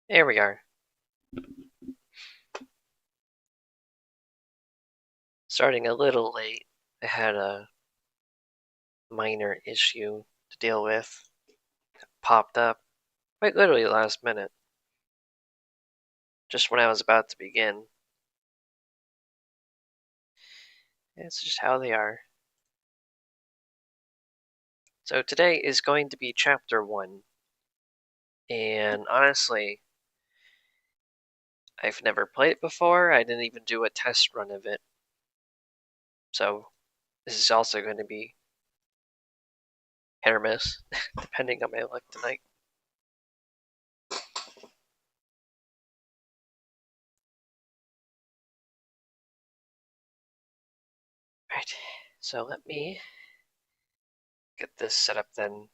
There we are. Starting a little late. I had a minor issue to deal with. Popped up quite literally last minute. Just when I was about to begin. It's just how they are. So today is going to be chapter 1. And honestly, I've never played it before. I didn't even do a test run of it. So this is also going to be hit or miss, depending on my luck tonight. Right, so let me get this set up then.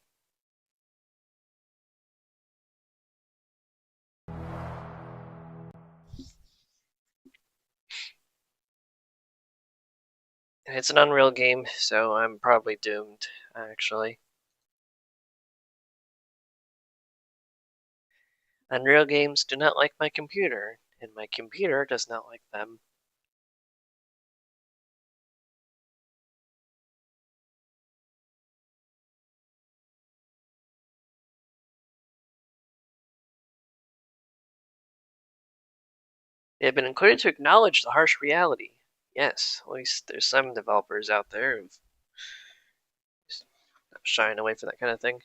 It's an Unreal game, so I'm probably doomed, actually. Unreal games do not like my computer, and my computer does not like them. They have been included to acknowledge the harsh reality. Yes, at least there's some developers out there who've shying away from that kind of thing.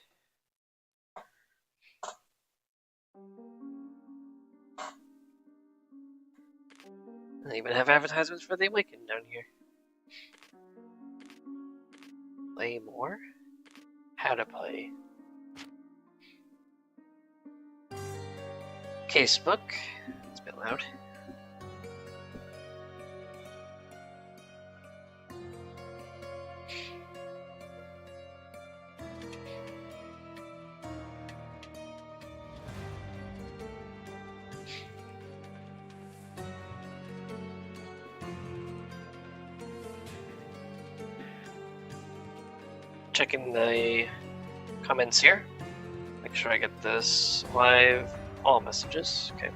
They even have advertisements for the Awakened down here. Play more? How to play. Casebook. It's a bit loud. Checking the comments here. Make sure I get this live. All messages. Okay.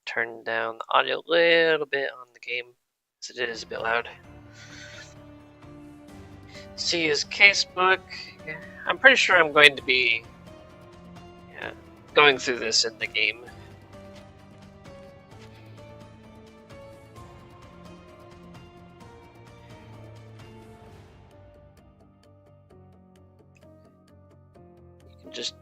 Turn down the audio a little bit on the game, because it is a bit loud. See his casebook. I'm pretty sure I'm going to be going through this in the game. You can just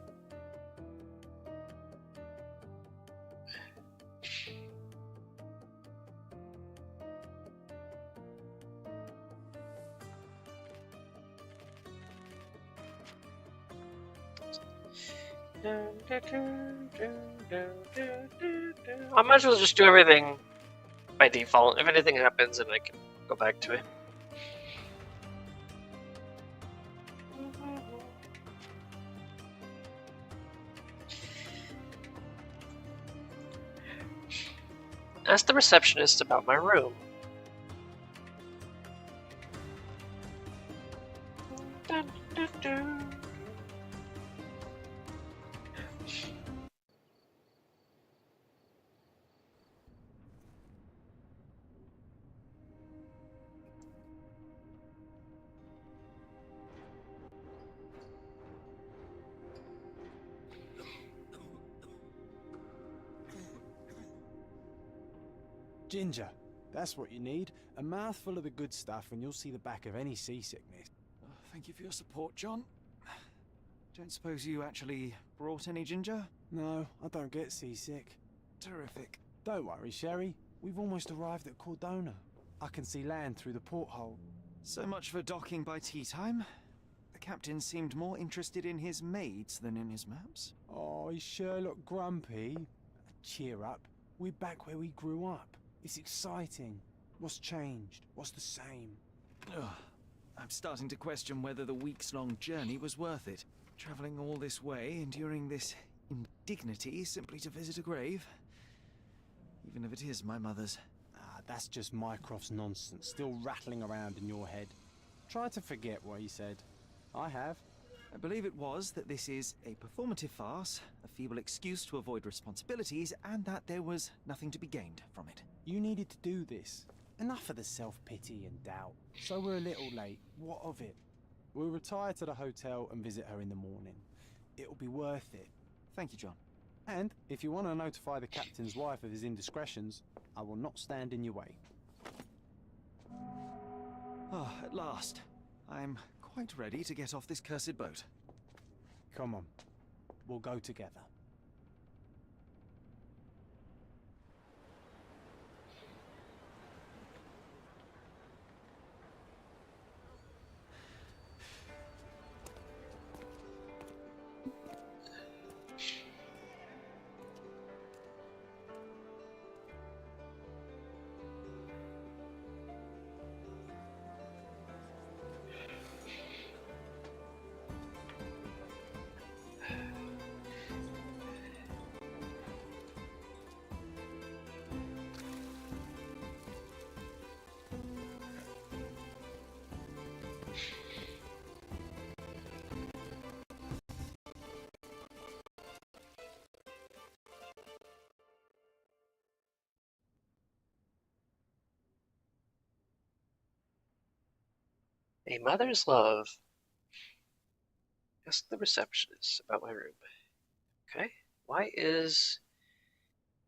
I might as well just do everything by default. If anything happens, then I can go back to it. Ask the receptionist about my room. Ginger, that's what you need. A mouthful of the good stuff and you'll see the back of any seasickness. Oh, thank you for your support, John. Don't suppose you actually brought any ginger? No, I don't get seasick. Terrific. Don't worry, Sherry. We've almost arrived at Cordona. I can see land through the porthole. So much for docking by tea time. The captain seemed more interested in his maids than in his maps. Oh, is Sherlock grumpy? Cheer up. We're back where we grew up. It's exciting. What's changed? What's the same? Ugh. I'm starting to question whether the weeks-long journey was worth it. Travelling all this way, enduring this indignity simply to visit a grave. Even if it is my mother's. Ah, that's just Mycroft's nonsense, still rattling around in your head. Try to forget what he said. I have. I believe it was that this is a performative farce, a feeble excuse to avoid responsibilities, and that there was nothing to be gained from it. You needed to do this. Enough of the self-pity and doubt. So we're a little late. What of it? We'll retire to the hotel and visit her in the morning. It'll be worth it. Thank you, John. And if you want to notify the captain's wife of his indiscretions, I will not stand in your way. Ah, at last. I'm quite ready to get off this cursed boat. Come on. We'll go together. A mother's love. Ask the receptionist about my room. Okay. Why is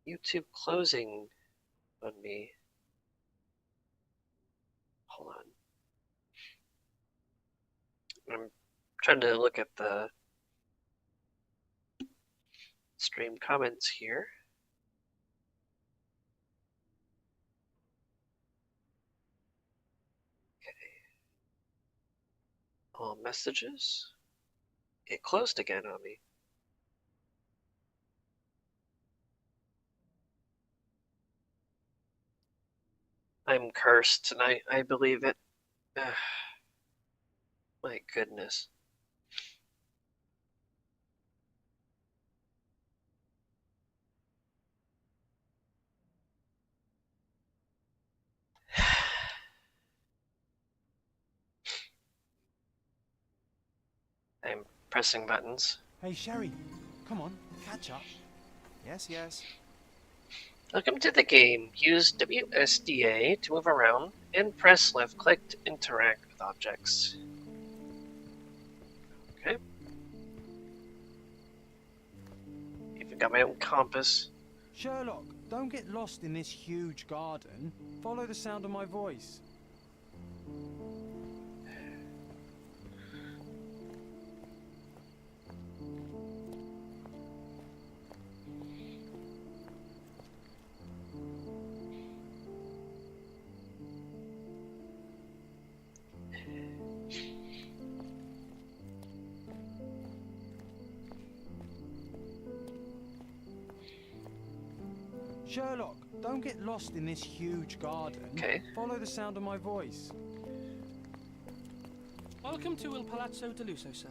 YouTube closing on me? Hold on. I'm trying to look at the stream comments here. All messages. It closed again on me. I'm cursed tonight. I believe it. My goodness. I'm pressing buttons. Hey, Sherry. Come on. Catch up. Yes, yes. Welcome to the game. Use WSDA to move around and press left click to interact with objects. Okay. Even got my own compass. Sherlock, don't get lost in this huge garden. Follow the sound of my voice. Sherlock, don't get lost in this huge garden. Okay. Follow the sound of my voice. Welcome to Il Palazzo Deluso, sir.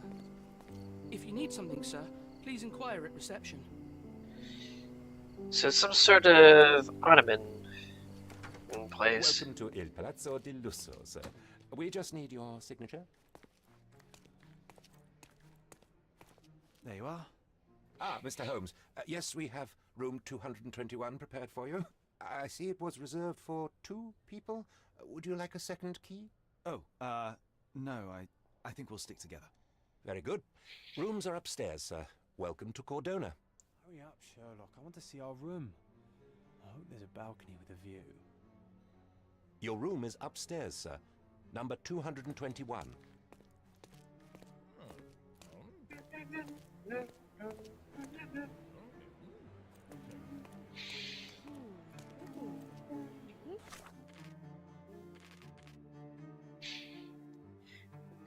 If you need something, sir, please inquire at reception. So some sort of ottoman in place. Welcome to Il Palazzo di Lusso, sir. We just need your signature. There you are. Ah, Mr. Holmes. Yes, we have room 221 prepared for you. I see it was reserved for 2 people. Would you like a second key? Oh, no, I think we'll stick together. Very good. Rooms are upstairs, sir. Welcome to Cordona. Hurry up, Sherlock. I want to see our room. I hope there's a balcony with a view. Your room is upstairs, sir. Number 221.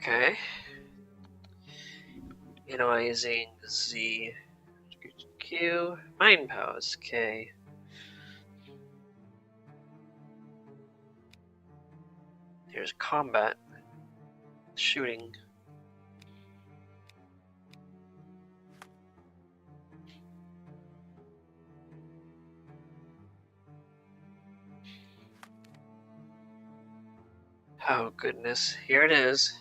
Okay. Analyzing Z. Q. Mind powers. Okay. Here's combat. Shooting. Oh goodness, here it is.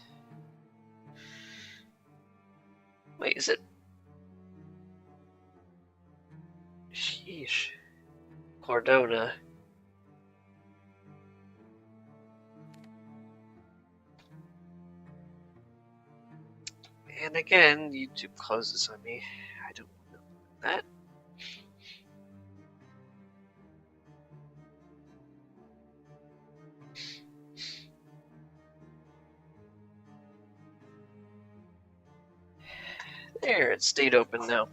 Wait, is it? Sheesh. Cordona. And again, YouTube closes on me. I don't know that. There, it stayed open now.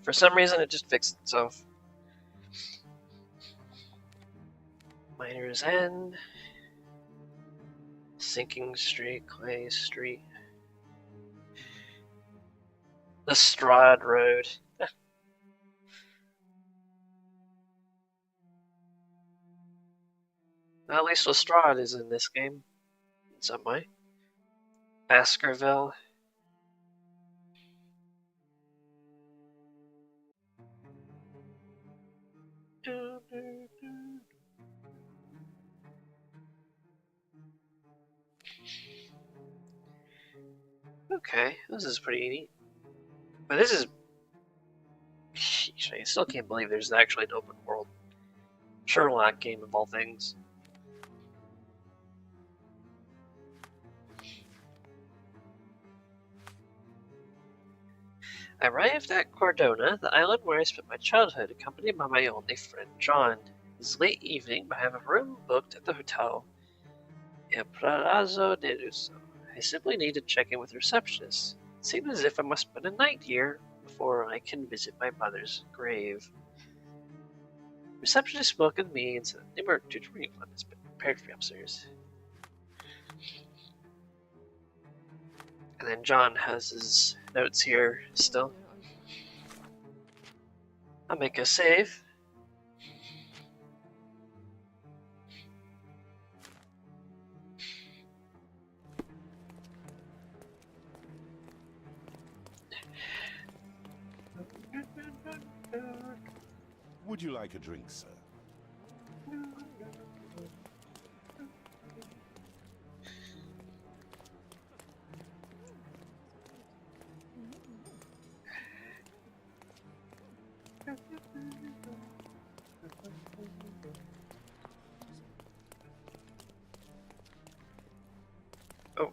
For some reason, it just fixed itself. Miner's End. Sinking Street, Clay Street. Lestrade Road. Well, at least Lestrade is in this game. In some way. Baskerville. Okay, this is pretty neat. But this is... Sheesh, I still can't believe there's actually an open world Sherlock game of all things. I arrived at Cordona, the island where I spent my childhood, accompanied by my only friend John. It is late evening, but I have a room booked at the hotel in Palazzo de Russo. I simply need to check in with the receptionist. It seems as if I must spend a night here before I can visit my mother's grave. The receptionist welcomed me and said the number 221 has been prepared for me upstairs. And then John has his notes here still. I'll make a save. Would you like a drink, sir? Oh.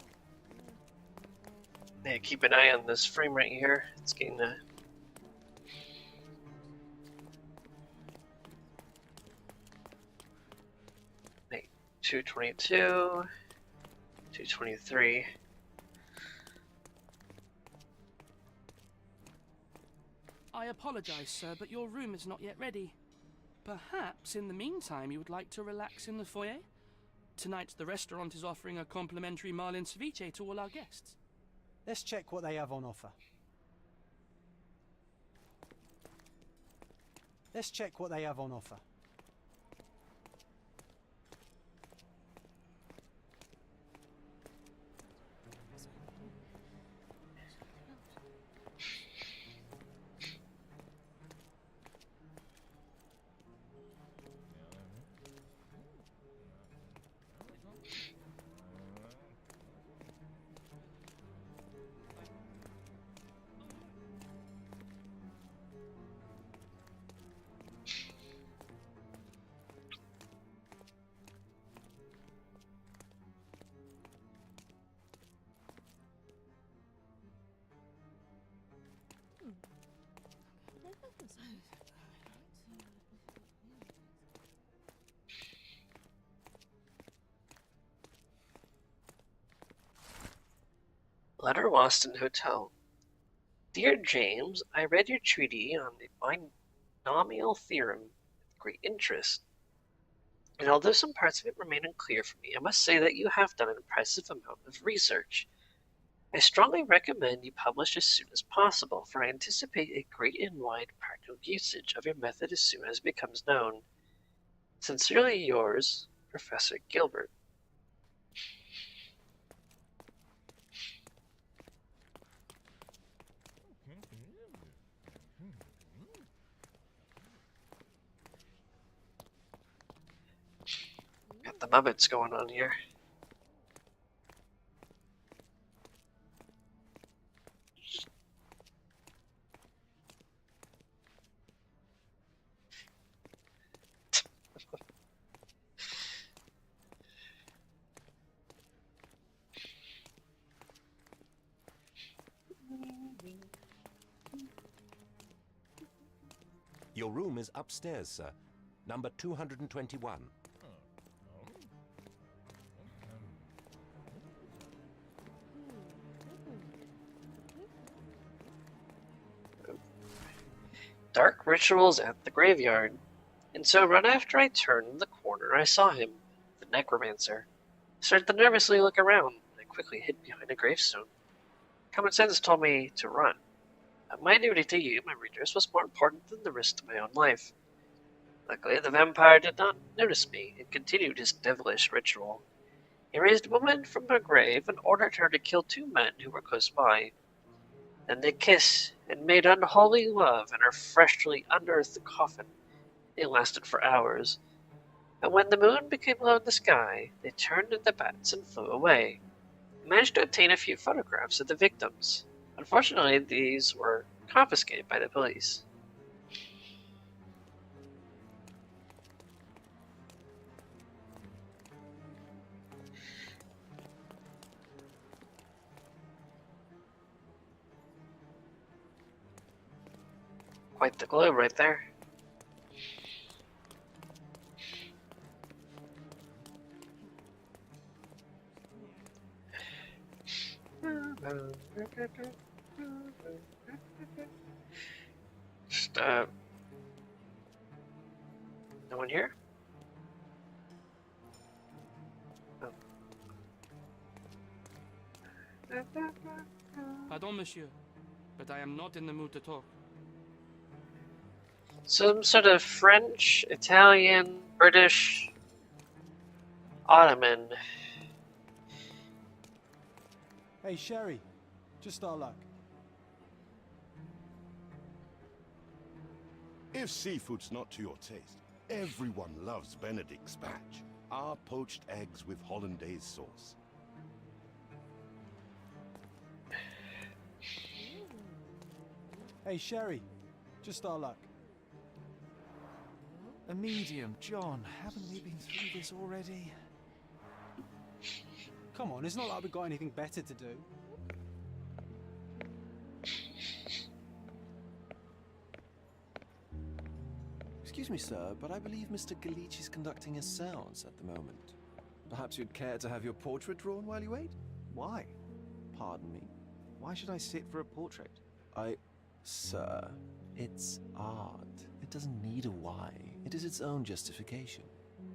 Yeah, keep an eye on this frame right here. It's getting 222, 223. I apologize, sir, but your room is not yet ready. Perhaps in the meantime you would like to relax in the foyer? Tonight the restaurant is offering a complimentary marlin ceviche to all our guests. Let's check what they have on offer. Let's check what they have on offer. Letter Waston Hotel. Dear James, I read your treatise on the binomial theorem with great interest. And although some parts of it remain unclear for me, I must say that you have done an impressive amount of research. I strongly recommend you publish as soon as possible, for I anticipate a great and wide practical usage of your method as soon as it becomes known. Sincerely yours, Professor Gilbert. Got the Muppets going on here. Your room is upstairs, sir. Number 221. Dark rituals at the graveyard. And so right after I turned the corner, I saw him, the necromancer. I started to nervously look around, and I quickly hid behind a gravestone. Common sense told me to run. My duty to you, my readers, was more important than the risk to my own life. Luckily, the vampire did not notice me and continued his devilish ritual. He raised a woman from her grave and ordered her to kill 2 men who were close by. Then they kissed and made unholy love in her freshly unearthed coffin. It lasted for hours. And when the moon became low in the sky, they turned into bats and flew away. I managed to obtain a few photographs of the victims. Unfortunately, these were confiscated by the police. Quite the globe right there. Just, no one here? Oh. Pardon, monsieur, but I am not in the mood to talk. Some sort of French, Italian, British, Ottoman. Hey, Sherry, just our luck. If seafood's not to your taste, everyone loves Benedict's batch. Our poached eggs with hollandaise sauce. Hey, Sherry, just our luck. A medium, John. Haven't we been through this already? Come on, it's not like we've got anything better to do. Excuse me, sir, but I believe Mr. Galich is conducting a séance at the moment. Perhaps you'd care to have your portrait drawn while you wait? Why? Pardon me? Why should I sit for a portrait? Sir, it's art. It doesn't need a why. It is its own justification.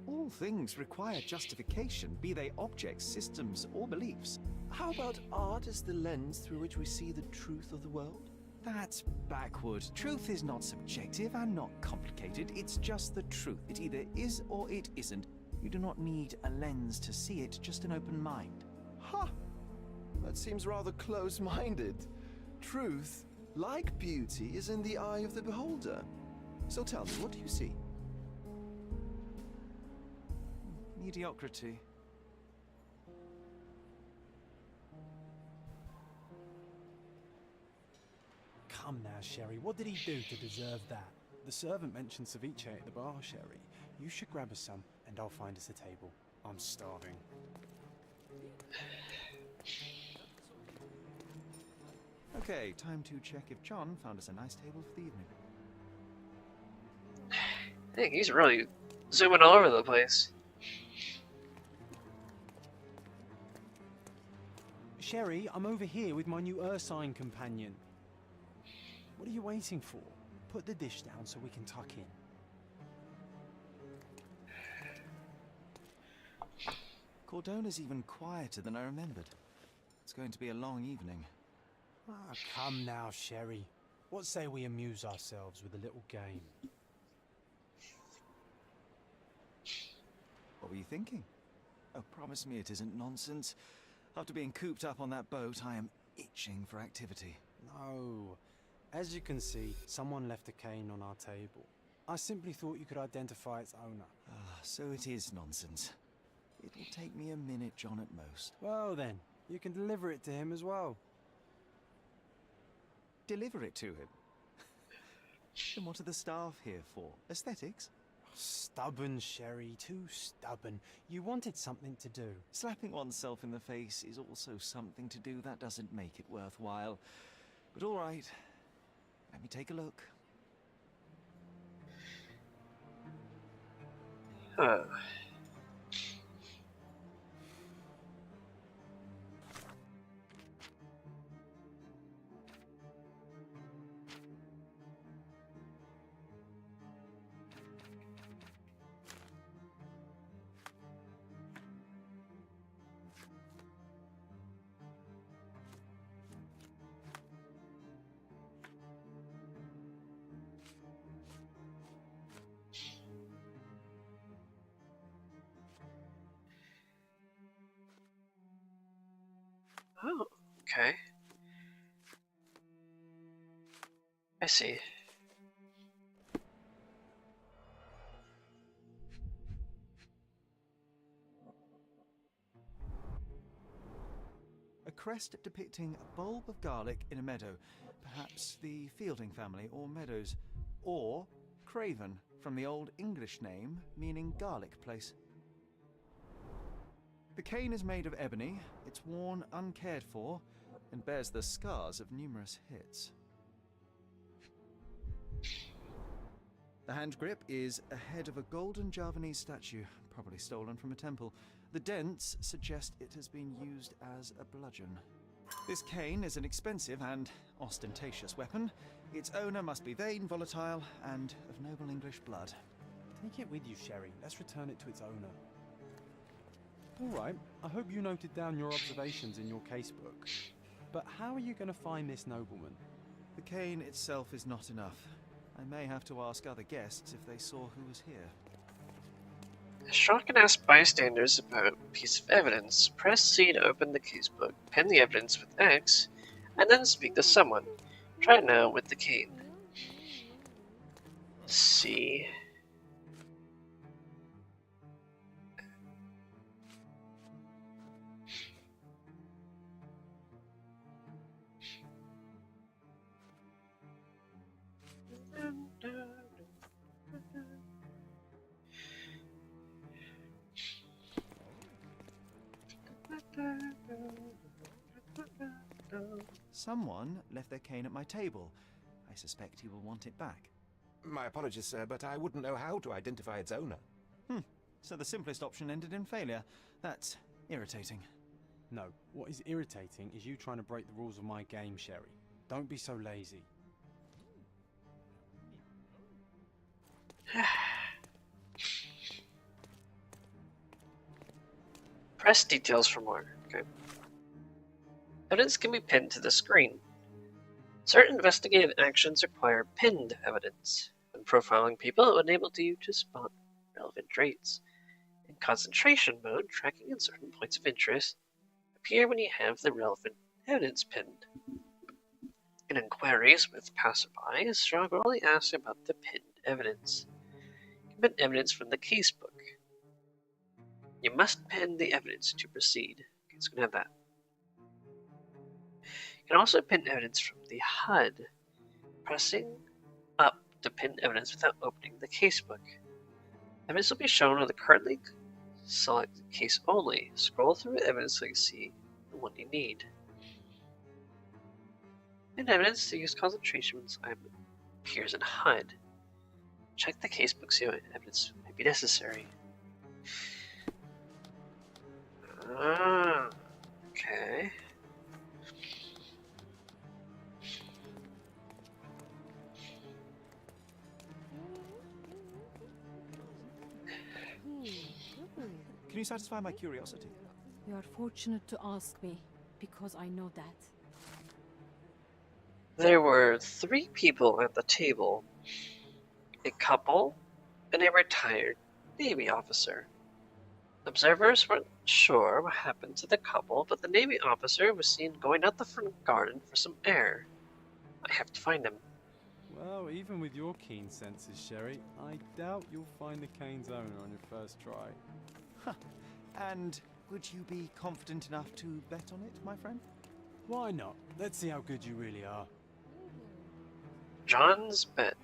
All things require justification, be they objects, systems, or beliefs. How about art as the lens through which we see the truth of the world? That's backward. Truth is not subjective and not complicated. It's just the truth. It either is or it isn't. You do not need a lens to see it, just an open mind. Ha! That seems rather close-minded. Truth, like beauty, is in the eye of the beholder. So tell me, what do you see? Mediocrity. Come now, Sherry, what did he do to deserve that? The servant mentioned ceviche at the bar, Sherry. You should grab us some, and I'll find us a table. I'm starving. Okay, time to check if John found us a nice table for the evening. Dang, he's really zooming all over the place. Sherry, I'm over here with my new Ursine companion. What are you waiting for? Put the dish down so we can tuck in. Cordona's even quieter than I remembered. It's going to be a long evening. Ah, come now, Sherry. What say we amuse ourselves with a little game? What were you thinking? Oh, promise me it isn't nonsense. After being cooped up on that boat, I am itching for activity. No. As you can see, someone left a cane on our table. I simply thought you could identify its owner. Ah, so it is nonsense. It'll take me a minute, John, at most. Well then, you can deliver it to him as well. Deliver it to him? Then what are the staff here for? Aesthetics? Stubborn, Sherry, too stubborn. You wanted something to do. Slapping oneself in the face is also something to do. That doesn't make it worthwhile. But all right, let me take a look. Huh. Oh, okay. I see. A crest depicting a bulb of garlic in a meadow. Perhaps the Fielding family or Meadows. Or Craven, from the Old English name meaning garlic place. The cane is made of ebony, it's worn uncared for, and bears the scars of numerous hits. The hand grip is a head of a golden Javanese statue, probably stolen from a temple. The dents suggest it has been used as a bludgeon. This cane is an expensive and ostentatious weapon. Its owner must be vain, volatile, and of noble English blood. Take it with you, Sherry. Let's return it to its owner. Alright, I hope you noted down your observations in your casebook. But how are you going to find this nobleman? The cane itself is not enough. I may have to ask other guests if they saw who was here. Sherlock can ask bystanders about a piece of evidence. Press C to open the casebook, pin the evidence with X, and then speak to someone. Try it now with the cane. C. Someone left their cane at my table. I suspect he will want it back. My apologies, sir, but I wouldn't know how to identify its owner. So the simplest option ended in failure. That's irritating. No, what is irritating is you trying to break the rules of my game, Sherry. Don't be so lazy. Press details for more. Okay. Evidence can be pinned to the screen. Certain investigative actions require pinned evidence. When profiling people, it will enable you to spot relevant traits. In concentration mode, tracking and certain points of interest appear when you have the relevant evidence pinned. In inquiries with passerbys, Sherlock will only ask about the pinned evidence. You can pin evidence from the casebook. You must pin the evidence to proceed. Okay, so we can have that. You can also pin evidence from the HUD, pressing up to pin evidence without opening the casebook. Evidence will be shown on the currently selected case only. Scroll through evidence so you see the one you need. Pin evidence to use concentration when time appears in HUD. Check the casebook, see what evidence may be necessary. Okay. Can you satisfy my curiosity? You are fortunate to ask me, because I know that. There were 3 people at the table. A couple and a retired Navy officer. Observers weren't sure what happened to the couple, but the Navy officer was seen going out the front garden for some air. I have to find him. Well, even with your keen senses, Sherry, I doubt you'll find the cane's owner on your first try. And would you be confident enough to bet on it, my friend? Why not? Let's see how good you really are. John's bet.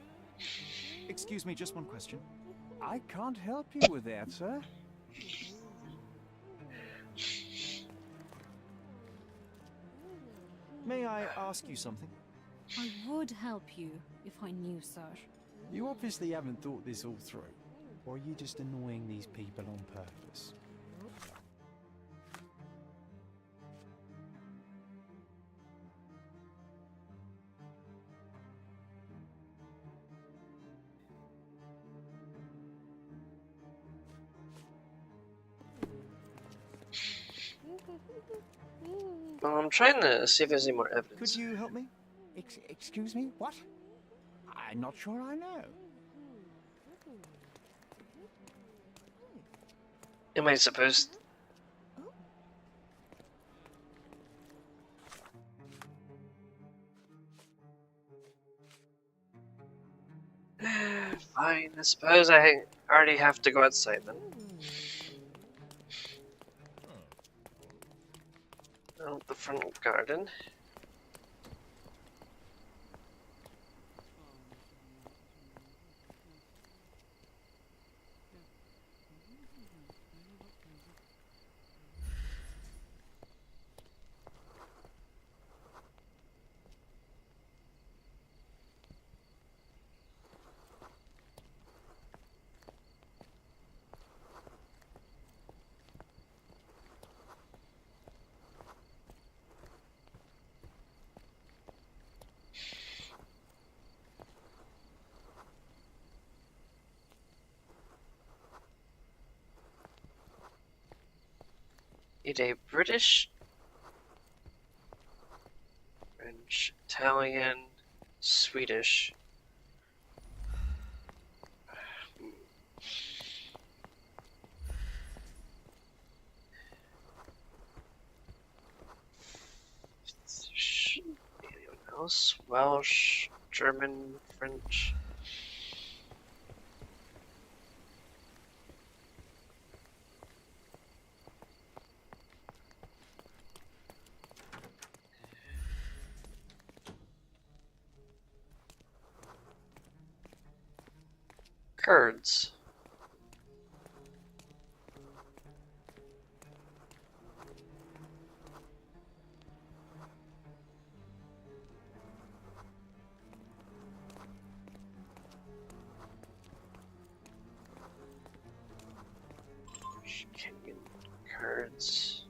Excuse me, just one question. I can't help you with that, sir. May I ask you something? I would help you if I knew, sir. You obviously haven't thought this all through. Or are you just annoying these people on purpose? Well, I'm trying to see if there's any more evidence. Could you help me? Excuse me? What? I'm not sure I know. Am I supposed? Fine, I suppose I already have to go outside then. Out the front garden. Need a British, French, Italian, Swedish. Anyone else? Welsh, German, French. Kurds. Kenyan Kurds.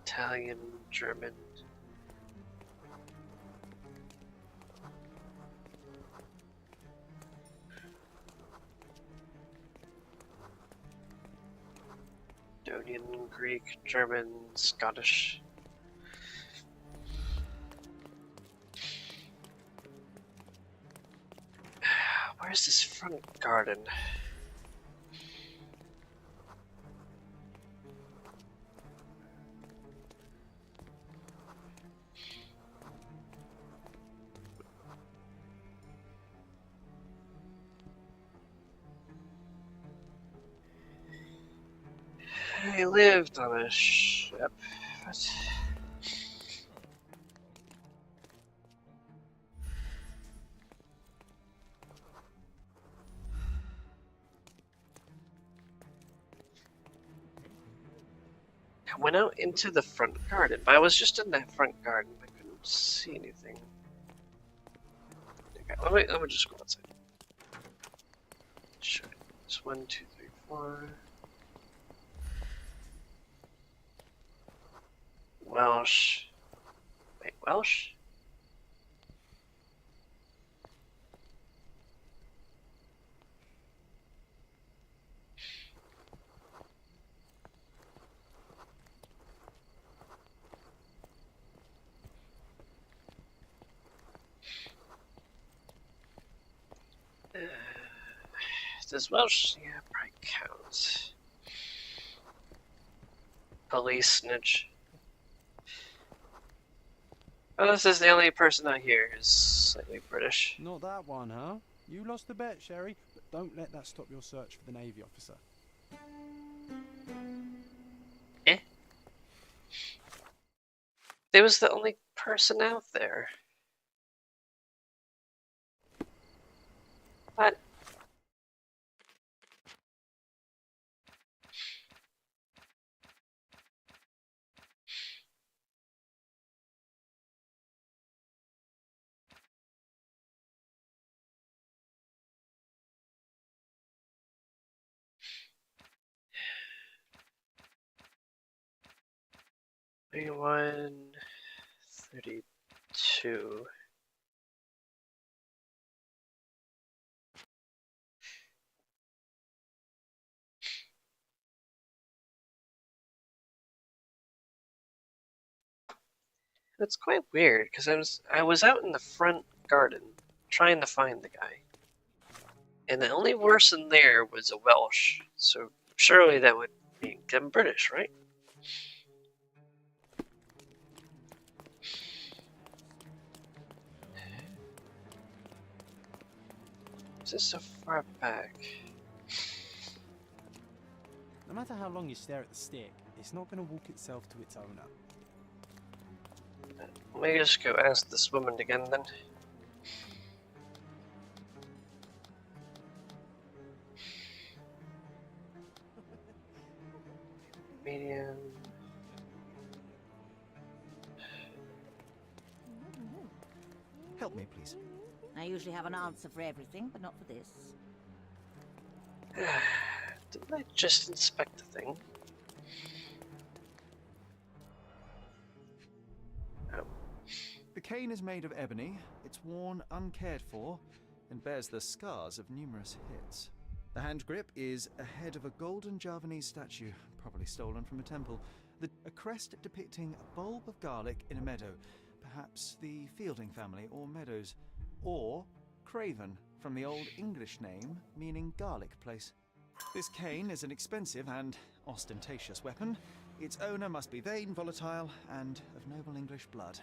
Italian, German. Macedonian, Greek, German, Scottish. Where's this front garden? I lived on a ship. What? I went out into the front garden, but I was just in that front garden. I couldn't see anything. Okay, let me just go outside. Sure. It's 1, 2, 3, 4. Welsh. Wait, Welsh? Does Welsh? Yeah, probably counts. Police snitch. Oh, this is the only person out here who's slightly British. Not that one, huh? You lost the bet, Sherry, but don't let that stop your search for the Navy officer. Eh? They was the only person out there. What? 31, 32. It's quite weird because I was out in the front garden trying to find the guy, and the only person there was a Welsh. So surely that would make them British, right? Is this so far back? No matter how long you stare at the stick, it's not going to walk itself to its owner. Let me just go ask this woman again then. Medium. Help me, please. I usually have an answer for everything, but not for this. Didn't I just inspect the thing? Oh. The cane is made of ebony, it's worn uncared for, and bears the scars of numerous hits. The hand grip is a head of a golden Javanese statue, probably stolen from a temple. A crest depicting a bulb of garlic in a meadow, perhaps the Fielding family or Meadows, or Craven, from the Old English name meaning garlic place. This cane is an expensive and ostentatious weapon. Its owner must be vain, volatile, and of noble English blood.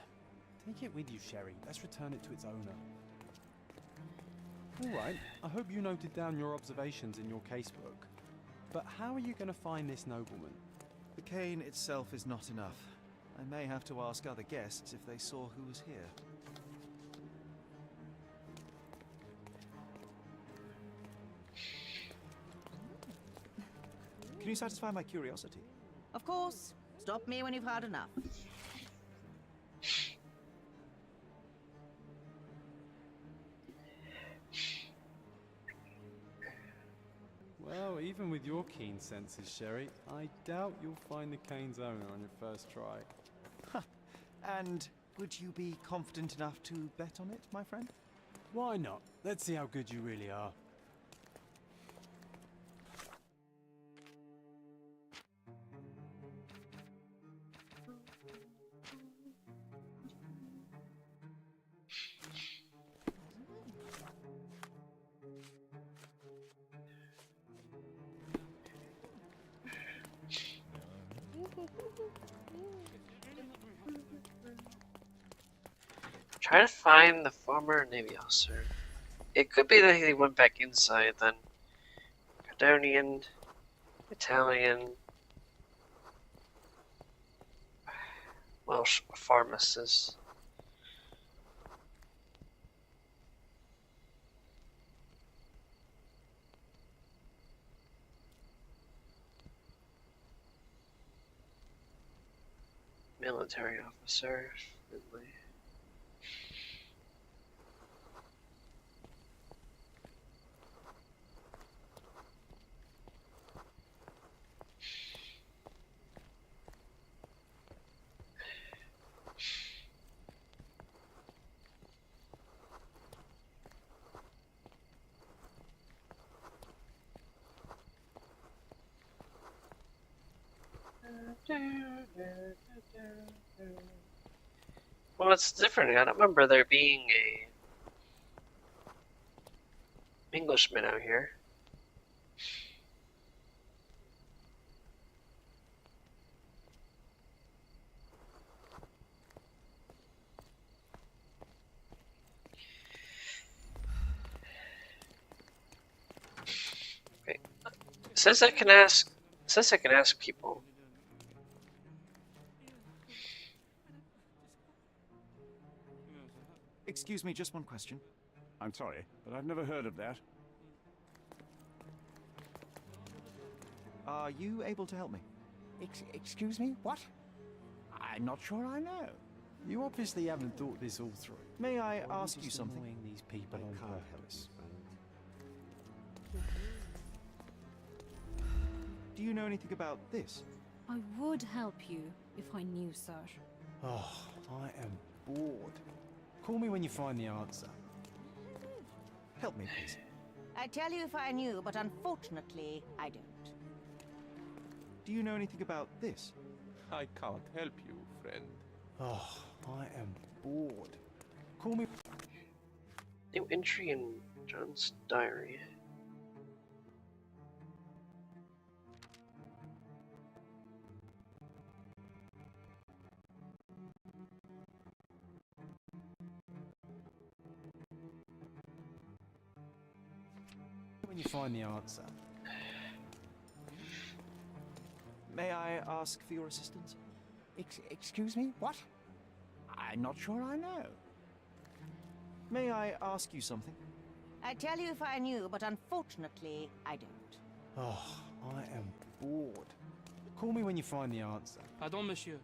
Take it with you, Sherry. Let's return it to its owner. Alright, I hope you noted down your observations in your casebook. But how are you going to find this nobleman? The cane itself is not enough. I may have to ask other guests if they saw who was here. Can you satisfy my curiosity? Of course. Stop me when you've had enough. Well, even with your keen senses, Sherry, I doubt you'll find the cane's owner on your first try. And would you be confident enough to bet on it, my friend? Why not? Let's see how good you really are. Try to find the former Navy officer. It could be that he went back inside then. Cardonian, Italian, Welsh pharmacist. Military officer, Finley. Well, it's different. I don't remember there being a Englishman out here. Okay. It says I can ask. It says I can ask people. Excuse me, just one question. I'm sorry, but I've never heard of that. Are you able to help me? Excuse me? What? I'm not sure I know. You obviously haven't thought this all through. May I Or ask just you something? annoying these people on purpose. Do you know anything about this? I would help you if I knew, sir. Oh, I am bored. Call me when you find the answer. Help me, please. I'd tell you if I knew, but unfortunately, I don't. Do you know anything about this? I can't help you, friend. Oh, I am bored. Call me. New entry in John's diary. When you find the answer. May I ask for your assistance? Excuse me? What? I'm not sure I know. May I ask you something? I'd tell you if I knew, but unfortunately, I don't. Oh, I am bored. Call me when you find the answer. Pardon, monsieur,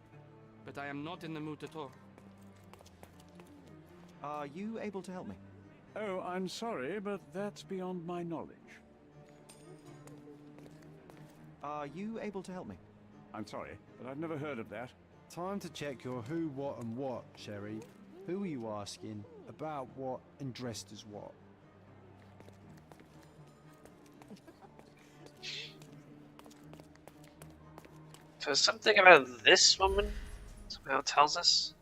but I am not in the mood to talk. Are you able to help me? Oh, I'm sorry, but that's beyond my knowledge. Are you able to help me? I'm sorry, but I've never heard of that. Time to check your who, what, and what, Sherry. Who are you asking? About what? And dressed as what? So something about this woman somehow tells us.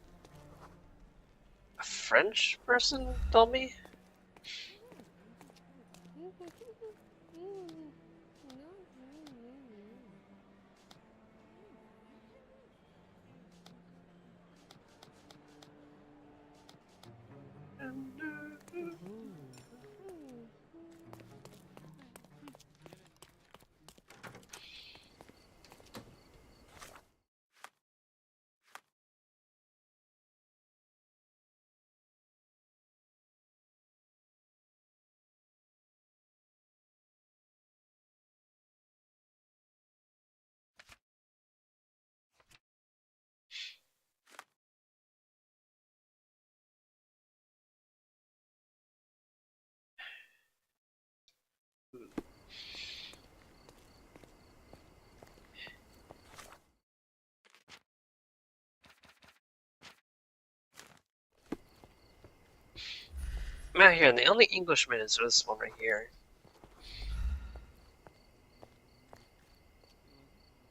A French person told me? I'm out here, and the only Englishman is this one right here.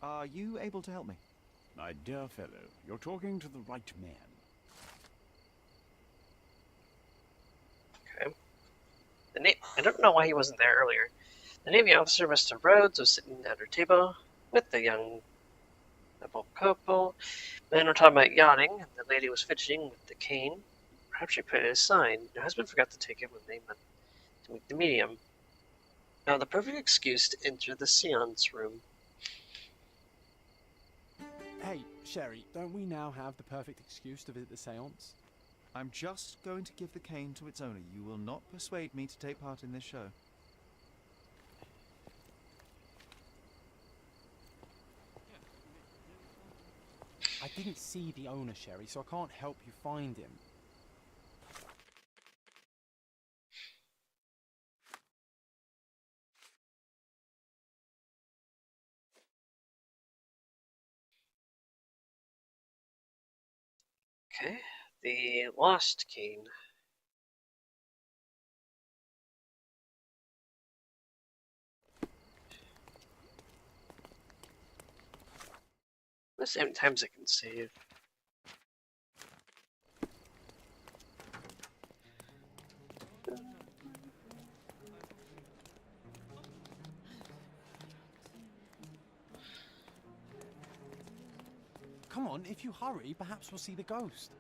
Are you able to help me? My dear fellow, you're talking to the right man. Okay. I don't know why he wasn't there earlier. The Navy officer, Mr. Rhodes, was sitting at her table with the young double couple. Men were talking about yachting, and the lady was fidgeting with the cane. Perhaps she put it aside. Her husband forgot to take it when they went to meet the medium. Now, the perfect excuse to enter the seance room. Hey, Sherry, don't we now have the perfect excuse to visit the seance? I'm just going to give the cane to its owner. You will not persuade me to take part in this show. I didn't see the owner, Sherry, so I can't help you find him. Okay, the lost cane. Let's see how many times I can save. Come on, if you hurry, perhaps we'll see the ghost.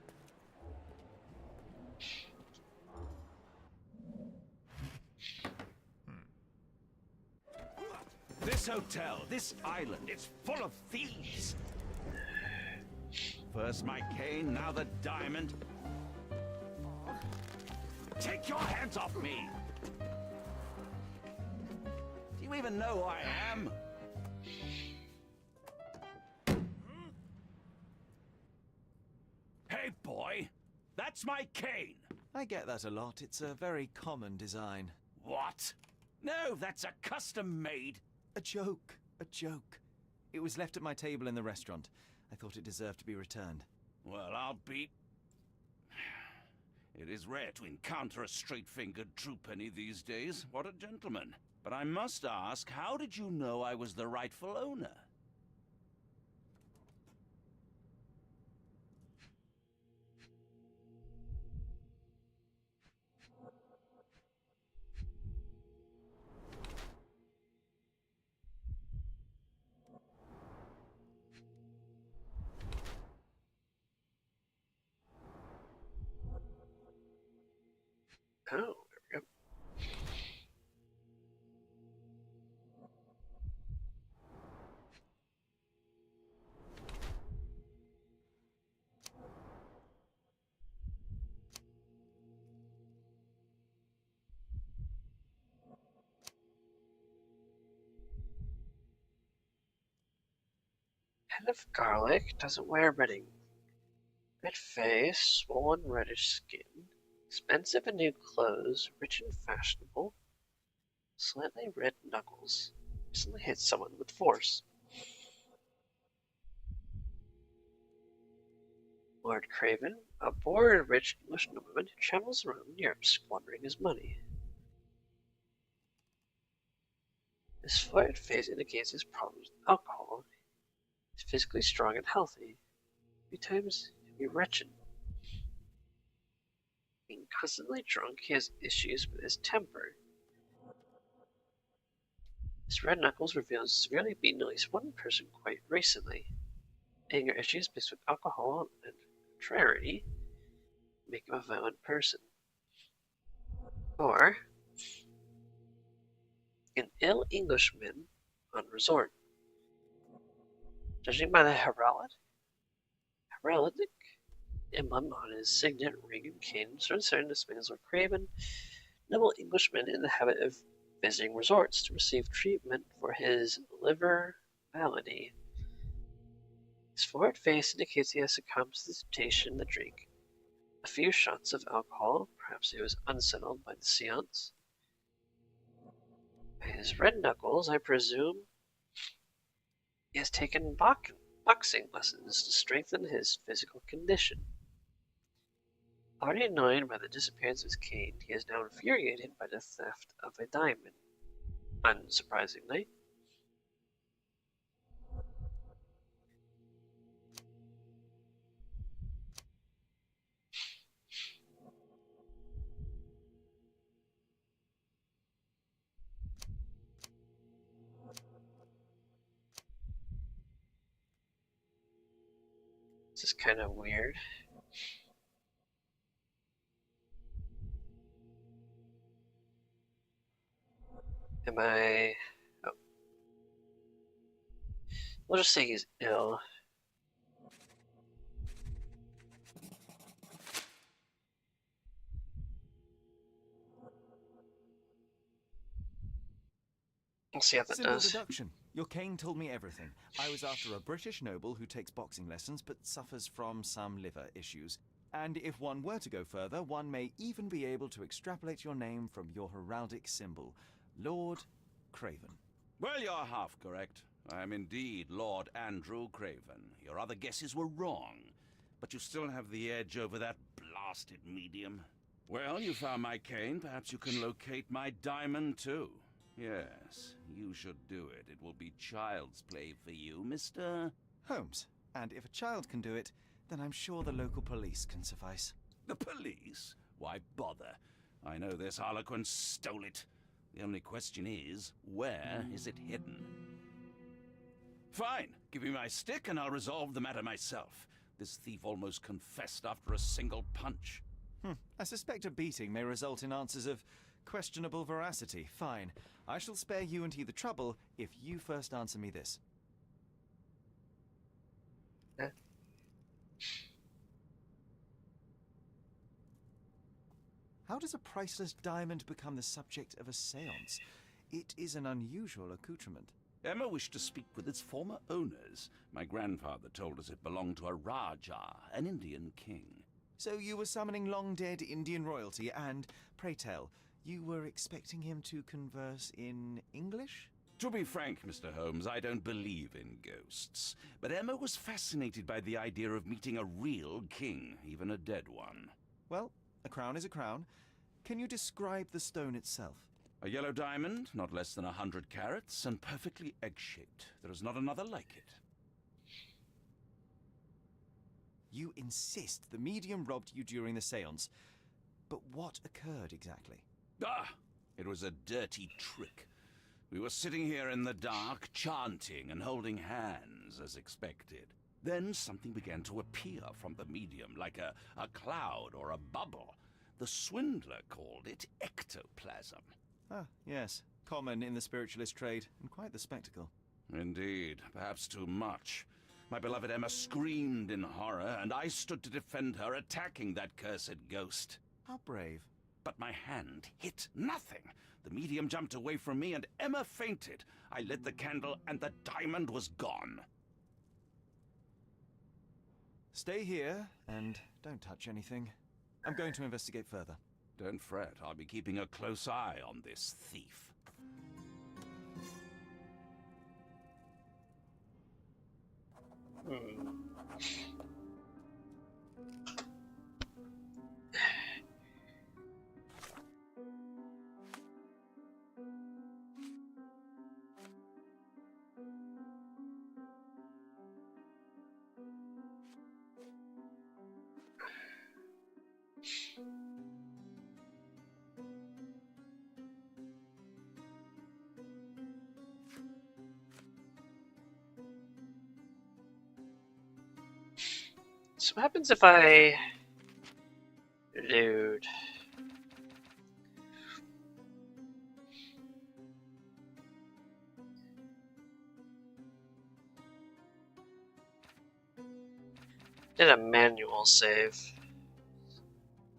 This hotel, this island, it's full of thieves. First my cane, now the diamond. Take your hands off me! Do you even know who I am? Hey, boy! That's my cane! I get that a lot. It's a very common design. What? No, that's a custom-made. A joke. A joke. It was left at my table in the restaurant. I thought it deserved to be returned. Well, I'll be... It is rare to encounter a straight-fingered true penny these days. What a gentleman. But I must ask, how did you know I was the rightful owner? Oh, there we go. Head of garlic, doesn't wear bedding. Red face, swollen reddish skin, expensive and new clothes, rich and fashionable, slightly red knuckles. Recently hit someone with force. Lord Craven, a bored rich English nobleman who travels around Europe squandering his money. His fluid face indicates his problems with alcohol. He's physically strong and healthy. Few times he'd be wretched. Being constantly drunk, he has issues with his temper. His red knuckles reveals severely beaten at least one person quite recently. Anger issues mixed with alcohol and contrariety make him a violent person. Or an ill Englishman on resort. Judging by the heraldic emblem on his signet ring and cane, certain displays Lord Craven, noble Englishman in the habit of visiting resorts to receive treatment for his liver malady. His florid face indicates he has succumbed to the temptation to drink a few shots of alcohol. Perhaps he was unsettled by the seance. By his red knuckles, I presume he has taken boxing lessons to strengthen his physical condition. Already annoyed by the disappearance of his cane, he is now infuriated by the theft of a diamond. Unsurprisingly. This is kind of weird. Am I... Oh. We'll just say he's ill. We'll see how that Simple does. deduction. Your cane told me everything. I was after a British noble who takes boxing lessons but suffers from some liver issues. And if one were to go further, one may even be able to extrapolate your name from your heraldic symbol, Lord Craven. Well, you're half correct. I am indeed Lord Andrew Craven. Your other guesses were wrong. But you still have the edge over that blasted medium. Well, you found my cane. Perhaps you can locate my diamond, too. Yes, you should do it. It will be child's play for you, Mr. Holmes. And if a child can do it, then I'm sure the local police can suffice. The police? Why bother? I know this harlequin stole it. The only question is, where is it hidden? Fine. Give me my stick and I'll resolve the matter myself. This thief almost confessed after a single punch. I suspect a beating may result in answers of questionable veracity. Fine. I shall spare you and he the trouble if you first answer me this. How does a priceless diamond become the subject of a séance? It is an unusual accoutrement. Emma wished to speak with its former owners. My grandfather told us it belonged to a Rajah, an Indian king. So you were summoning long-dead Indian royalty and, pray tell, you were expecting him to converse in English? To be frank, Mr. Holmes, I don't believe in ghosts. But Emma was fascinated by the idea of meeting a real king, even a dead one. Well, a crown is a crown. Can you describe the stone itself? A yellow diamond, not less than 100 carats, and perfectly egg-shaped. There is not another like it. You insist the medium robbed you during the séance. But what occurred exactly? Ah! It was a dirty trick. We were sitting here in the dark, chanting and holding hands, as expected. Then something began to appear from the medium, like a cloud or a bubble. The swindler called it ectoplasm. Ah, yes. Common in the spiritualist trade, and quite the spectacle. Indeed, perhaps too much. My beloved Emma screamed in horror, and I stood to defend her, attacking that cursed ghost. How brave. But my hand hit nothing. The medium jumped away from me, and Emma fainted. I lit the candle, and the diamond was gone. Stay here, and don't touch anything. I'm going to investigate further. Don't fret, I'll be keeping a close eye on this thief. So what happens if I load? Did a manual save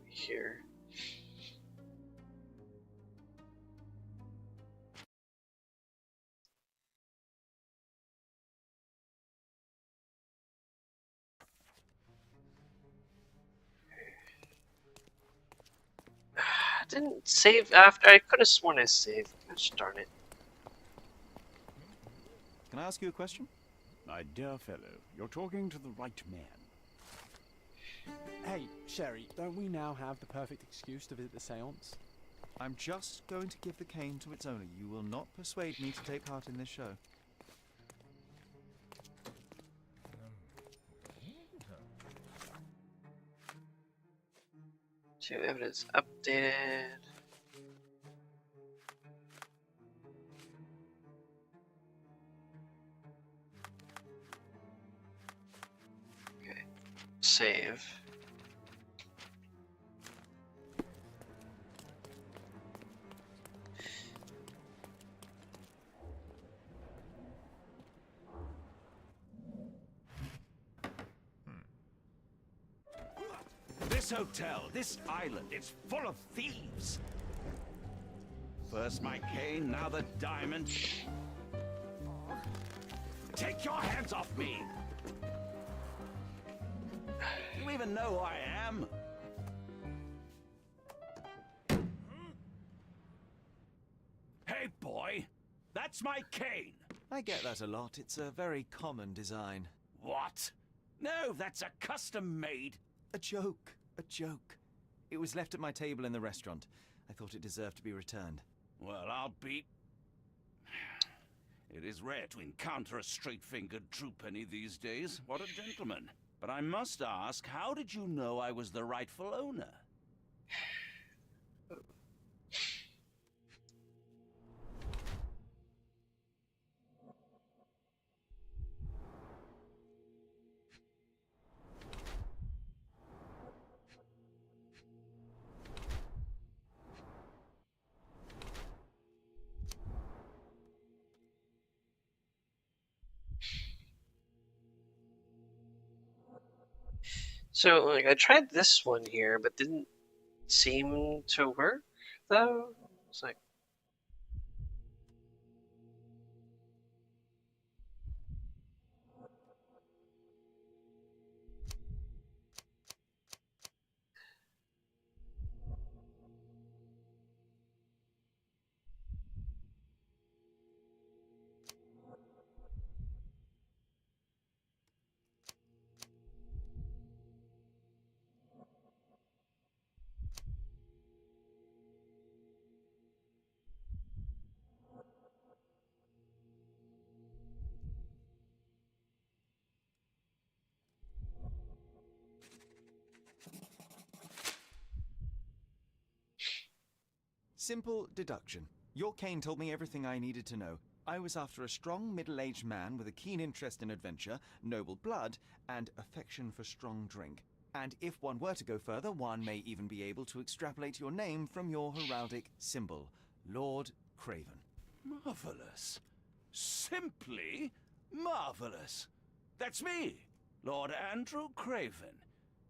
here. Didn't save after. I could have sworn I saved. Gosh darn it. Can I ask you a question? My dear fellow, you're talking to the right man. Hey, Sherry, don't we now have the perfect excuse to visit the séance? I'm just going to give the cane to its owner. You will not persuade me to take part in this show. To evidence updated. Okay. Save. This hotel, this island, it's full of thieves. First my cane, now the diamond. Take your hands off me! Do you even know who I am? Hey, boy! That's my cane! I get that a lot. It's a very common design. What? No, that's a custom-made... A joke. A joke. It was left at my table in the restaurant. I thought it deserved to be returned. Well, I'll be... It is rare to encounter a straight-fingered true penny these days. What a gentleman. But I must ask, how did you know I was the rightful owner? So, like, I tried this one here, but didn't seem to work, though. It's like... Simple deduction. Your cane told me everything I needed to know. I was after a strong, middle-aged man with a keen interest in adventure, noble blood, and affection for strong drink. And if one were to go further, one may even be able to extrapolate your name from your heraldic symbol, Lord Craven. Marvelous. Simply marvelous. That's me, Lord Andrew Craven.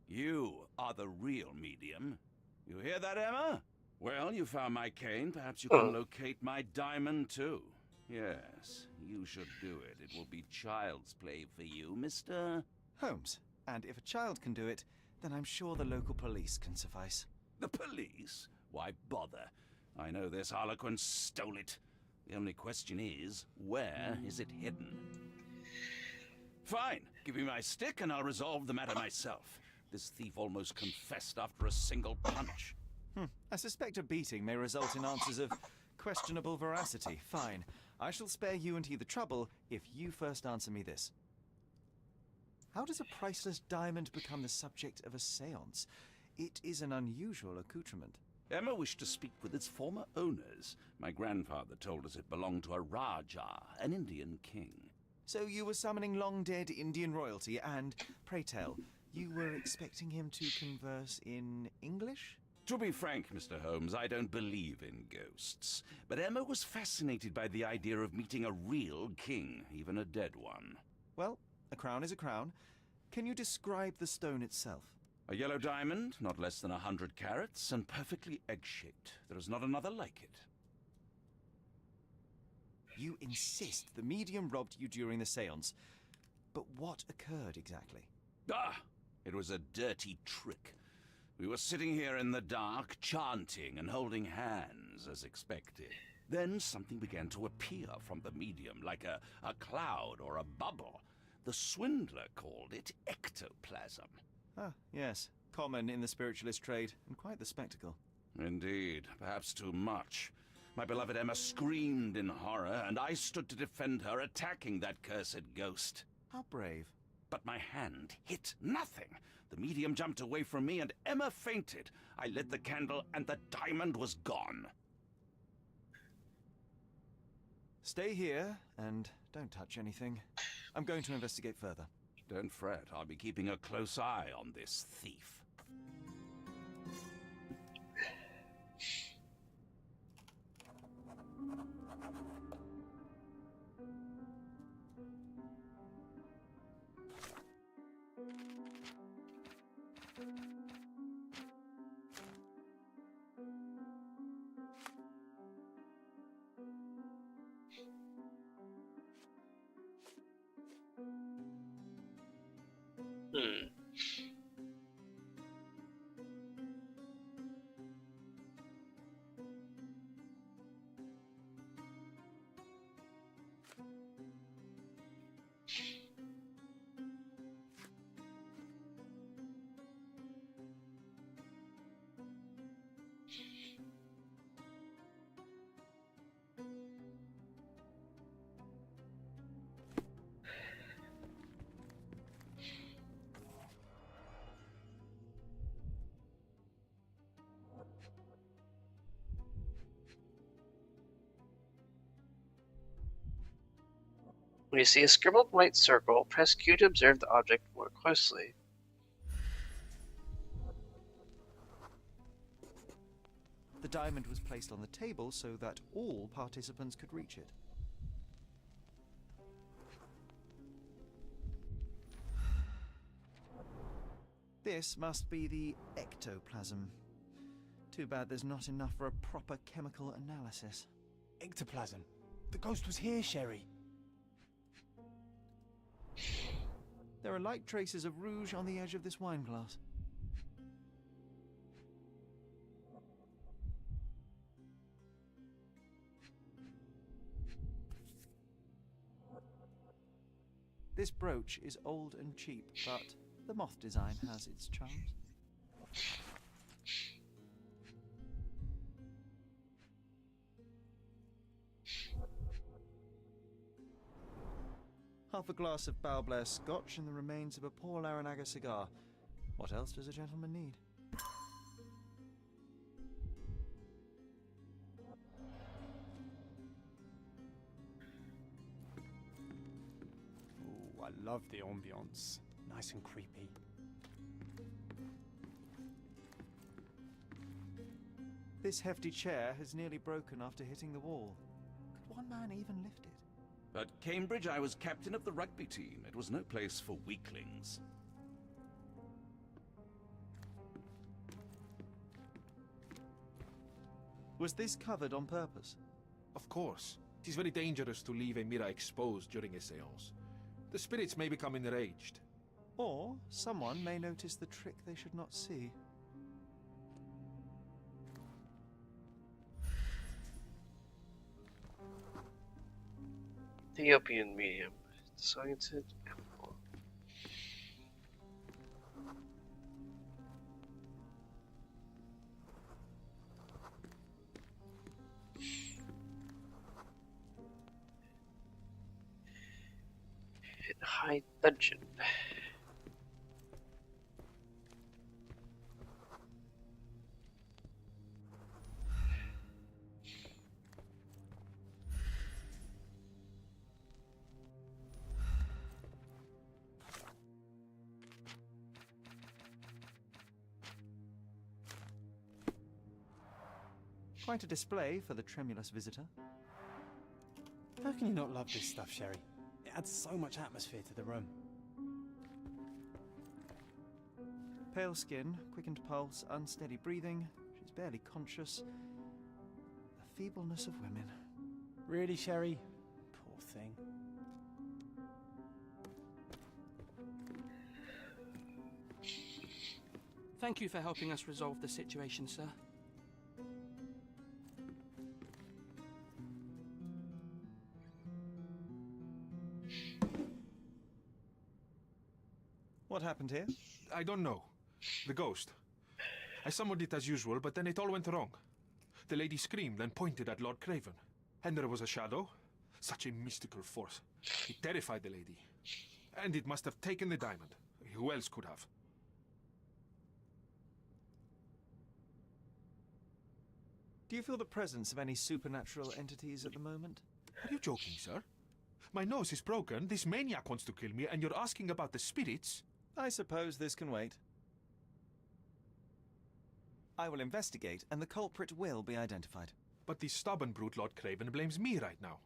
You are the real medium. You hear that, Emma? Well, you found my cane. Perhaps you can locate my diamond, too. Yes, you should do it. It will be child's play for you, Mr. Holmes. And if a child can do it, then I'm sure the local police can suffice. The police? Why bother? I know this harlequin stole it. The only question is, where is it hidden? Fine. Give me my stick and I'll resolve the matter myself. This thief almost confessed after a single punch. I suspect a beating may result in answers of questionable veracity. Fine. I shall spare you and he the trouble if you first answer me this. How does a priceless diamond become the subject of a séance? It is an unusual accoutrement. Emma wished to speak with its former owners. My grandfather told us it belonged to a Rajah, an Indian king. So you were summoning long-dead Indian royalty and, pray tell, you were expecting him to converse in English? To be frank, Mr. Holmes, I don't believe in ghosts. But Emma was fascinated by the idea of meeting a real king, even a dead one. Well, a crown is a crown. Can you describe the stone itself? A yellow diamond, not less than 100 carats, and perfectly egg-shaped. There is not another like it. You insist the medium robbed you during the séance. But what occurred exactly? It was a dirty trick. We were sitting here in the dark, chanting and holding hands, as expected. Then something began to appear from the medium, like a cloud or a bubble. The swindler called it ectoplasm. Ah, yes. Common in the spiritualist trade, and quite the spectacle. Indeed, perhaps too much. My beloved Emma screamed in horror, and I stood to defend her, attacking that cursed ghost. How brave. But my hand hit nothing. The medium jumped away from me, and Emma fainted. I lit the candle, and the diamond was gone. Stay here, and don't touch anything. I'm going to investigate further. Don't fret, I'll be keeping a close eye on this thief. When you see a scribbled white circle, press Q to observe the object more closely. The diamond was placed on the table so that all participants could reach it. This must be the ectoplasm. Too bad there's not enough for a proper chemical analysis. Ectoplasm. The ghost was here, Sherry. There are light traces of rouge on the edge of this wine glass. This brooch is old and cheap, but the moth design has its charms. Half a glass of Balblair Scotch and the remains of a Paul Aranaga cigar. What else does a gentleman need? I love the ambience. Nice and creepy. This hefty chair has nearly broken after hitting the wall. Could one man even lift it? At Cambridge, I was captain of the rugby team. It was no place for weaklings. Was this covered on purpose? Of course. It is very dangerous to leave a mirror exposed during a seance. The spirits may become enraged. Or someone may notice the trick they should not see. The opium medium. Sciences. High dungeon. Quite a display for the tremulous visitor. How can you not love this stuff, Sherry? It adds so much atmosphere to the room. Pale skin, quickened pulse, unsteady breathing. She's barely conscious. The feebleness of women. Really, Sherry? Poor thing. Thank you for helping us resolve the situation, sir. What happened here? I don't know. The ghost. I summoned it as usual, but then it all went wrong. The lady screamed and pointed at Lord Craven. And there was a shadow. Such a mystical force. It terrified the lady. And it must have taken the diamond. Who else could have? Do you feel the presence of any supernatural entities at the moment? Are you joking, sir? My nose is broken, this maniac wants to kill me, and you're asking about the spirits? I suppose this can wait. I will investigate, and the culprit will be identified. But the stubborn brute Lord Craven blames me right now.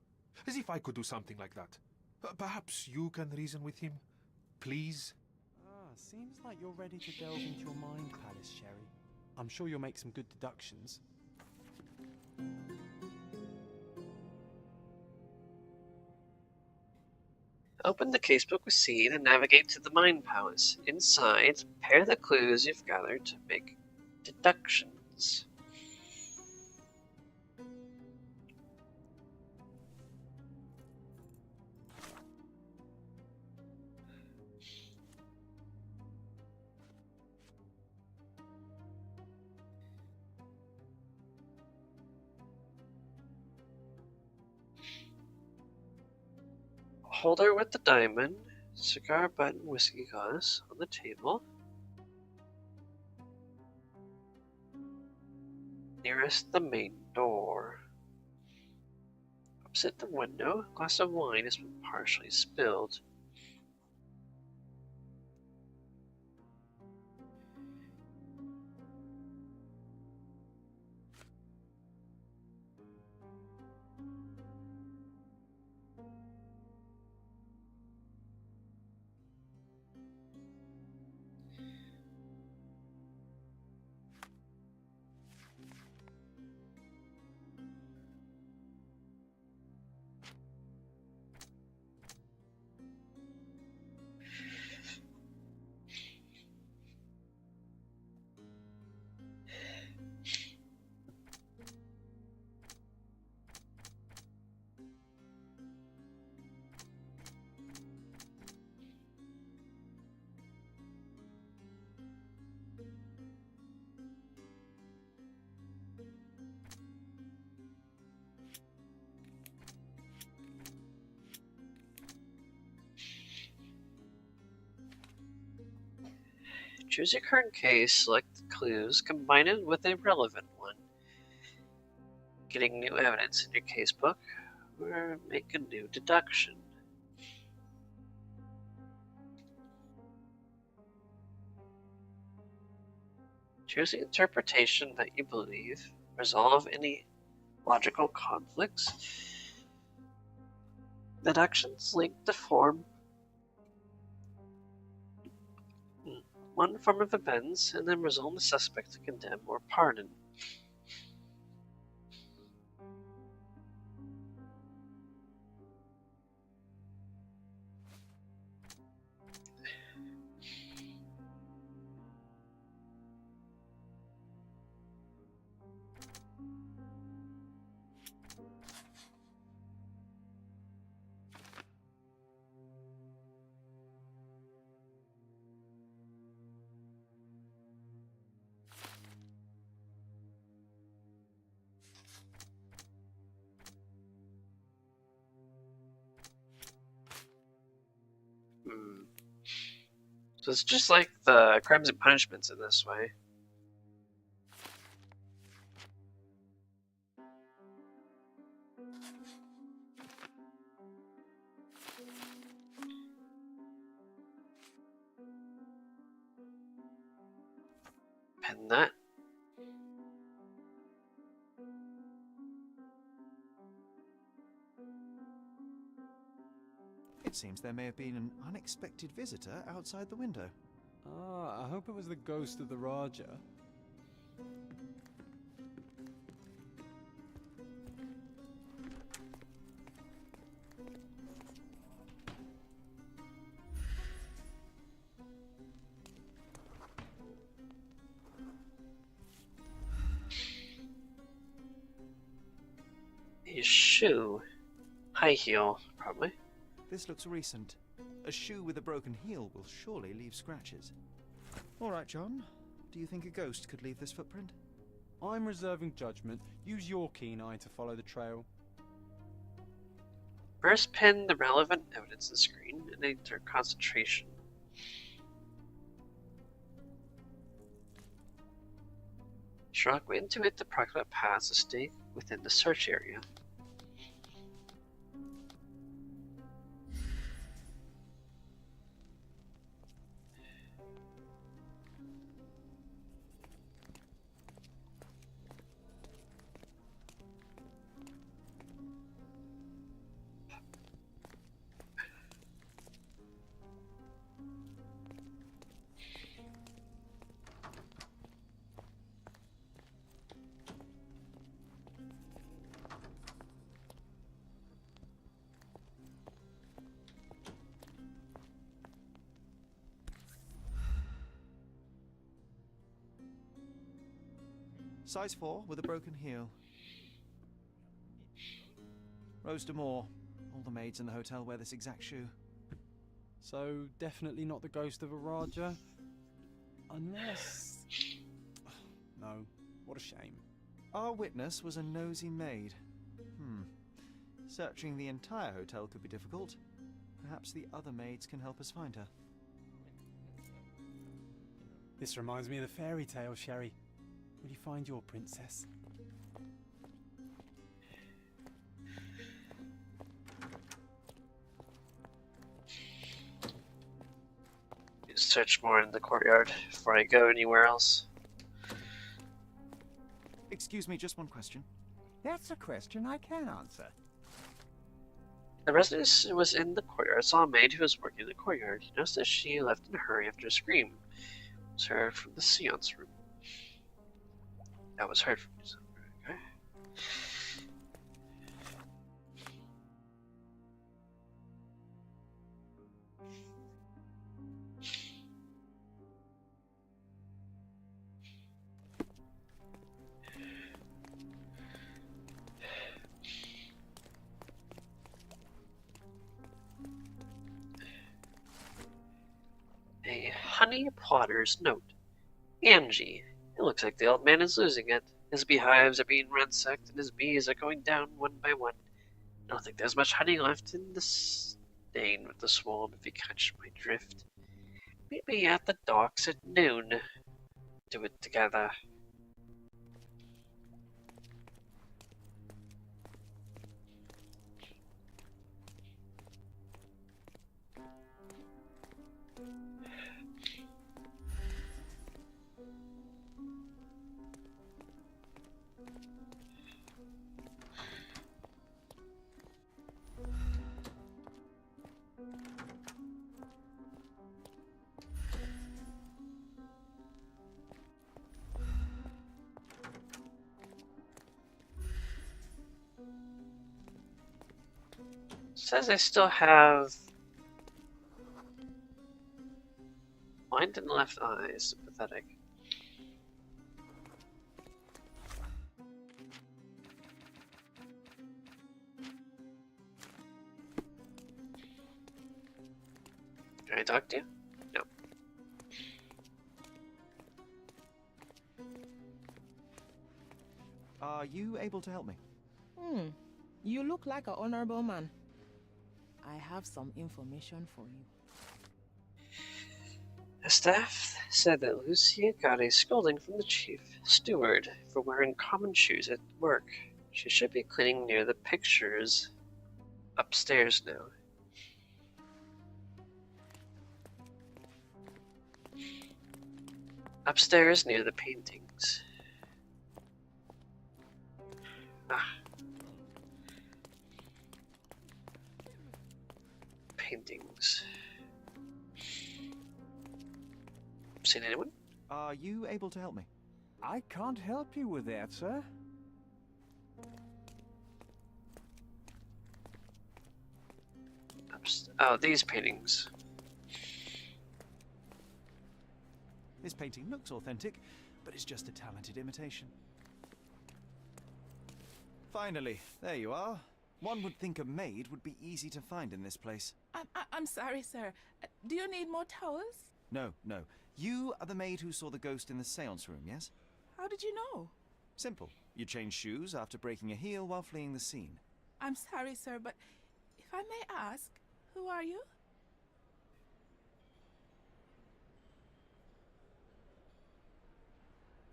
As if I could do something like that. Perhaps you can reason with him? Please? Seems like you're ready to delve into your mind palace, Sherry. I'm sure you'll make some good deductions. Open the casebook with seed and navigate to the Mind Palace. Inside, pair the clues you've gathered to make deductions. Holder with the diamond, cigar butt and whiskey glass on the table. Nearest the main door. Opposite the window, a glass of wine has been partially spilled. Choose your current case, select the clues, combine it with a relevant one. Getting new evidence in your casebook, or make a new deduction. Choose the interpretation that you believe. Resolve any logical conflicts. Deductions linked to form one form of events, and then resolve the suspect to condemn or pardon. So it's just like the crimes and punishments in this way. Pen that. It seems there may have been an unexpected visitor outside the window. Ah, I hope it was the ghost of the Raja. A shoe. High heel, probably. This looks recent. A shoe with a broken heel will surely leave scratches. All right, John. Do you think a ghost could leave this footprint? I'm reserving judgment. Use your keen eye to follow the trail. First pin the relevant evidence on the screen and enter concentration. Sherlock will intuit the approximate paths to stay within the search area. Size 4 with a broken heel. Rose D'Amour. All the maids in the hotel wear this exact shoe. So, definitely not the ghost of a Raja? Unless... No, what a shame. Our witness was a nosy maid. Searching the entire hotel could be difficult. Perhaps the other maids can help us find her. This reminds me of the fairy tale, Sherry. Will you find your princess? Search more in the courtyard before I go anywhere else. Excuse me, just one question. That's a question I can answer. The residence was in the courtyard. I saw a maid who was working in the courtyard. He noticed that she left in a hurry after a scream. It was heard from the seance room. That was heard from me. Okay. A honey plotter's note. Angie. It looks like the old man is losing it. His beehives are being ransacked and his bees are going down one by one. I don't think there's much honey left in the stain with the swarm, if you catch my drift. Meet me at the docks at noon. Do it together. says I still have mind in the left eye. Is pathetic. Can I talk to you? No. Are you able to help me? You look like an honorable man. I have some information for you. The staff said that Lucia got a scolding from the chief steward for wearing common shoes at work. She should be cleaning near the pictures upstairs now. Upstairs near the paintings. Paintings. Seen anyone? Are you able to help me? I can't help you with that, sir. Oh, these paintings. This painting looks authentic, but it's just a talented imitation. Finally, there you are. One would think a maid would be easy to find in this place. I'm sorry, sir. Do you need more towels? No, no. You are the maid who saw the ghost in the seance room, yes? How did you know? Simple. You changed shoes after breaking a heel while fleeing the scene. I'm sorry, sir, but if I may ask, who are you?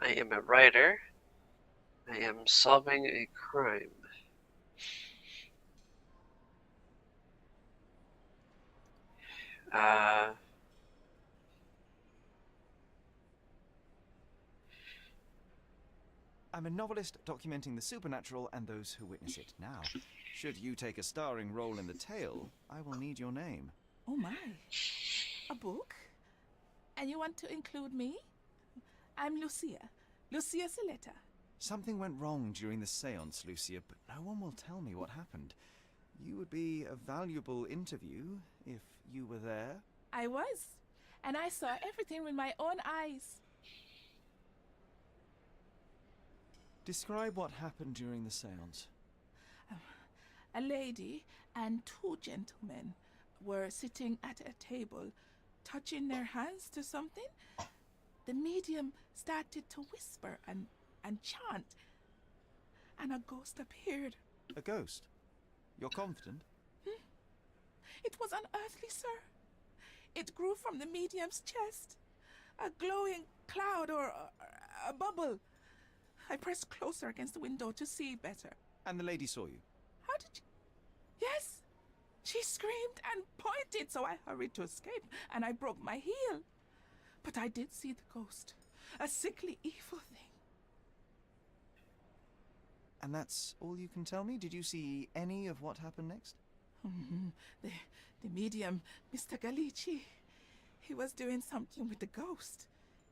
I am a writer. I am solving a crime. I'm a novelist documenting the supernatural and those who witness it. Now, should you take a starring role in the tale, I will need your name. Oh my. A book? And you want to include me? I'm Lucia. Lucia Saletta. Something went wrong during the seance, Lucia, but no one will tell me what happened. You would be a valuable interview if you were there. I was. And I saw everything with my own eyes. Describe what happened during the seance. A lady and two gentlemen were sitting at a table, touching their hands to something. The medium started to whisper and chant, and a ghost appeared. A ghost? You're confident? It was unearthly, sir. It grew from the medium's chest. A glowing cloud or a bubble. I pressed closer against the window to see better. And the lady saw you? How did you... Yes! She screamed and pointed, so I hurried to escape, and I broke my heel. But I did see the ghost. A sickly, evil thing. And that's all you can tell me? Did you see any of what happened next? The medium, Mr. Galici, he was doing something with the ghost.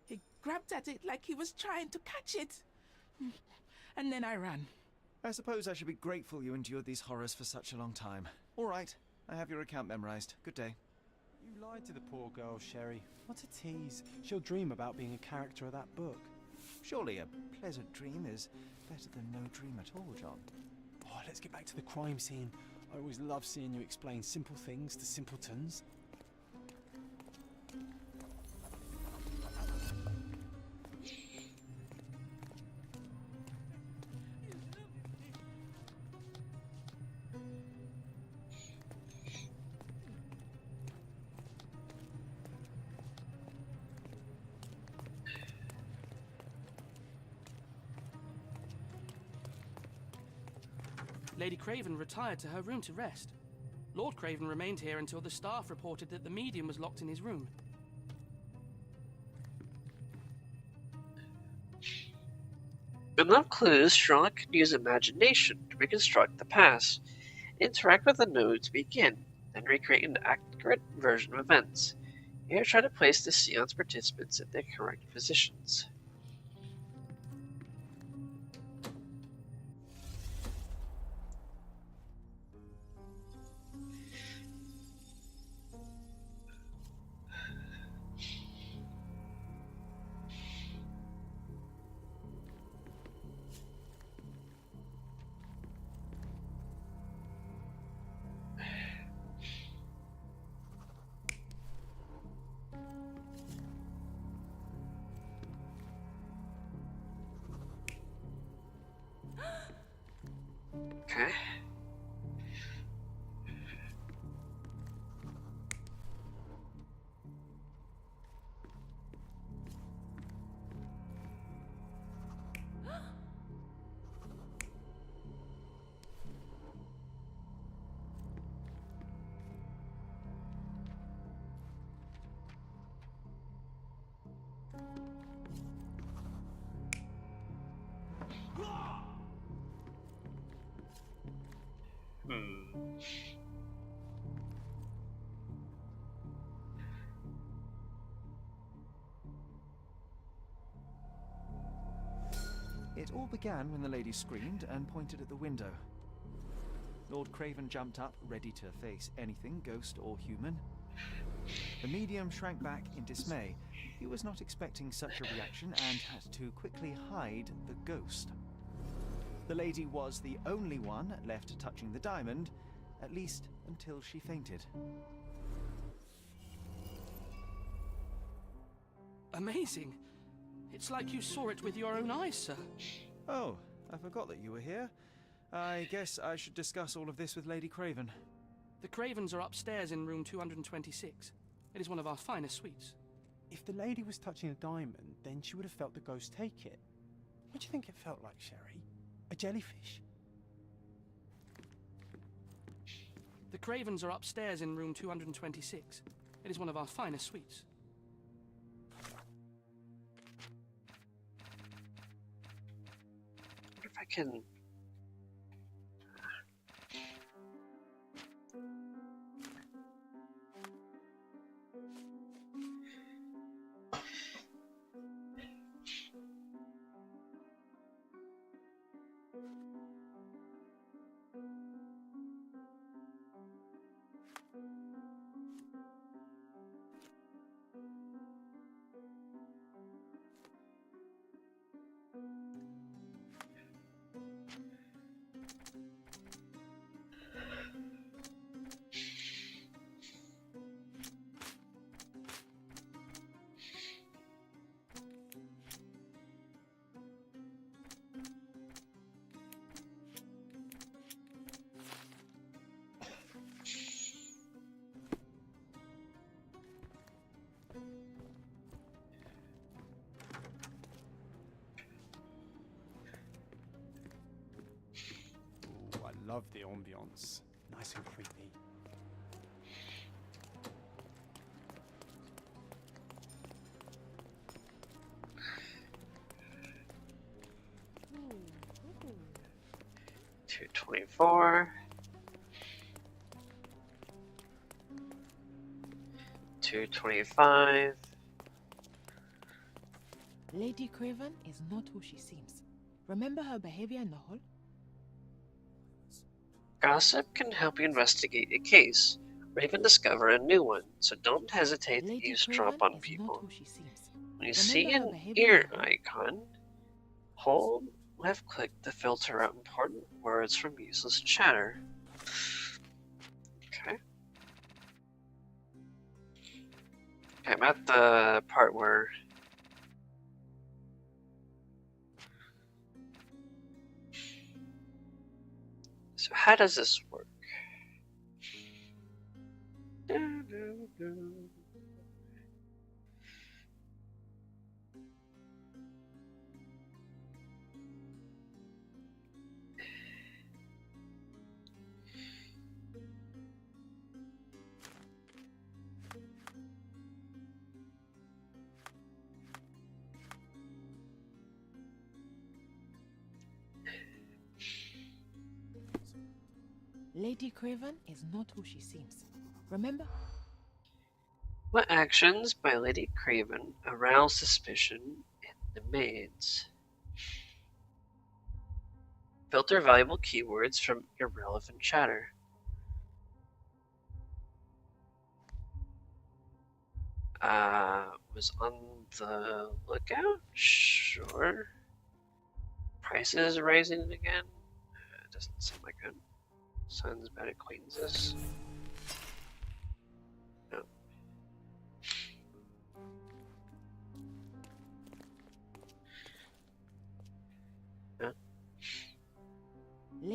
He grabbed at it like he was trying to catch it. And then I ran. I suppose I should be grateful you endured these horrors for such a long time. All right, I have your account memorized. Good day. You lied to the poor girl, Sherry. What a tease. She'll dream about being a character of that book. Surely a pleasant dream is better than no dream at all, John. Oh, let's get back to the crime scene. I always love seeing you explain simple things to simpletons. Lady Craven retired to her room to rest. Lord Craven remained here until the staff reported that the medium was locked in his room. With enough clues, Sherlock can use imagination to reconstruct the past, interact with the node to begin, then recreate an accurate version of events. Here, try to place the seance participants in their correct positions. Okay. It all began when the lady screamed and pointed at the window. Lord Craven jumped up, ready to face anything, ghost or human. The medium shrank back in dismay. He was not expecting such a reaction and had to quickly hide the ghost. The lady was the only one left touching the diamond, at least until she fainted. Amazing. It's like you saw it with your own eyes, sir. Oh, I forgot that you were here. I guess I should discuss all of this with Lady Craven. The Cravens are upstairs in room 226. It is one of our finest suites. If the lady was touching a diamond, then she would have felt the ghost take it. What do you think it felt like, Sherry? A jellyfish? The Cravens are upstairs in room 226. It is one of our finest suites. I wonder if I can... I love the ambience. Nice and creepy. $224. $225. Lady Craven is not who she seems. Remember her behavior in the hall? Gossip can help you investigate a case, or even discover a new one, so don't hesitate to eavesdrop on people. When you see an ear icon, hold left click to filter out important words from useless chatter. Okay. Okay, I'm at the part where... So how does this work? Lady Craven is not who she seems. Remember? What actions by Lady Craven arouse suspicion in the maids? Filter valuable keywords from irrelevant chatter. Was on the lookout? Sure. Prices rising again? Doesn't seem like good. Signs bad acquaintances. No.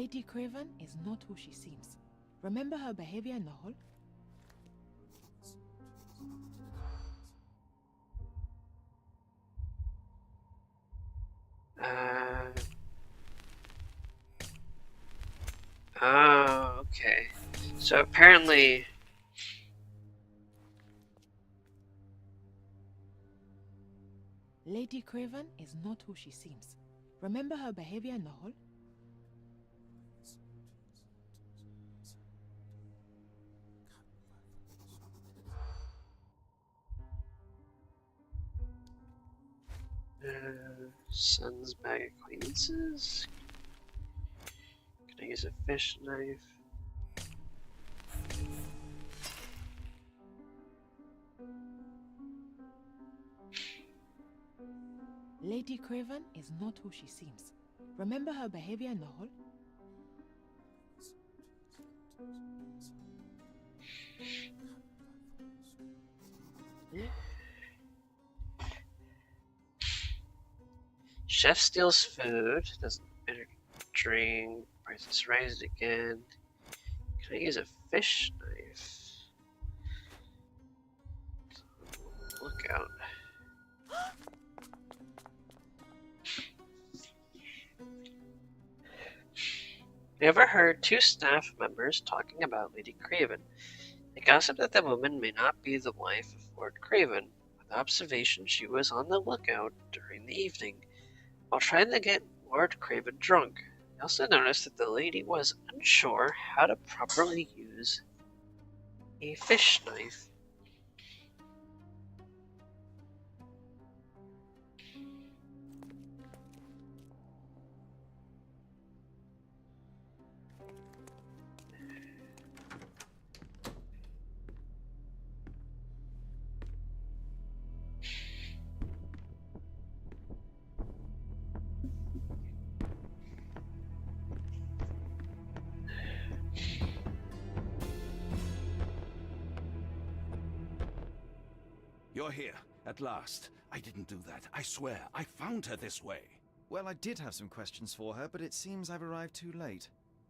Lady Craven is not who she seems. Remember her behavior in the hall? Oh, okay. So apparently... Lady Craven is not who she seems. Remember her behavior in the hall? Son's bag acquaintances? Can I use a fish knife? Lady Craven is not who she seems. Remember her behavior in the hall? Chef steals food, doesn't enter drink, prices raised again. Can I use a fish knife? Look out. I overheard two staff members talking about Lady Craven. They gossiped that the woman may not be the wife of Lord Craven. With observation, she was on the lookout during the evening while trying to get Lord Craven drunk. I also noticed that the lady was unsure how to properly use a fish knife. You're here, at last. I didn't do that. I swear, I found her this way. Well, I did have some questions for her, but it seems I've arrived too late.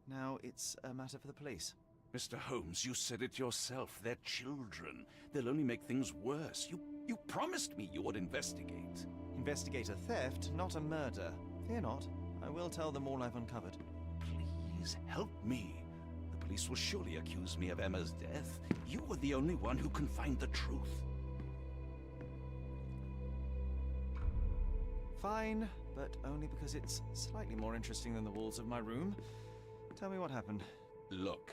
Now it's a matter for the police. Mr. Holmes, you said it yourself. They're children. They'll only make things worse. You promised me you would investigate. Investigate a theft, not a murder. Fear not. I will tell them all I've uncovered. Please help me. The police will surely accuse me of Emma's death. You were the only one who can find the truth. Fine, but only because it's slightly more interesting than the walls of my room. Tell me what happened. Look,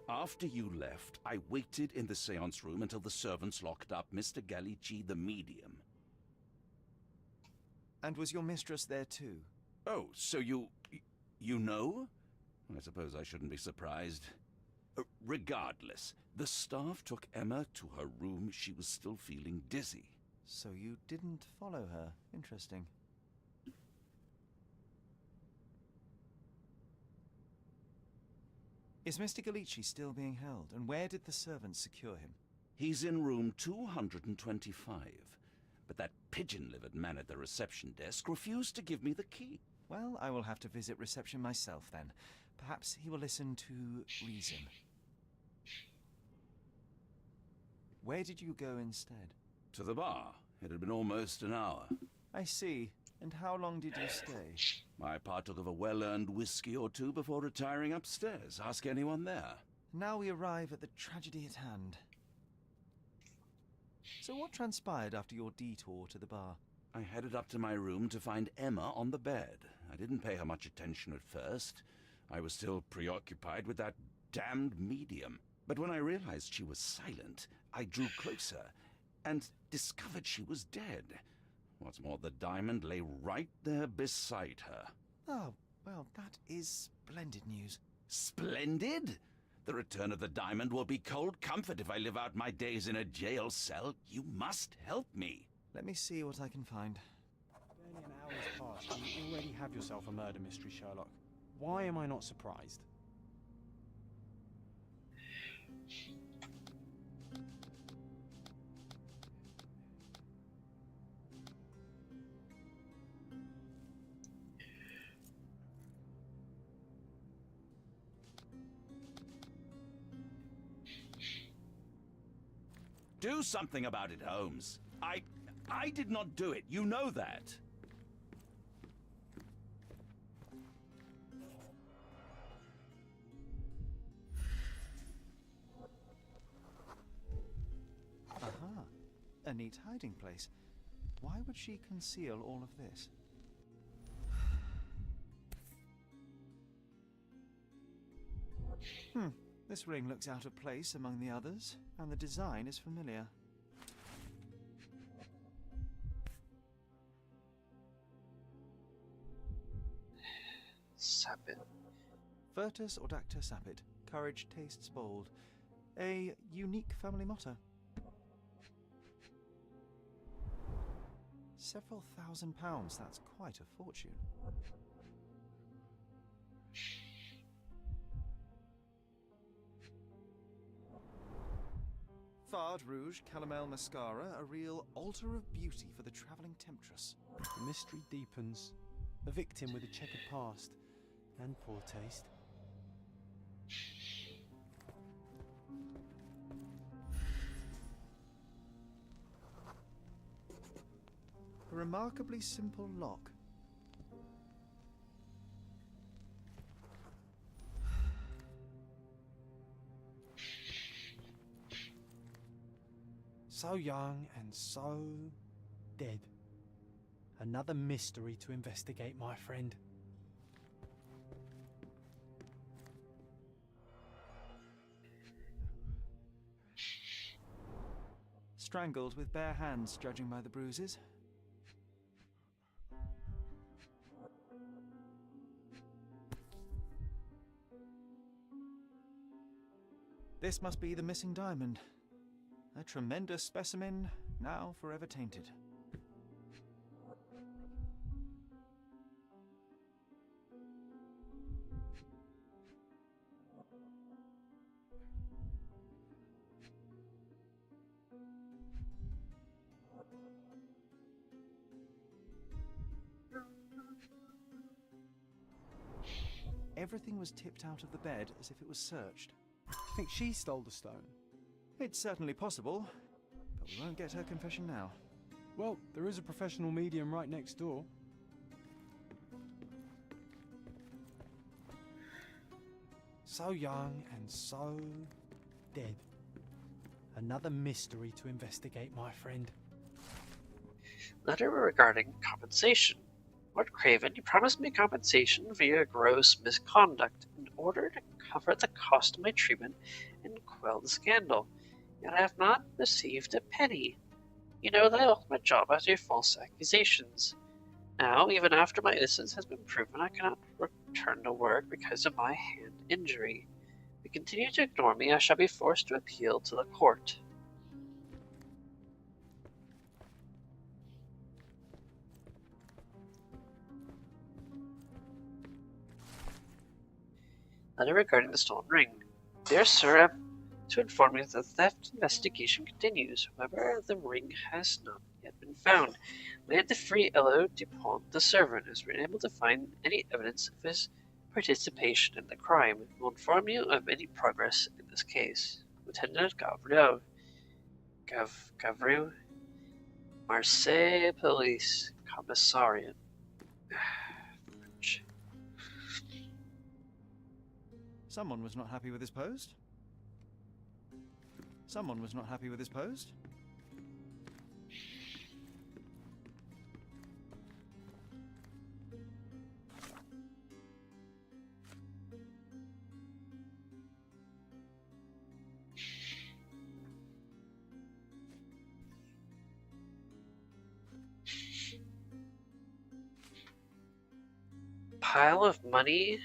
after you left, I waited in the seance room until the servants locked up Mr. Gallici, the medium. And was your mistress there too? Oh, so you know? I suppose I shouldn't be surprised. Regardless, the staff took Emma to her room. She was still feeling dizzy. So you didn't follow her. Interesting. Is Mr. Gallici still being held, and where did the servants secure him? He's in room 225, but that pigeon-livered man at the reception desk refused to give me the key. Well, I will have to visit reception myself then. Perhaps he will listen to reason. Where did you go instead? To the bar. It had been almost an hour. I see. And how long did you stay? I partook of a well-earned whiskey or two before retiring upstairs. Ask anyone there. Now we arrive at the tragedy at hand. So what transpired after your detour to the bar? I headed up to my room to find Emma on the bed. I didn't pay her much attention at first. I was still preoccupied with that damned medium. But when I realized she was silent, I drew closer and discovered she was dead. What's more, the diamond lay right there beside her. Oh, well, that is splendid news. Splendid? The return of the diamond will be cold comfort if I live out my days in a jail cell. You must help me. Let me see what I can find. Barely an hour's passed, and you already have yourself a murder mystery, Sherlock. Why am I not surprised? Do something about it, Holmes. I did not do it. You know that. Aha. A neat hiding place. Why would she conceal all of this? This ring looks out of place among the others, and the design is familiar. Sapit. Virtus Audacta Sapit. Courage tastes bold. A unique family motto. Several £1,000s, that's quite a fortune. Fard Rouge Calomel Mascara, a real altar of beauty for the travelling temptress. The mystery deepens. A victim with a checkered past and poor taste. A remarkably simple lock. So young and so dead. Another mystery to investigate, my friend. Strangled with bare hands, judging by the bruises. This must be the missing diamond. A tremendous specimen, now forever tainted. Everything was tipped out of the bed as if it was searched. You think she stole the stone? It's certainly possible, but we won't get her confession now. Well, there is a professional medium right next door. So young and so dead. Another mystery to investigate, my friend. Letter regarding compensation. Lord Craven, you promised me compensation via gross misconduct in order to cover the cost of my treatment and quell the scandal. Yet I have not received a penny. You know that I lost my job after your false accusations. Now, even after my innocence has been proven, I cannot return to work because of my hand injury. If you continue to ignore me, I shall be forced to appeal to the court. Letter regarding the stolen ring. Dear sir, I am to inform you that the theft investigation continues. However, the ring has not yet been found. May the free Elo Dupont, the servant, has been able to find any evidence of his participation in the crime. We will inform you of any progress in this case. Lieutenant Gavriou, Marseille Police Commissariat. Someone was not happy with his post. Someone was not happy with his post. Pile of money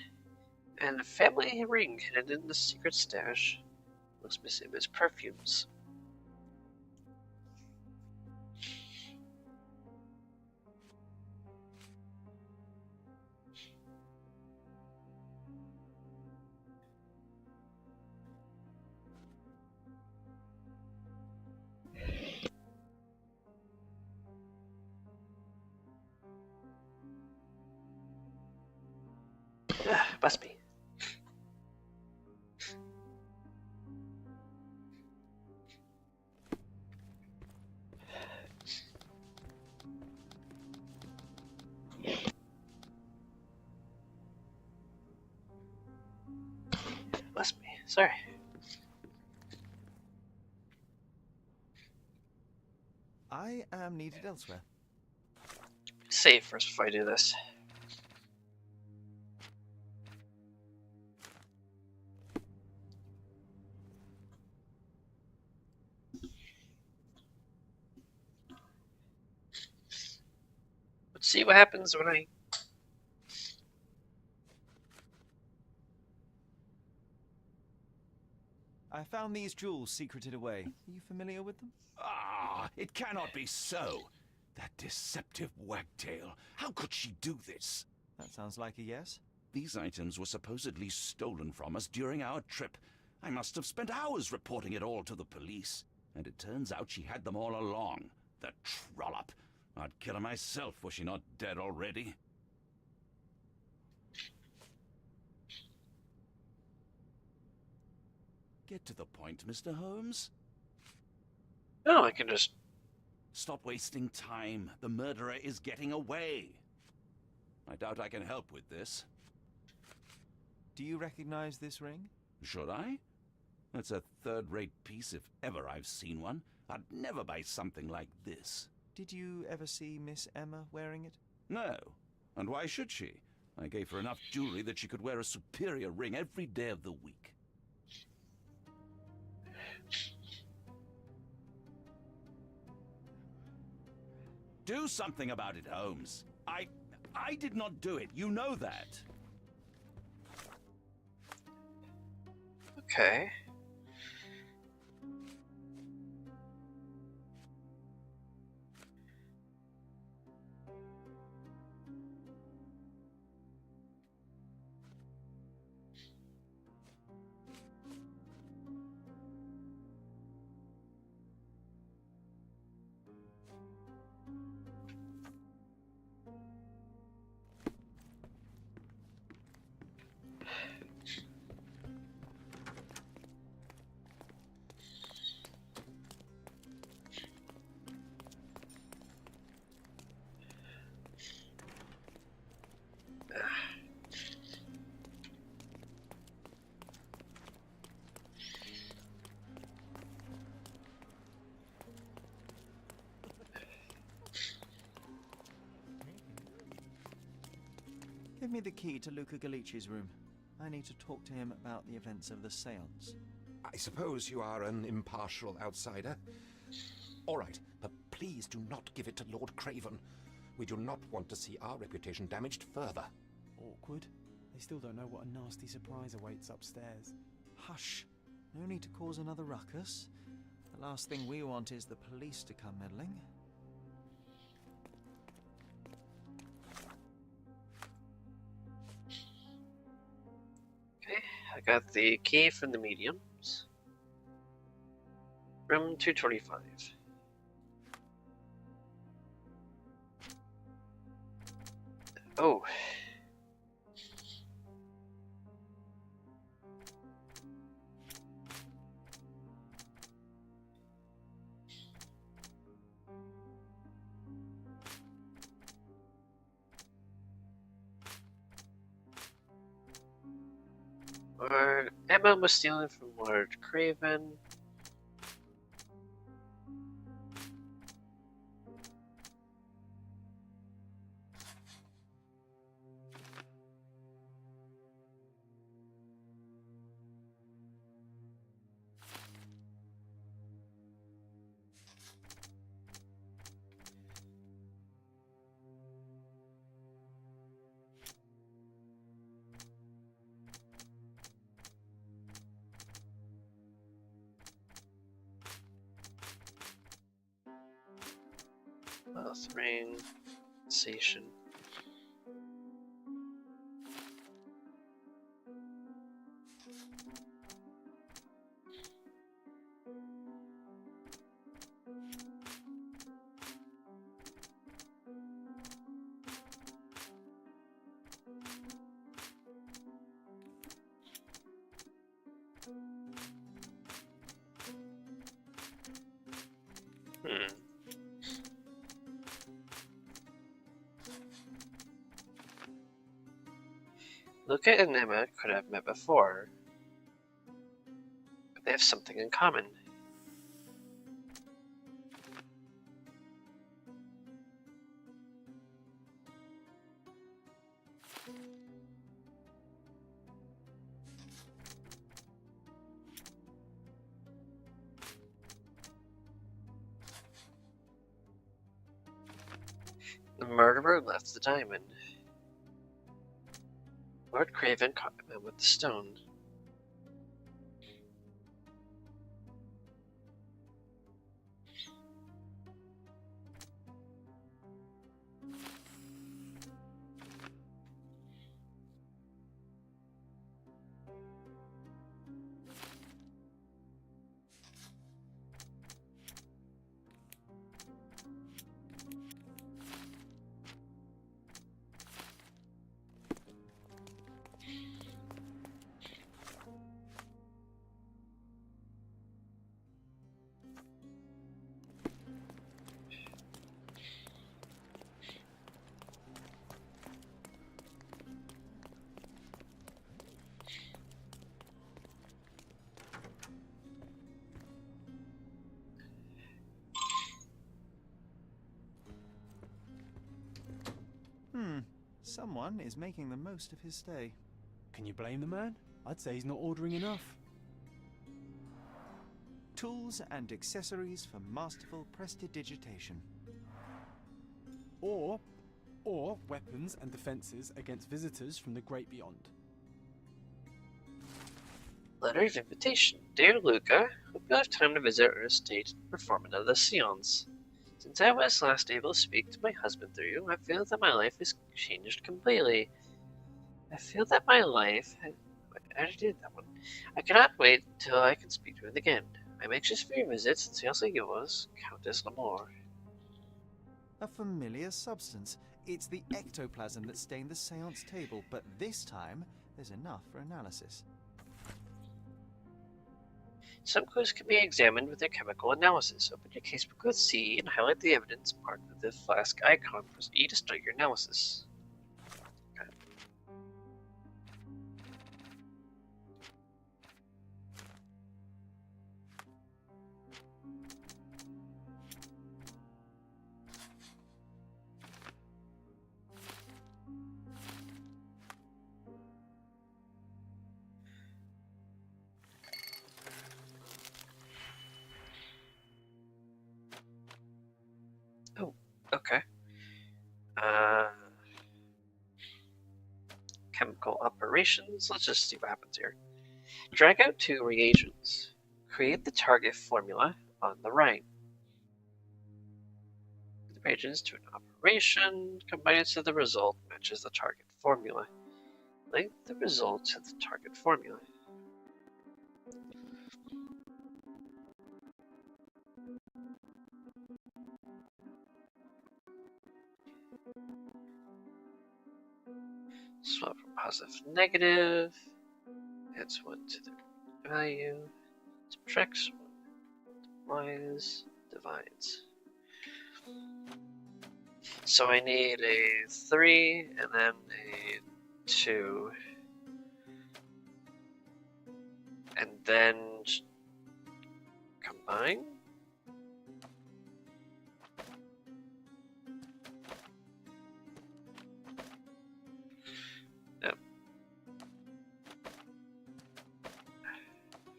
and a family ring hidden in the secret stash. Looks missing his perfumes. Must be. Must be. Sorry. I am needed elsewhere. Save first before I do this. Let's see what happens when I... I found these jewels secreted away. Are you familiar with them? Ah, it cannot be so. That deceptive wagtail. How could she do this? That sounds like a yes. These items were supposedly stolen from us during our trip. I must have spent hours reporting it all to the police. And it turns out she had them all along. The trollop. I'd kill her myself were she not dead already. Get to the point, Mr. Holmes. No, I can just... Stop wasting time. The murderer is getting away. I doubt I can help with this. Do you recognize this ring? Should I? That's a third-rate piece if ever I've seen one. I'd never buy something like this. Did you ever see Miss Emma wearing it? No. And why should she? I gave her enough jewelry that she could wear a superior ring every day of the week. Do something about it, Holmes. I did not do it. You know that. Okay. Give me the key to Luca Galici's room. I need to talk to him about the events of the séance. I suppose you are an impartial outsider. All right, but please do not give it to Lord Craven. We do not want to see our reputation damaged further. Awkward. They still don't know what a nasty surprise awaits upstairs. Hush. No need to cause another ruckus. The last thing we want is the police to come meddling. Okay, I got the key from the mediums. Room 225. Oh. Lord Emma was stealing from Lord Craven. Wealth ring, sensation. Luca and Emma could have met before, but they have something in common. The murderer left the diamond. Lord Craven caught him with the stone. Someone is making the most of his stay. Can you blame the man? I'd say he's not ordering enough. Tools and accessories for masterful prestidigitation. Or weapons and defences against visitors from the great beyond. Letter of invitation. Dear Luca, hope you have time to visit our estate and perform another seance. Since I was last able to speak to my husband through you, I feel that my life has changed completely. I feel that my life... I did that one. I cannot wait till I can speak to him again. I'm anxious for your visit, sincerely yours, Countess Lamore. A familiar substance. It's the ectoplasm that stained the seance table, but this time there's enough for analysis. Some clues can be examined with their chemical analysis. Open your casebook with C and highlight the evidence marked with the flask icon. Press E to start your analysis. Okay. Oh, okay. Chemical operations. Let's just see what happens here. Drag out 2 reagents. Create the target formula on the right. The reagents to an operation. Combine it so the result matches the target formula. Link the result to the target formula. Swap from positive to negative. Adds 1 to the value. Subtracts 1. Multiplies. Divides. So I need a 3 and then a 2. And then combine. Yep.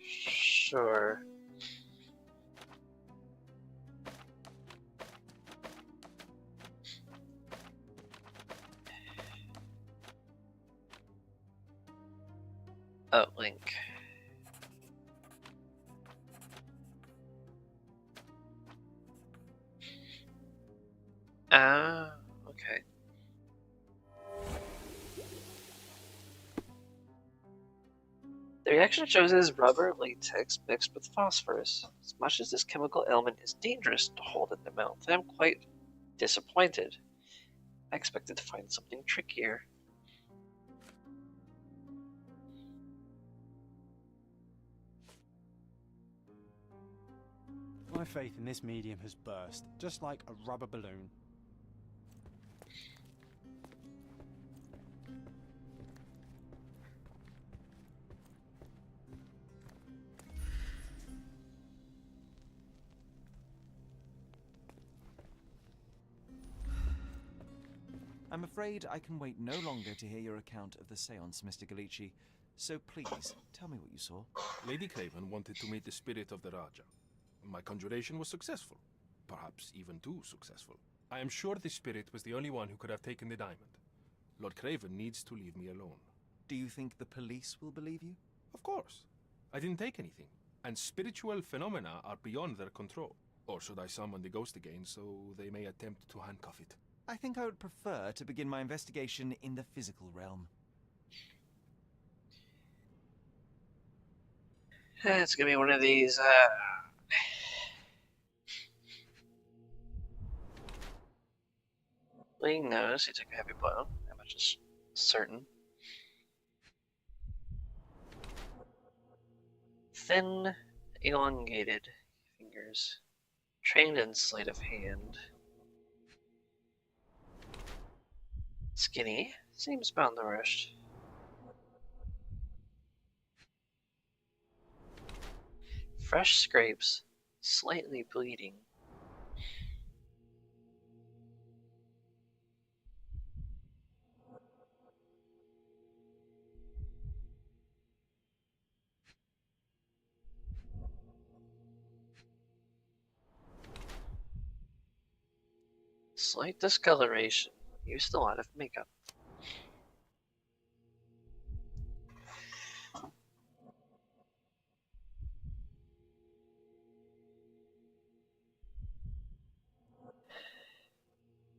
Sure. Oh, link. Okay. The reaction shows as rubber latex mixed with phosphorus. As much as this chemical element is dangerous to hold in the mouth, I am quite disappointed. I expected to find something trickier. My faith in this medium has burst, just like a rubber balloon. I'm afraid I can wait no longer to hear your account of the seance, Mr. Galici. So please, tell me what you saw. Lady Craven wanted to meet the spirit of the Raja. My conjuration was successful. Perhaps even too successful. I am sure the spirit was the only one who could have taken the diamond. Lord Craven needs to leave me alone. Do you think the police will believe you? Of course. I didn't take anything. And spiritual phenomena are beyond their control. Or should I summon the ghost again so they may attempt to handcuff it? I think I would prefer to begin my investigation in the physical realm. It's gonna be one of these, Ling knows he took a heavy blow. That much is certain. Thin, elongated fingers. Trained in sleight of hand. Skinny. Seems malnourished. Fresh scrapes. Slightly bleeding. Slight discoloration. Used a lot of makeup.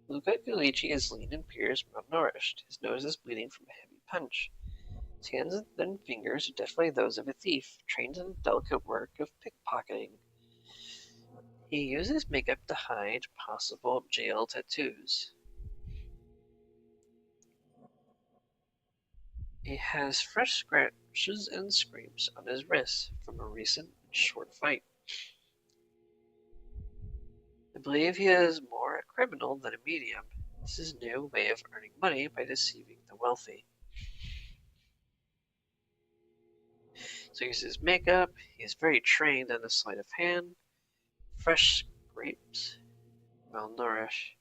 Luca Gulici is lean and appears malnourished. His nose is bleeding from a heavy punch. His hands and thin fingers are definitely those of a thief, trained in the delicate work of pickpocketing. He uses makeup to hide possible jail tattoos. He has fresh scratches and scrapes on his wrists from a recent short fight. I believe he is more a criminal than a medium. This is a new way of earning money by deceiving the wealthy. So he uses makeup, he is very trained in the sleight of hand, fresh scrapes, malnourished.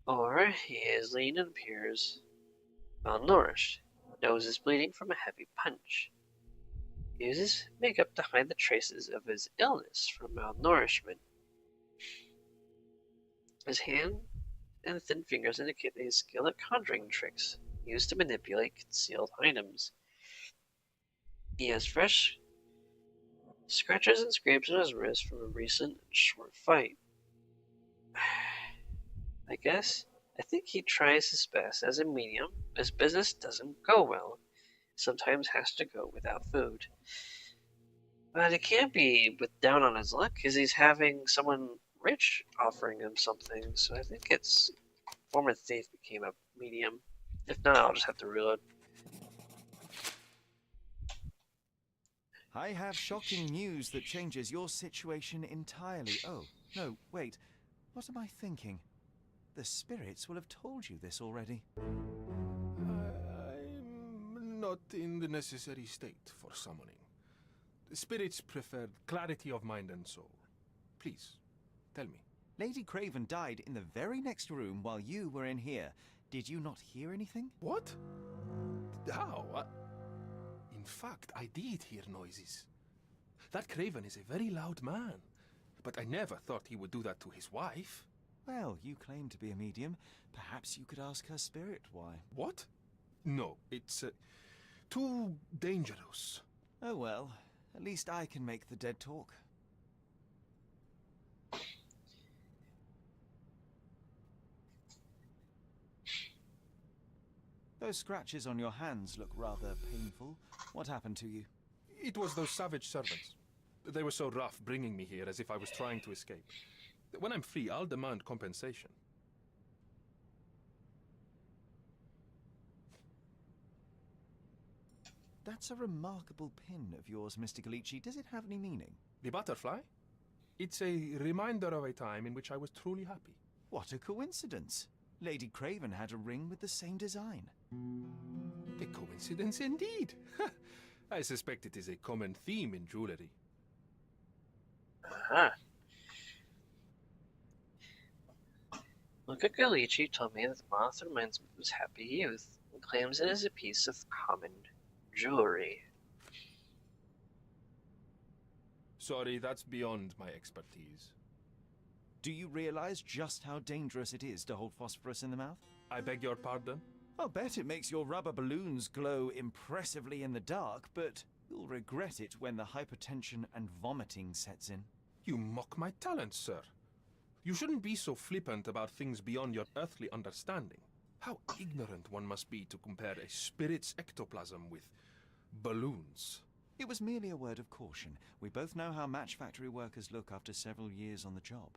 Or he is lean and appears malnourished. Nose is bleeding from a heavy punch. He uses makeup to hide the traces of his illness from malnourishment. His hand and thin fingers indicate that he is skilled at conjuring tricks used to manipulate concealed items. He has fresh scratches and scrapes on his wrist from a recent short fight. I think he tries his best as a medium. His business doesn't go well. Sometimes has to go without food. But it can't be down on his luck, because he's having someone rich offering him something. So I think it's former thief became a medium. If not, I'll just have to reload. I have shocking news that changes your situation entirely. Oh, no, wait. What am I thinking? The spirits will have told you this already. I'm not in the necessary state for summoning. The spirits prefer clarity of mind and soul. Please, tell me. Lady Craven died in the very next room while you were in here. Did you not hear anything? What? How? In fact, I did hear noises. That Craven is a very loud man. But I never thought he would do that to his wife. Well, you claim to be a medium. Perhaps you could ask her spirit why. What? No, it's too dangerous. Oh well, at least I can make the dead talk. Those scratches on your hands look rather painful. What happened to you? It was those savage servants. They were so rough bringing me here as if I was trying to escape. When I'm free, I'll demand compensation. That's a remarkable pin of yours, Mr. Galici. Does it have any meaning? The butterfly? It's a reminder of a time in which I was truly happy. What a coincidence. Lady Craven had a ring with the same design. A coincidence indeed. I suspect it is a common theme in jewelry. Uh-huh. Luca Galici told me that the moth reminds him of his happy youth and claims it is a piece of common jewelry. Sorry, that's beyond my expertise. Do you realize just how dangerous it is to hold phosphorus in the mouth? I beg your pardon? I'll bet it makes your rubber balloons glow impressively in the dark, but you'll regret it when the hypertension and vomiting sets in. You mock my talents, sir. You shouldn't be so flippant about things beyond your earthly understanding. How ignorant one must be to compare a spirit's ectoplasm with balloons. It was merely a word of caution. We both know how match factory workers look after several years on the job.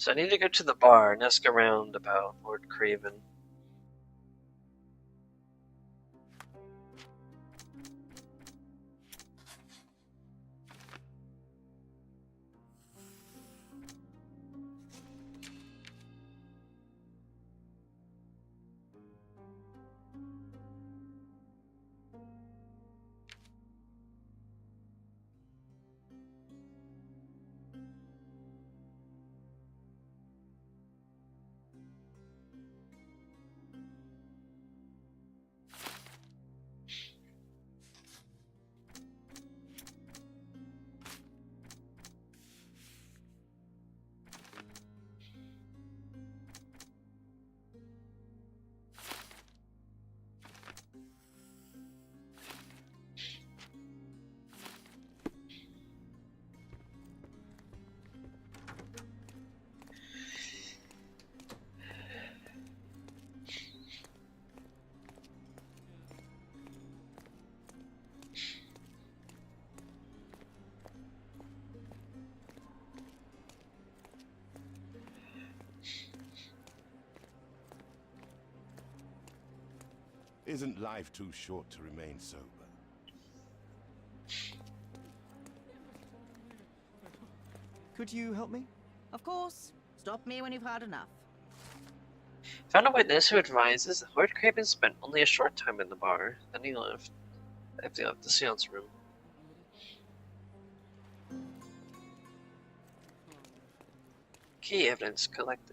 So I need to go to the bar and ask around about Lord Craven. Isn't life too short to remain sober? Could you help me? Of course. Stop me when you've had enough. Found a witness who advises that Lord Craven spent only a short time in the bar, then he left after he left the seance room. Key evidence collected.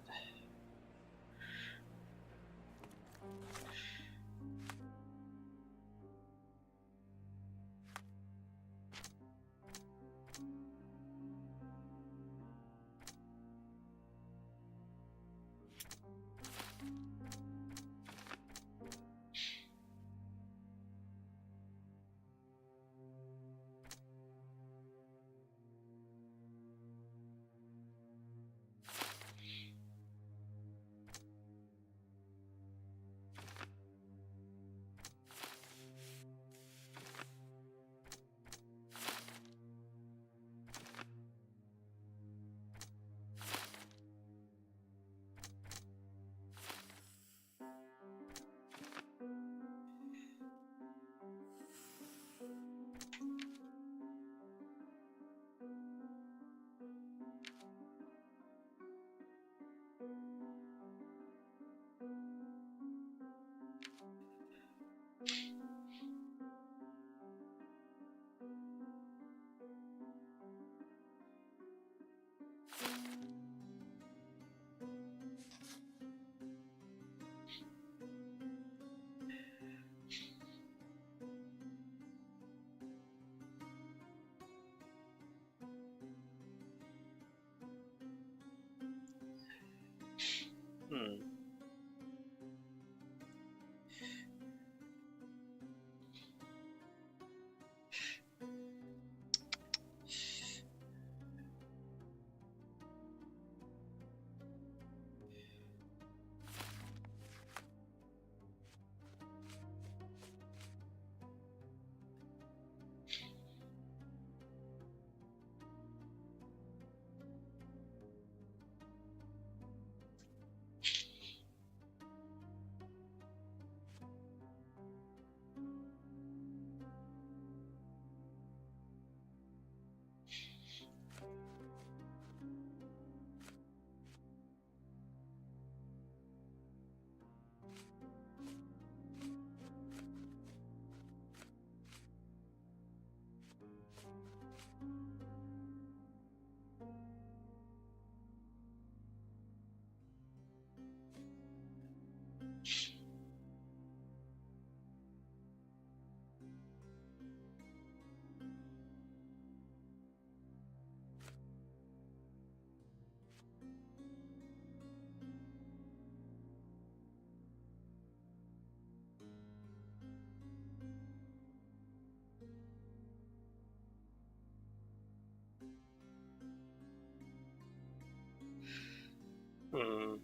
Hmm.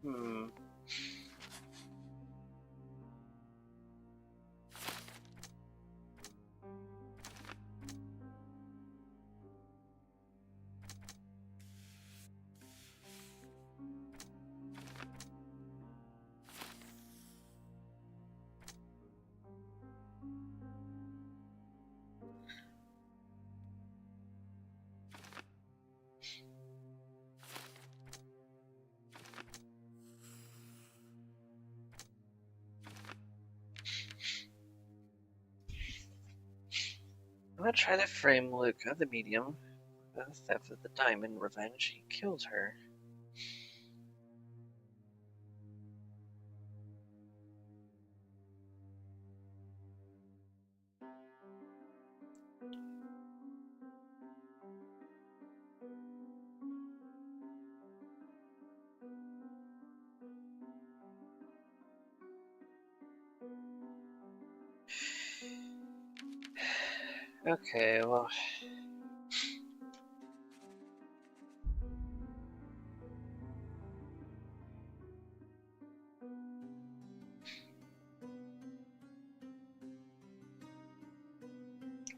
Hmm. I'm gonna try to frame Luca, the medium, for the theft of the diamond. Revenge. He killed her. Okay, well.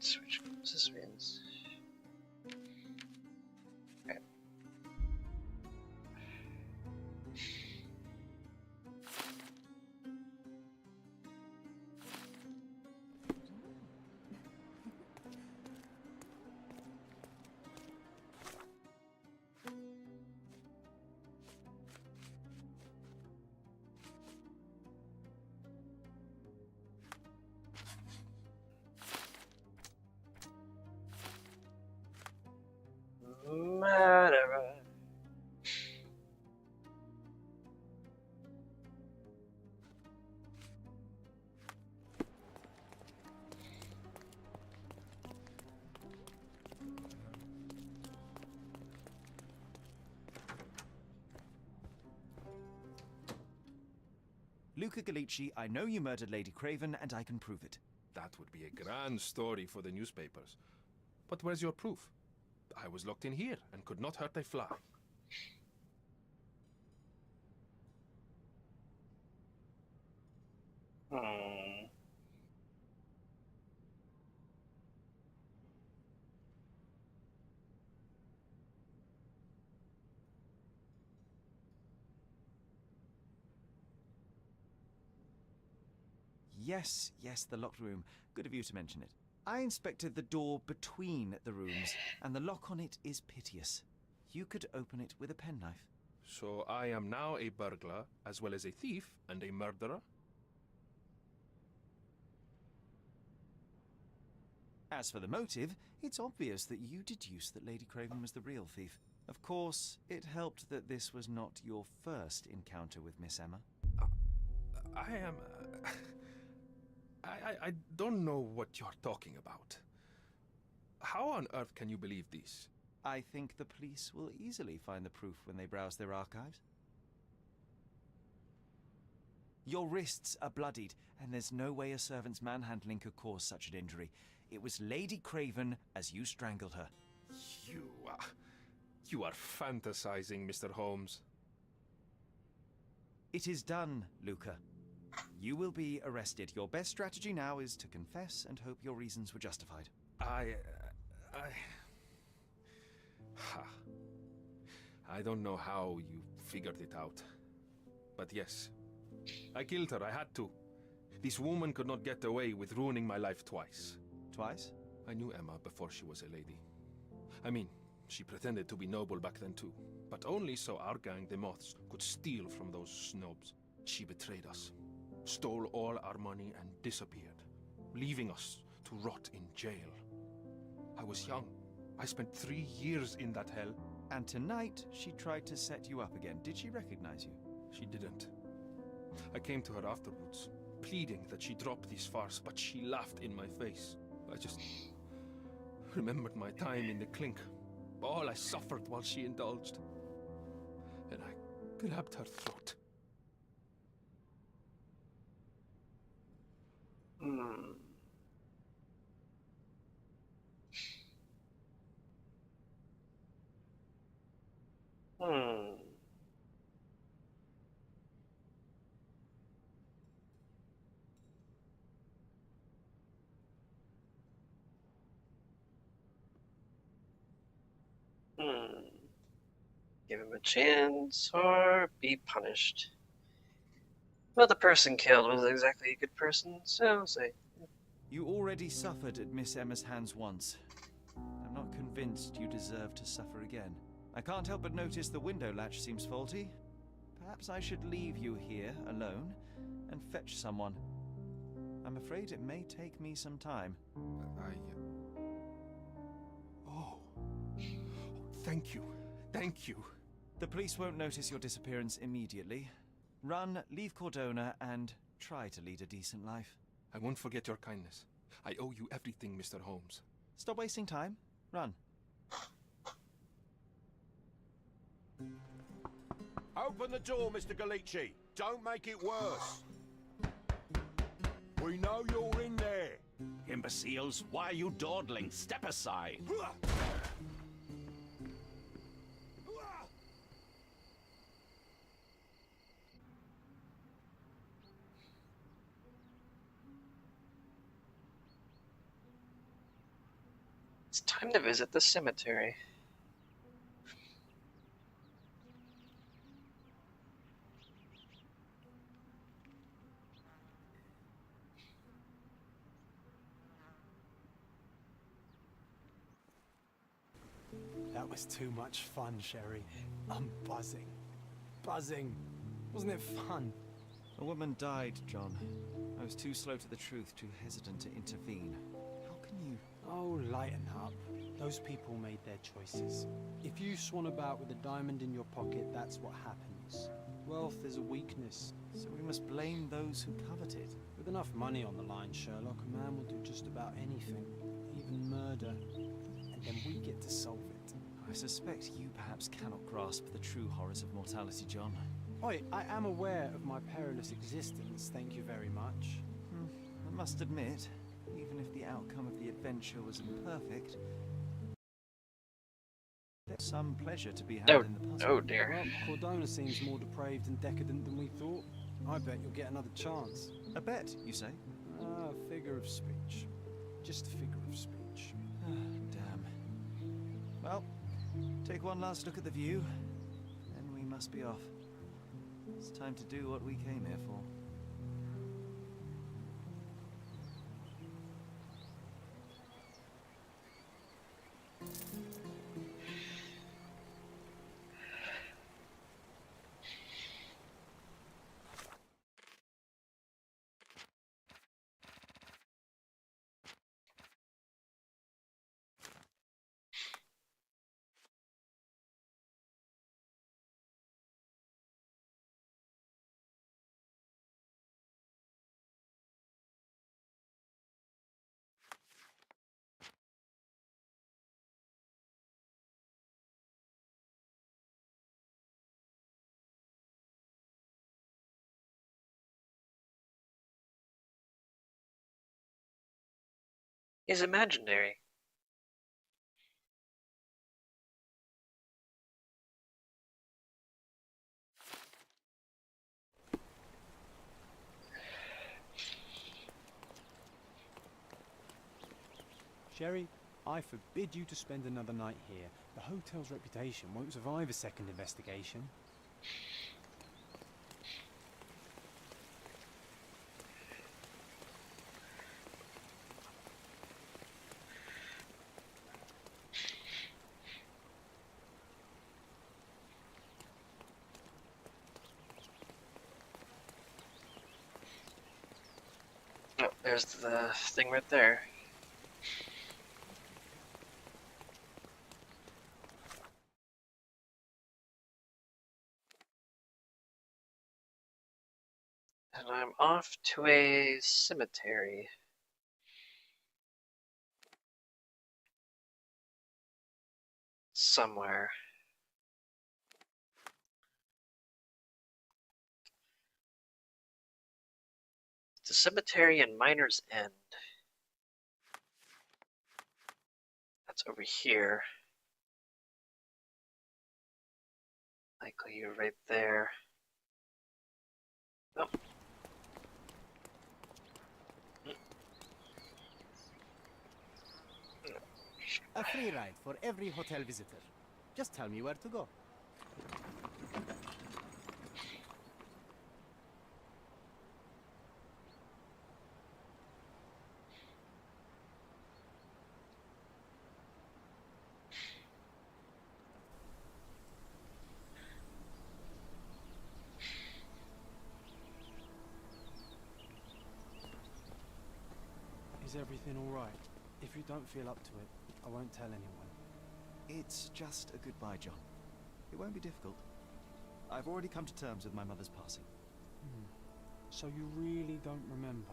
Switch participants. Okay. Whatever. Luca Gallici, I know you murdered Lady Craven, and I can prove it. That would be a grand story for the newspapers. But where's your proof? I was locked in here and could not hurt a fly. Hmm. Yes, the locked room. Good of you to mention it. I inspected the door between the rooms, and the lock on it is piteous. You could open it with a penknife. So I am now a burglar, as well as a thief and a murderer? As for the motive, it's obvious that you deduced that Lady Craven was the real thief. Of course, it helped that this was not your first encounter with Miss Emma. I am... I don't know what you're talking about. How on earth can you believe this? I think the police will easily find the proof when they browse their archives. Your wrists are bloodied, and there's no way a servant's manhandling could cause such an injury. It was Lady Craven as you strangled her. You are fantasizing, Mr. Holmes. It is done, Luca. You will be arrested. Your best strategy now is to confess and hope your reasons were justified. I don't know how you figured it out. But yes, I killed her. I had to. This woman could not get away with ruining my life twice. Twice? I knew Emma before she was a lady. I mean, she pretended to be noble back then too. But only so our gang, the Moths, could steal from those snobs. She betrayed us, stole all our money and disappeared, leaving us to rot in jail. I was young. I spent 3 years in that hell. And tonight, she tried to set you up again. Did she recognize you? She didn't. I came to her afterwards, pleading that she drop this farce, but she laughed in my face. I just remembered my time in the clink, all I suffered while she indulged. And I grabbed her throat. Hmm. Hmm. Hmm. Give him a chance or be punished. Well, the person killed was exactly a good person, so I'll say. You already suffered at Miss Emma's hands once. I'm not convinced you deserve to suffer again. I can't help but notice the window latch seems faulty. Perhaps I should leave you here alone and fetch someone. I'm afraid it may take me some time. Oh, thank you. Thank you. The police won't notice your disappearance immediately. Run, leave Cordona, and try to lead a decent life. I won't forget your kindness. I owe you everything, Mr. Holmes. Stop wasting time. Run. Open the door, Mr. Galici. Don't make it worse. We know you're in there. Imbeciles, why are you dawdling? Step aside. It's time to visit the cemetery. That was too much fun, Sherry. I'm buzzing. Buzzing. Wasn't it fun? A woman died, John. I was too slow to the truth, too hesitant to intervene. How can you... Oh, lighten up. Those people made their choices. If you swan about with a diamond in your pocket, that's what happens. Wealth is a weakness. So we must blame those who covet it. With enough money on the line, Sherlock, a man will do just about anything. Even murder. And then we get to solve it. I suspect you perhaps cannot grasp the true horrors of mortality, John. Oi, I am aware of my perilous existence, thank you very much. I must admit, even if the outcome of the adventure was imperfect, there's some pleasure to be had in the puzzle. Oh dear. Well, Cordona seems more depraved and decadent than we thought. I bet you'll get another chance. A bet, you say? A figure of speech. Just a figure of speech. Damn. Well, take one last look at the view, then we must be off. It's time to do what we came here for. Is imaginary. Sherry, I forbid you to spend another night here. The hotel's reputation won't survive a second investigation. There's the thing right there. And I'm off to a cemetery. Somewhere. It's a cemetery in Miner's End. That's over here. Likely you're right there. Oh. A free ride for every hotel visitor. Just tell me where to go. Is everything all right? If you don't feel up to it, I won't tell anyone. It's just a goodbye, John. It won't be difficult. I've already come to terms with my mother's passing. So you really don't remember?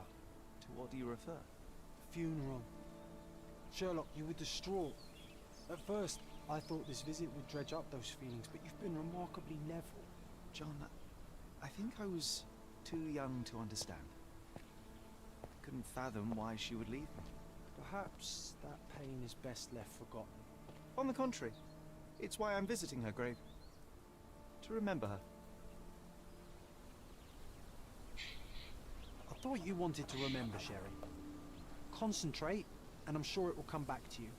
To what do you refer? The funeral. Sherlock, you were distraught. At first, I thought this visit would dredge up those feelings, but you've been remarkably level. John, I think I was too young to understand. Couldn't fathom why she would leave me. Perhaps that pain is best left forgotten. On the contrary, it's why I'm visiting her grave. To remember her. I thought you wanted to remember, Sherry. Concentrate, and I'm sure it will come back to you.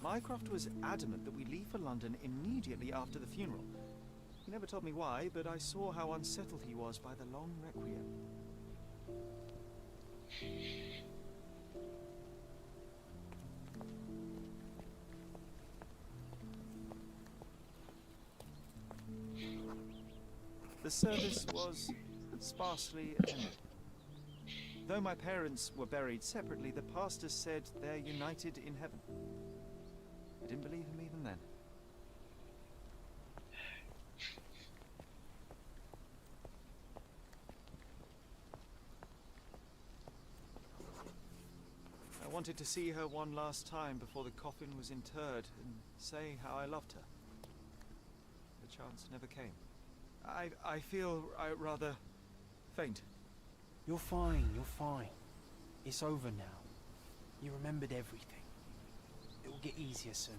Mycroft was adamant that we leave for London immediately after the funeral. He never told me why, but I saw how unsettled he was by the long requiem. The service was sparsely attended. Though my parents were buried separately, the pastor said they're united in heaven. I didn't believe him even then. I wanted to see her one last time before the coffin was interred and say how I loved her. The chance never came. I feel rather faint. You're fine, you're fine. It's over now. You remembered everything. It will get easier soon.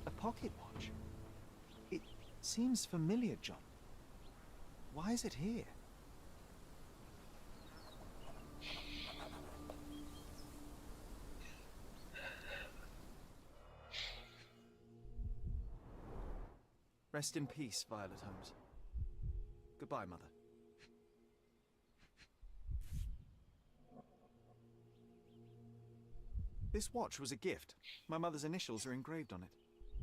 A pocket watch? It seems familiar, John. Why is it here? Rest in peace, Violet Holmes. Goodbye, Mother. This watch was a gift. My mother's initials are engraved on it.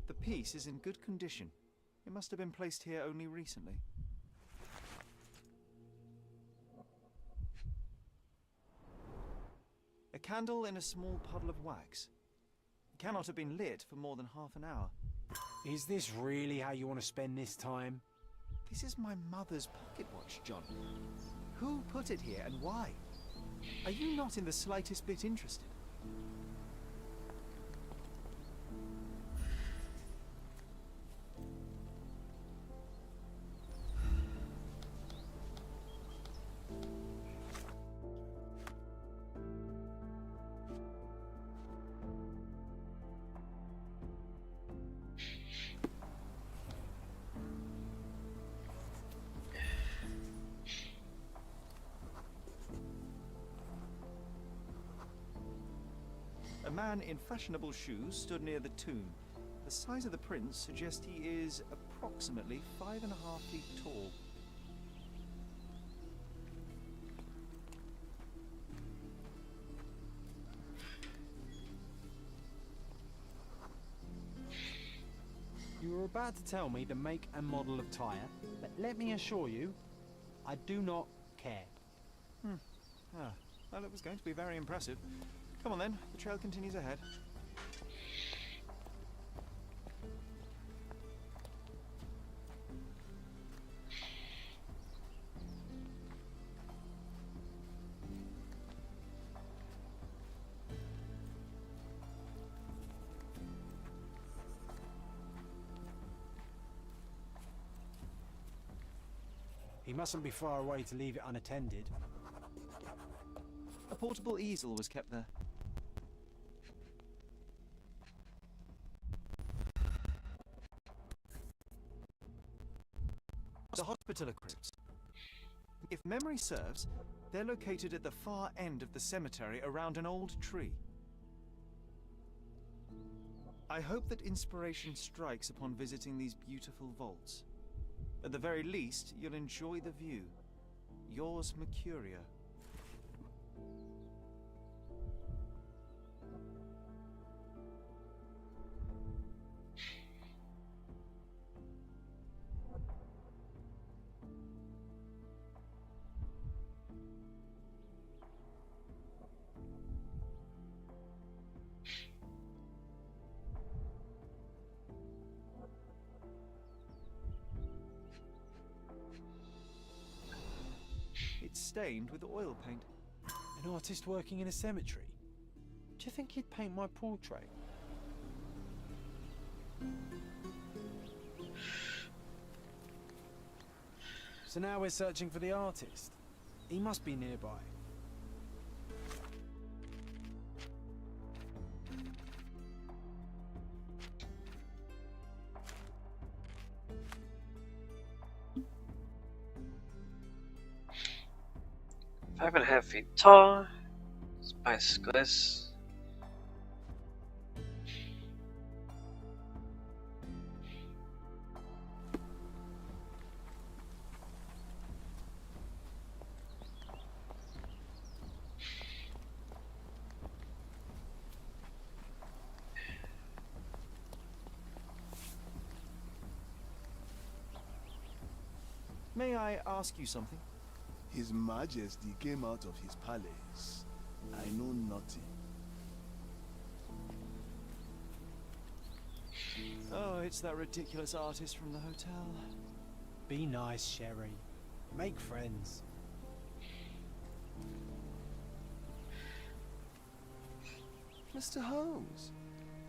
The piece is in good condition. It must have been placed here only recently. A candle in a small puddle of wax. It cannot have been lit for more than half an hour. Is this really how you want to spend this time? This is my mother's pocket watch, John. Who put it here and why? Are you not in the slightest bit interested? A man in fashionable shoes stood near the tomb. The size of the prints suggests he is approximately 5.5 feet tall. You were about to tell me the make and model of tyre, but let me assure you, I do not care. Well, it was going to be very impressive. Come on then, the trail continues ahead. He mustn't be far away to leave it unattended. A portable easel was kept there. The hospital crypts. If memory serves, they're located at the far end of the cemetery around an old tree. I hope that inspiration strikes upon visiting these beautiful vaults. At the very least, you'll enjoy the view. Yours, Mercuria. It's stained with oil paint. An artist working in a cemetery? Do you think he'd paint my portrait? So now we're searching for the artist. He must be nearby. Five and a half feet tall. It's bicyclist. May I ask you something? His Majesty came out of his palace. I know nothing. Oh, it's that ridiculous artist from the hotel. Be nice, Sherry. Make friends. Mr. Holmes,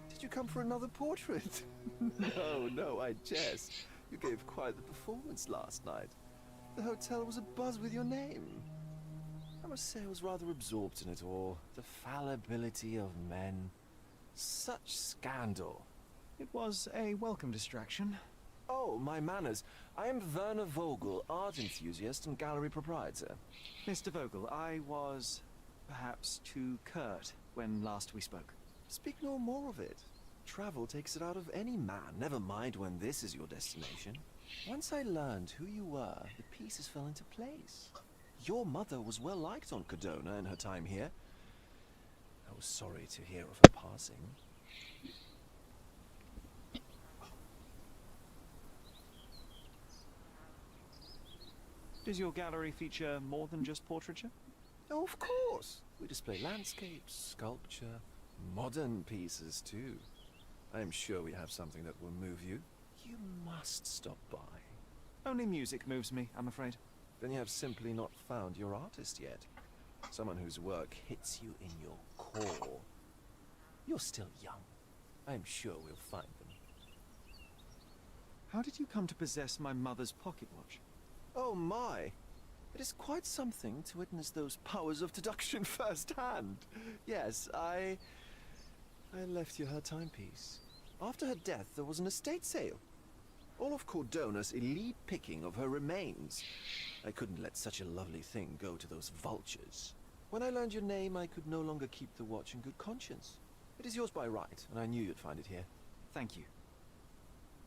did you come for another portrait? No, I jest. You gave quite the performance last night. The hotel was abuzz with your name. I must say I was rather absorbed in it all. The fallibility of men. Such scandal. It was a welcome distraction. Oh, my manners. I am Werner Vogel, art enthusiast and gallery proprietor. Mr. Vogel, I was perhaps too curt when last we spoke. Speak no more of it. Travel takes it out of any man, never mind when this is your destination. Once I learned who you were, the pieces fell into place. Your mother was well liked on Cadona in her time here. I was sorry to hear of her passing. Does your gallery feature more than just portraiture? Oh, of course. We display landscapes, sculpture, modern pieces too. I am sure we have something that will move you. You must stop by. Only music moves me, I'm afraid. Then you have simply not found your artist yet. Someone whose work hits you in your core. You're still young. I am sure we'll find them. How did you come to possess my mother's pocket watch? Oh my! It is quite something to witness those powers of deduction firsthand. Yes, I left you her timepiece. After her death, there was an estate sale. All of Cordona's elite picking of her remains. I couldn't let such a lovely thing go to those vultures. When I learned your name, I could no longer keep the watch in good conscience. It is yours by right, and I knew you'd find it here. Thank you.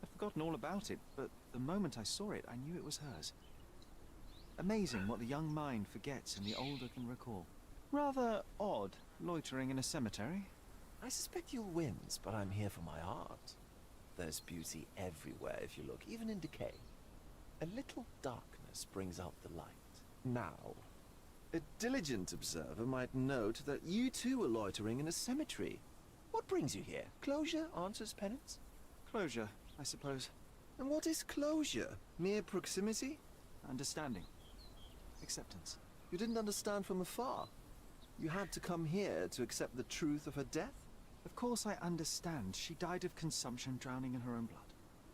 I'd forgotten all about it, but the moment I saw it, I knew it was hers. Amazing what the young mind forgets and the older can recall. Rather odd, loitering in a cemetery. I suspect you'll win, but I'm here for my art. There's beauty everywhere if you look, even in decay. A little darkness brings out the light. Now, a diligent observer might note that you too are loitering in a cemetery. What brings you here? Closure answers penance? Closure, I suppose. And what is closure? Mere proximity? Understanding. Acceptance. You didn't understand from afar. You had to come here to accept the truth of her death? Of course I understand. She died of consumption, drowning in her own blood.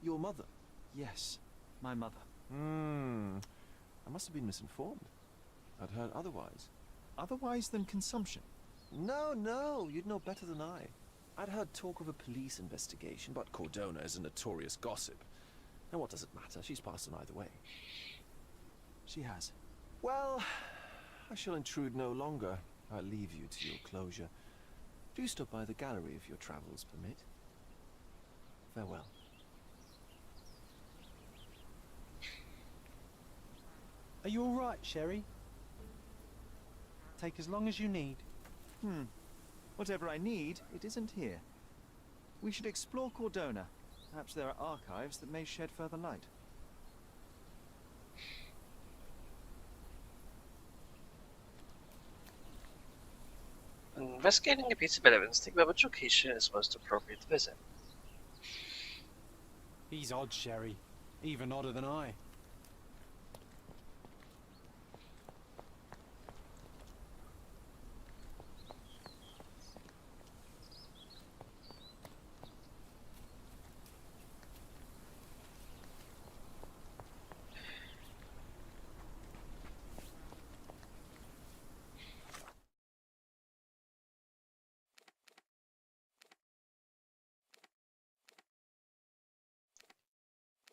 Your mother? Yes, my mother. I must have been misinformed. I'd heard otherwise. Otherwise than consumption? No, you'd know better than I. I'd heard talk of a police investigation, but Cordona is a notorious gossip. And what does it matter? She's passed on either way. She has. Well, I shall intrude no longer. I'll leave you to your closure. Do stop by the gallery if your travels permit. Farewell. Are you all right, Sherry? Take as long as you need. Whatever I need, it isn't here. We should explore Cordona. Perhaps there are archives that may shed further light. When investigating a piece of evidence, think about which location is most appropriate to visit. He's odd, Sherry. Even odder than I.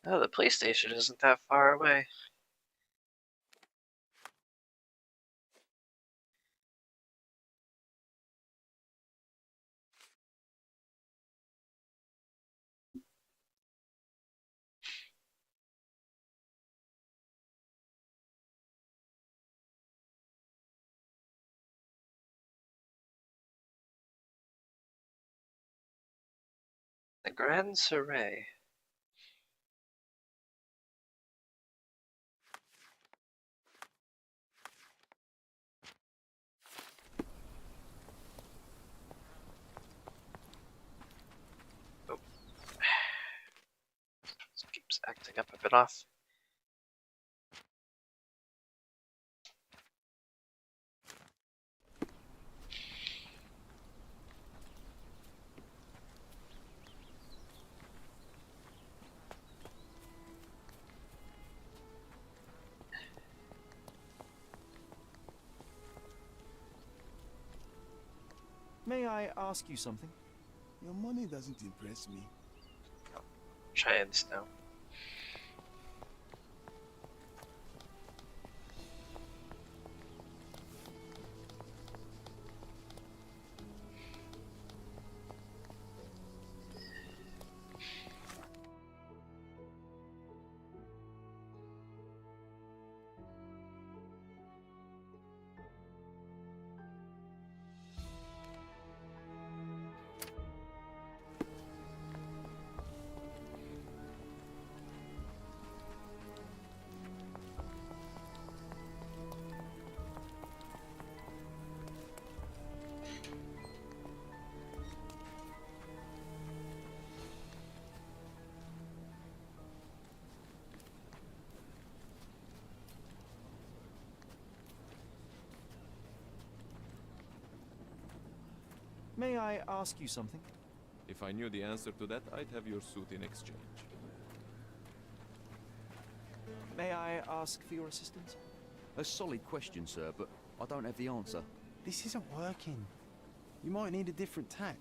Oh, the police station isn't that far away. The Grand Soiree. Oh. This keeps acting up a bit off. May I ask you something? Your money doesn't impress me. Try this now. May I ask you something? If I knew the answer to that, I'd have your suit in exchange. May I ask for your assistance? A solid question, sir, but I don't have the answer. This isn't working. You might need a different tack.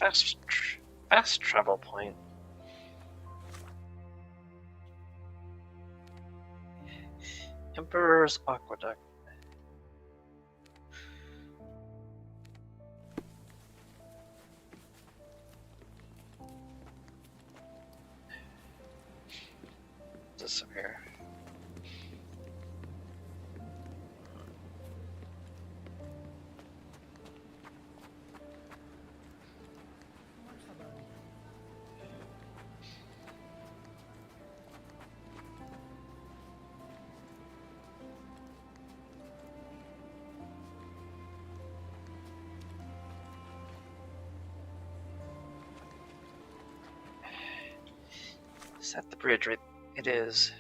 fast travel point. Emperor's Aqueduct. This up here. Is that the bridge? Right? It is.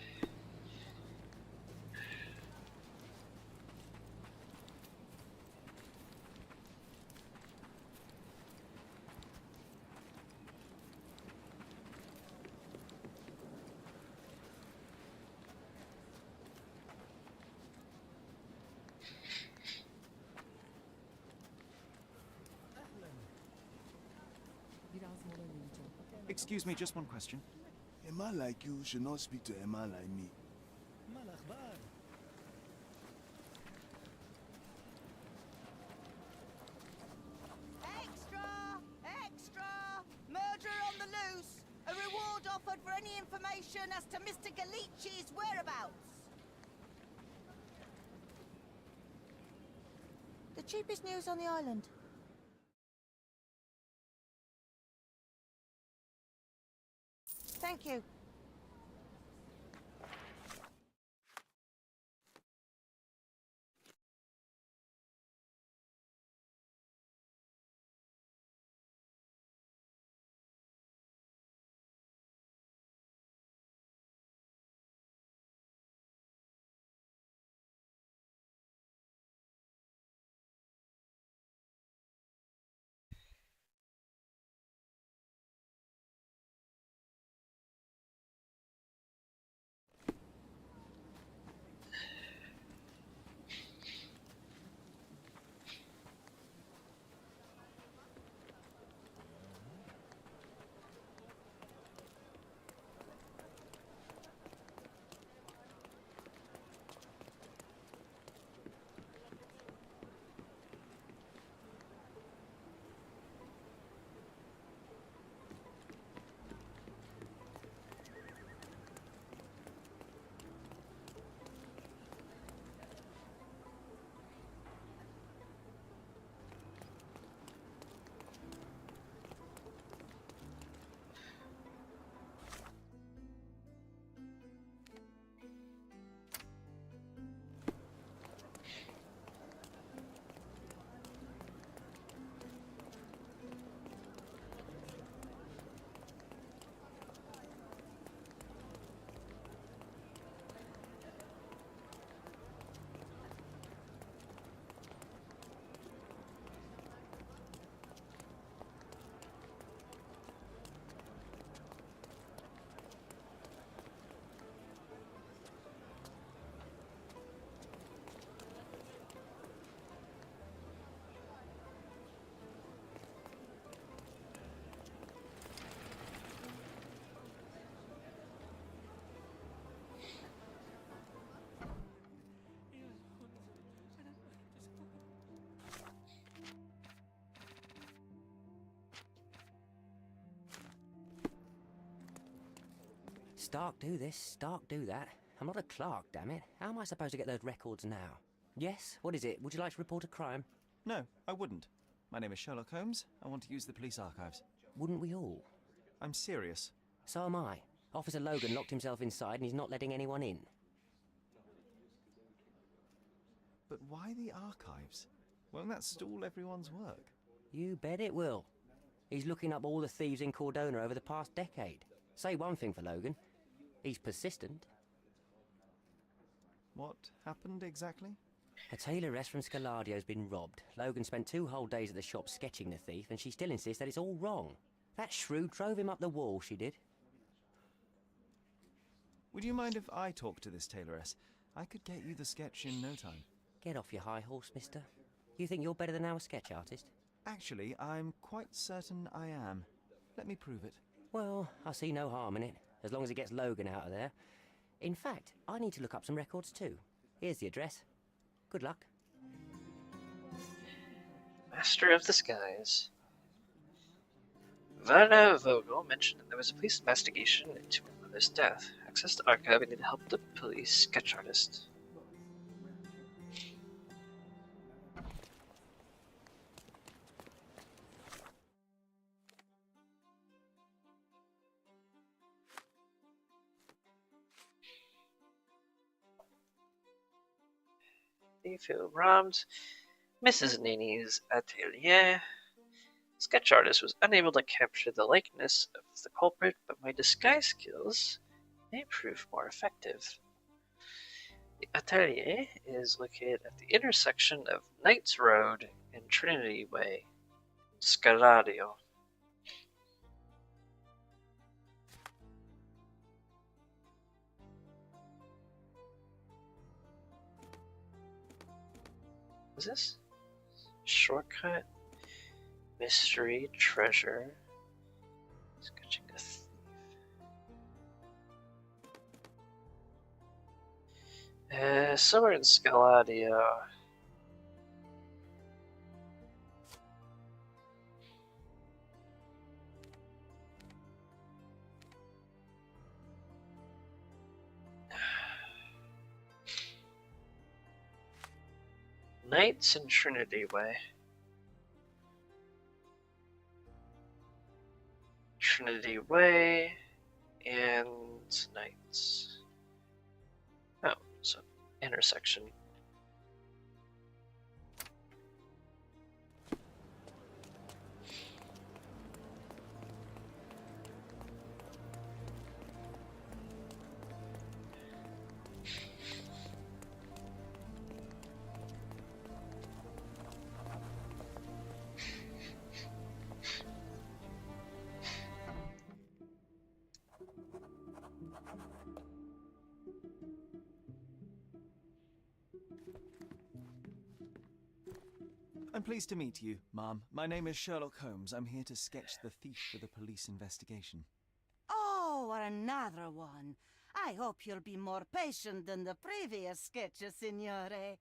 Excuse me, just one question. A man like you should not speak to a man like me. Extra! Extra! Murderer on the loose! A reward offered for any information as to Mr. Galici's whereabouts! The cheapest news on the island. Thank you. Stark do this, Stark do that. I'm not a clerk, damn it. How am I supposed to get those records now? Yes? What is it? Would you like to report a crime? No, I wouldn't. My name is Sherlock Holmes. I want to use the police archives. Wouldn't we all? I'm serious. So am I. Officer Logan locked himself inside and he's not letting anyone in. But why the archives? Won't that stall everyone's work? You bet it will. He's looking up all the thieves in Cordona over the past decade. Say one thing for Logan. He's persistent. What happened exactly? A tailoress from Scalardio's been robbed. Logan spent 2 whole days at the shop sketching the thief, and she still insists that it's all wrong. That shrew drove him up the wall, she did. Would you mind if I talk to this tailoress? I could get you the sketch in no time. Get off your high horse, mister. You think you're better than our sketch artist? Actually, I'm quite certain I am. Let me prove it. Well, I see no harm in it, as long as it gets Logan out of there. In fact, I need to look up some records too. Here's the address. Good luck. Master of the Skies. Vanna Vogel mentioned that there was a police investigation into her mother's death. Access to archive and need help the police sketch artist. Thief who robbed Mrs. Nanny's atelier. Sketch artist was unable to capture the likeness of the culprit, but my disguise skills may prove more effective. The atelier is located at the intersection of Knights Road and Trinity Way, Scalario. Is this? Shortcut? Mystery treasure? Sketching a thief. Somewhere in Scaladio. Knights and Trinity Way. Trinity Way and Knights. Oh, so intersection. I'm pleased to meet you, Ma'am. My name is Sherlock Holmes. I'm here to sketch the thief for the police investigation. Oh, another one. I hope you'll be more patient than the previous sketches, Signore.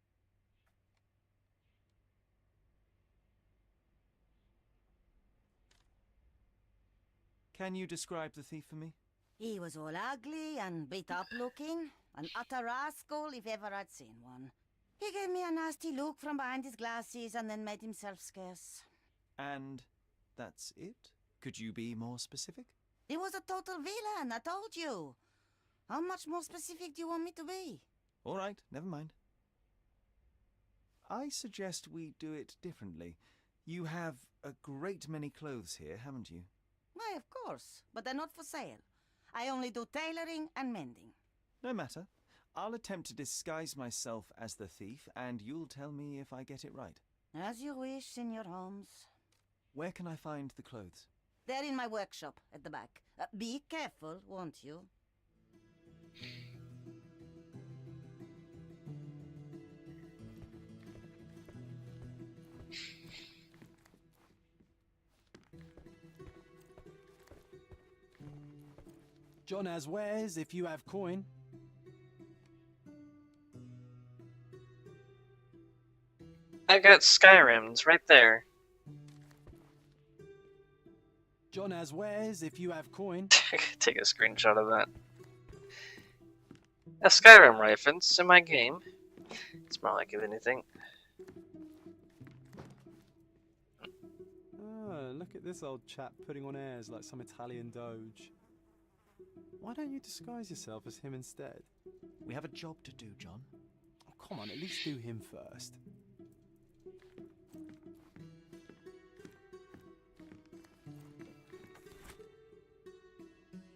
Can you describe the thief for me? He was all ugly and beat up looking. An utter rascal if ever I'd seen one. He gave me a nasty look from behind his glasses and then made himself scarce. And that's it? Could you be more specific? He was a total villain, I told you. How much more specific do you want me to be? All right, never mind. I suggest we do it differently. You have a great many clothes here, haven't you? Why, of course, but they're not for sale. I only do tailoring and mending. No matter. I'll attempt to disguise myself as the thief, and you'll tell me if I get it right. As you wish, Senor Holmes. Where can I find the clothes? They're in my workshop at the back. Be careful, won't you? John has wares if you have coin. I got Skyrims right there. John has wares if you have coin. Take a screenshot of that. A Skyrim rifle, it's in my game. It's more like if anything. Oh, look at this old chap putting on airs like some Italian doge. Why don't you disguise yourself as him instead? We have a job to do, John. Oh, come on, at least do him first.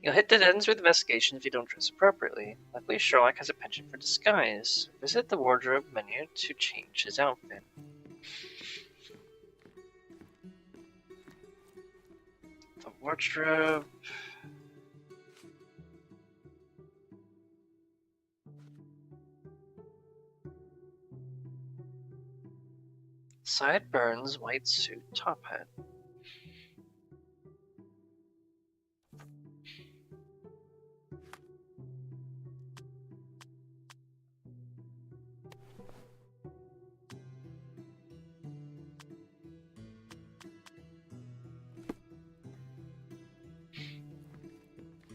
You'll hit dead ends with investigation if you don't dress appropriately. Luckily, Sherlock has a penchant for disguise. Visit the wardrobe menu to change his outfit. The wardrobe... Sideburns, white suit, top hat.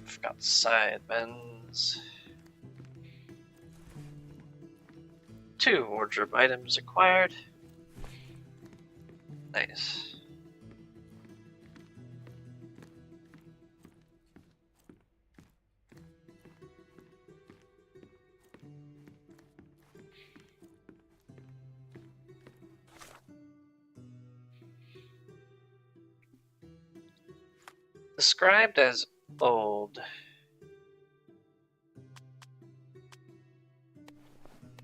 I've got sideburns. 2 wardrobe items acquired. Nice. Described as old.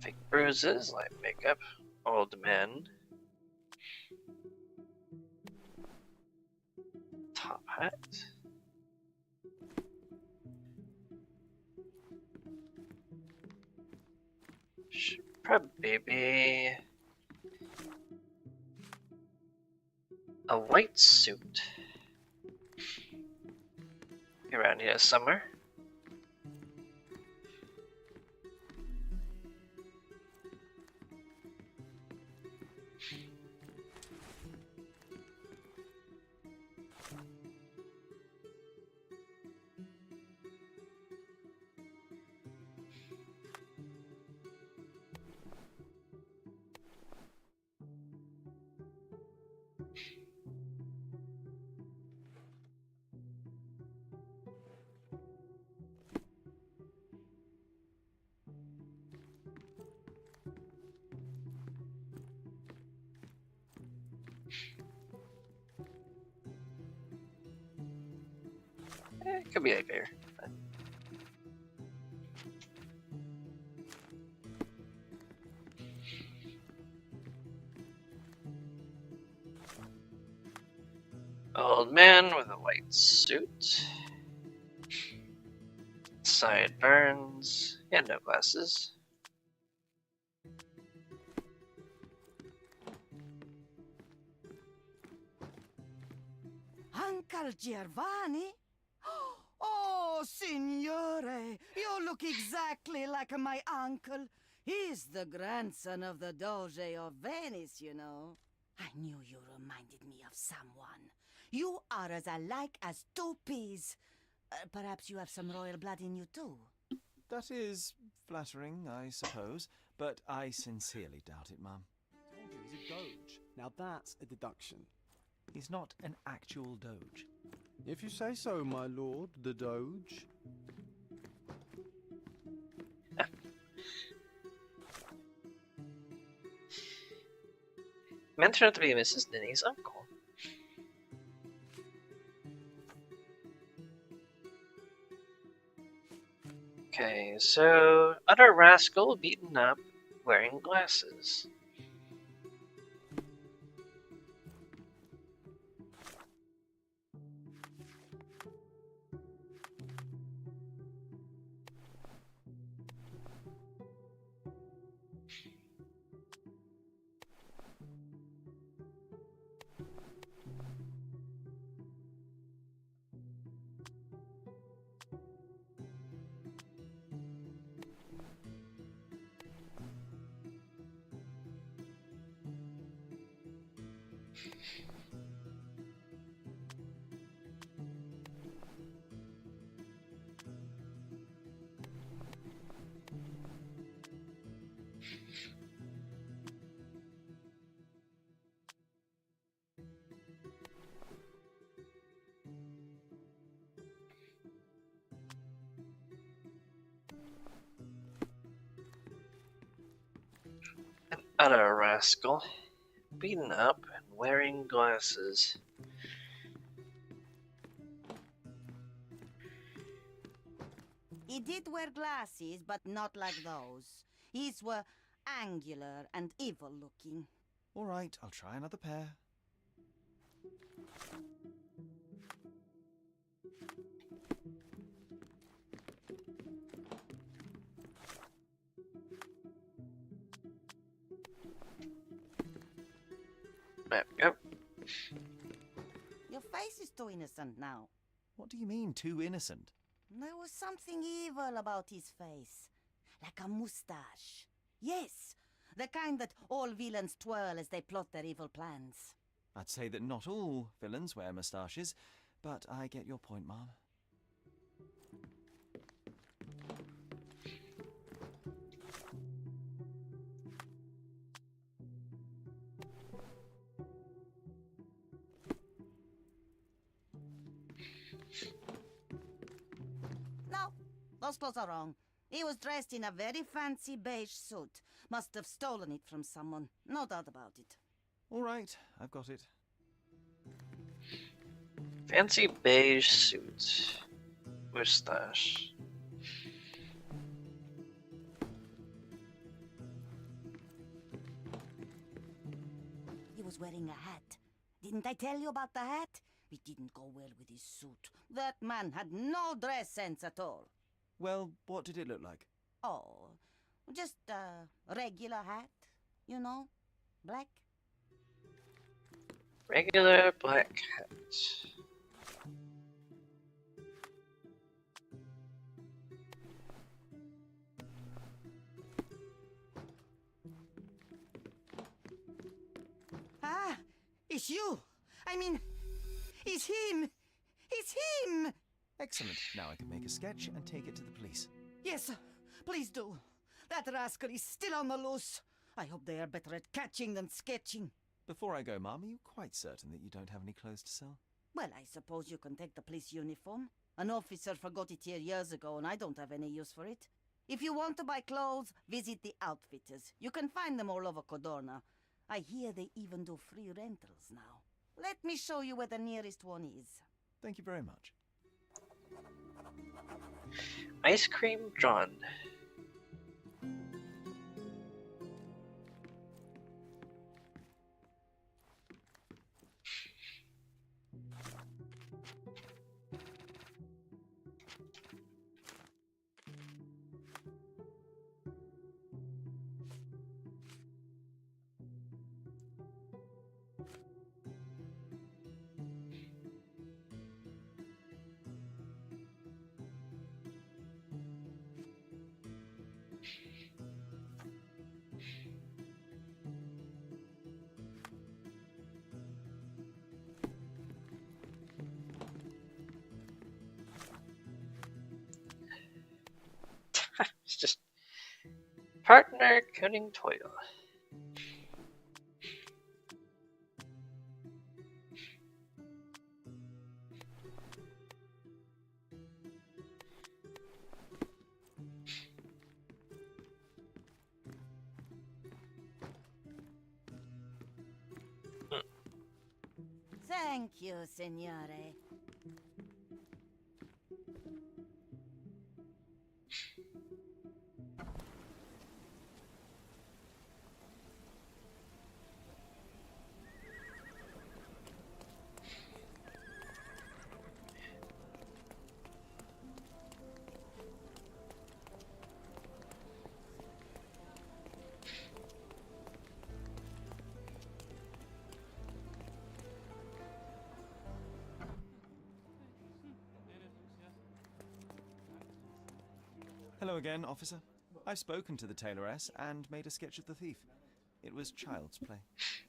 Fake bruises, light makeup, old men. Top hat. Should probably be a white suit. Around here somewhere. It could be like here. Old man with a white suit. Sideburns. And no glasses. Uncle Giovanni? Oh, signore, you look exactly like my uncle. He's the grandson of the Doge of Venice, you know. I knew you reminded me of someone. You are as alike as 2 peas. Perhaps you have some royal blood in you too. That is flattering, I suppose, but I sincerely doubt it, Mum. Told you he's a doge. Now that's a deduction. He's not an actual doge. If you say so, my lord, the doge. Men turned out to be Mrs. Ninny's uncle. Okay, so utter rascal beaten up wearing glasses. An utter rascal, beaten up and wearing glasses. He did wear glasses, but not like those. His were angular and evil-looking. All right, I'll try another pair. There we go. Your face is too innocent now. What do you mean, too innocent? There was something evil about his face. Like a moustache. Yes, the kind that all villains twirl as they plot their evil plans. I'd say that not all villains wear moustaches, but I get your point, Mom. No, those clothes are wrong. He was dressed in a very fancy beige suit. Must have stolen it from someone. No doubt about it. All right, I've got it. Fancy beige suit. Moustache. He was wearing a hat. Didn't I tell you about the hat? It didn't go well with his suit. That man had no dress sense at all. Well, what did it look like? Oh, just a regular hat, you know, black. Regular black hat. Ah, it's you. I mean, it's him. It's him. Excellent. Now I can make a sketch and take it to the police. Yes, please do. That rascal is still on the loose. I hope they are better at catching than sketching. Before I go, Mom, are you quite certain that you don't have any clothes to sell? Well, I suppose you can take the police uniform. An officer forgot it here years ago, and I don't have any use for it. If you want to buy clothes, visit the outfitters. You can find them all over Codorna. I hear they even do free rentals now. Let me show you where the nearest one is. Thank you very much. Ice cream John. It's just partner cutting toil. Thank you, signore. Hello again, officer. I've spoken to the tailoress and made a sketch of the thief. It was child's play.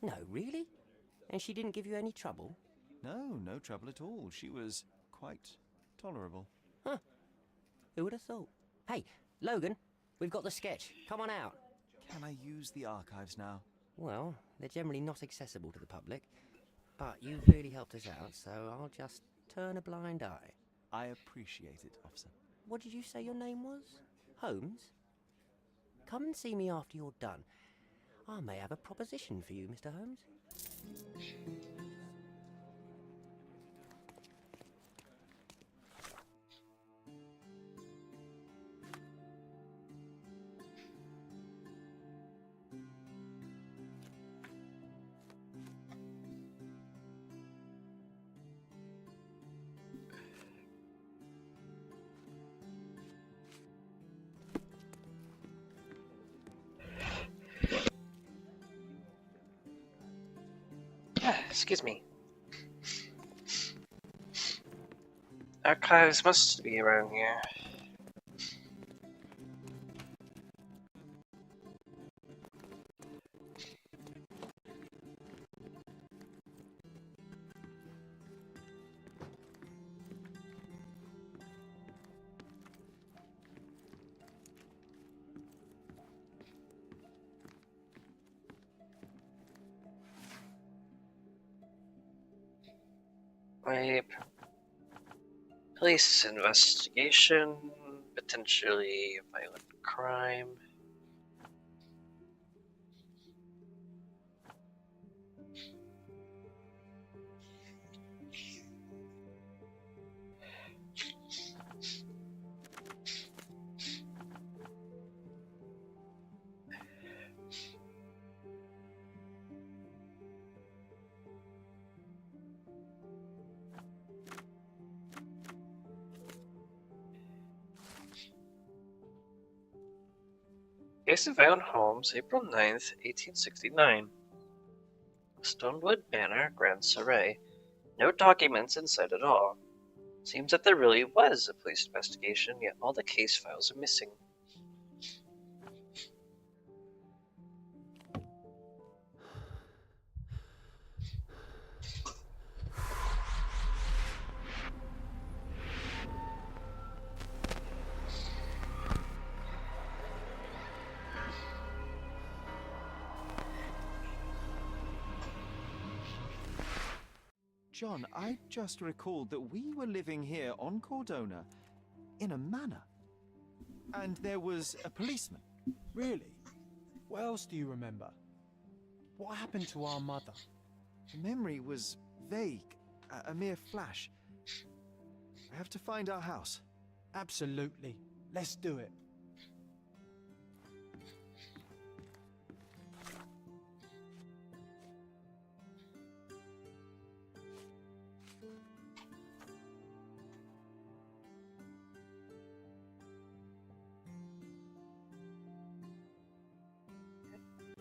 No, really? And she didn't give you any trouble? No, no trouble at all. She was quite tolerable. Huh. Who would have thought? Hey, Logan, we've got the sketch. Come on out. Can I use the archives now? Well, they're generally not accessible to the public, but you've really helped us out, so I'll just turn a blind eye. I appreciate it, officer. What did you say your name was? Holmes? Come and see me after you're done. I may have a proposition for you, Mr. Holmes. Excuse me. Archives must be around here. Wait. Police investigation, potentially violent crime. Case of Violent Holmes, April 9th, 1869. Stonewood Manor, Grand Surrey. No documents in sight at all. Seems that there really was a police investigation, yet all the case files are missing. John, I just recalled that we were living here on Cordona in a manor. And there was a policeman. Really? What else do you remember? What happened to our mother? The memory was vague, a mere flash. I have to find our house. Absolutely. Let's do it.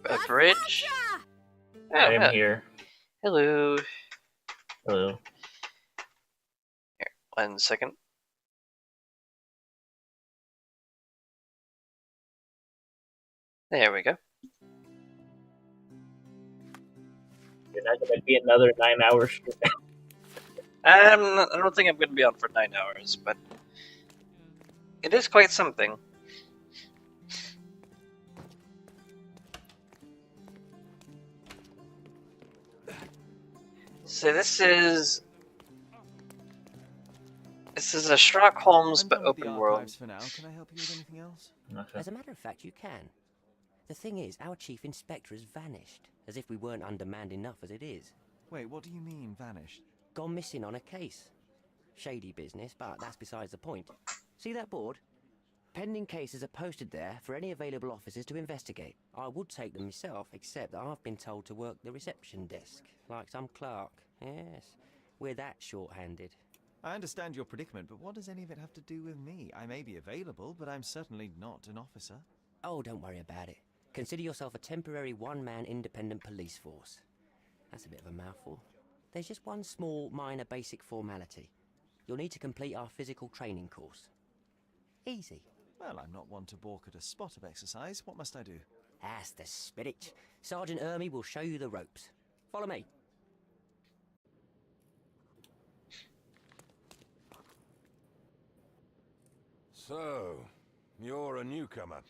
A bridge? I am here. Hello. Hello. Here, 1 second. There we go. You're not going to be another 9 hours. I don't think I'm going to be on for 9 hours, but it is quite something. So this is a Sherlock Holmes but open world. For now. Can I help you with anything else? As a matter of fact, you can. The thing is, our chief inspector has vanished, as if we weren't undermanned enough as it is. Wait, what do you mean, vanished? Gone missing on a case. Shady business, but that's besides the point. See that board? Pending cases are posted there for any available officers to investigate. I would take them myself, except that I've been told to work the reception desk, like some clerk. Yes, we're that short-handed. I understand your predicament, but what does any of it have to do with me? I may be available, but I'm certainly not an officer. Oh, don't worry about it. Consider yourself a temporary one-man independent police force. That's a bit of a mouthful. There's just one small, minor basic formality. You'll need to complete our physical training course. Easy. Well, I'm not one to balk at a spot of exercise. What must I do? That's the spirit. Sergeant Ermy will show you the ropes. Follow me. So, you're a newcomer.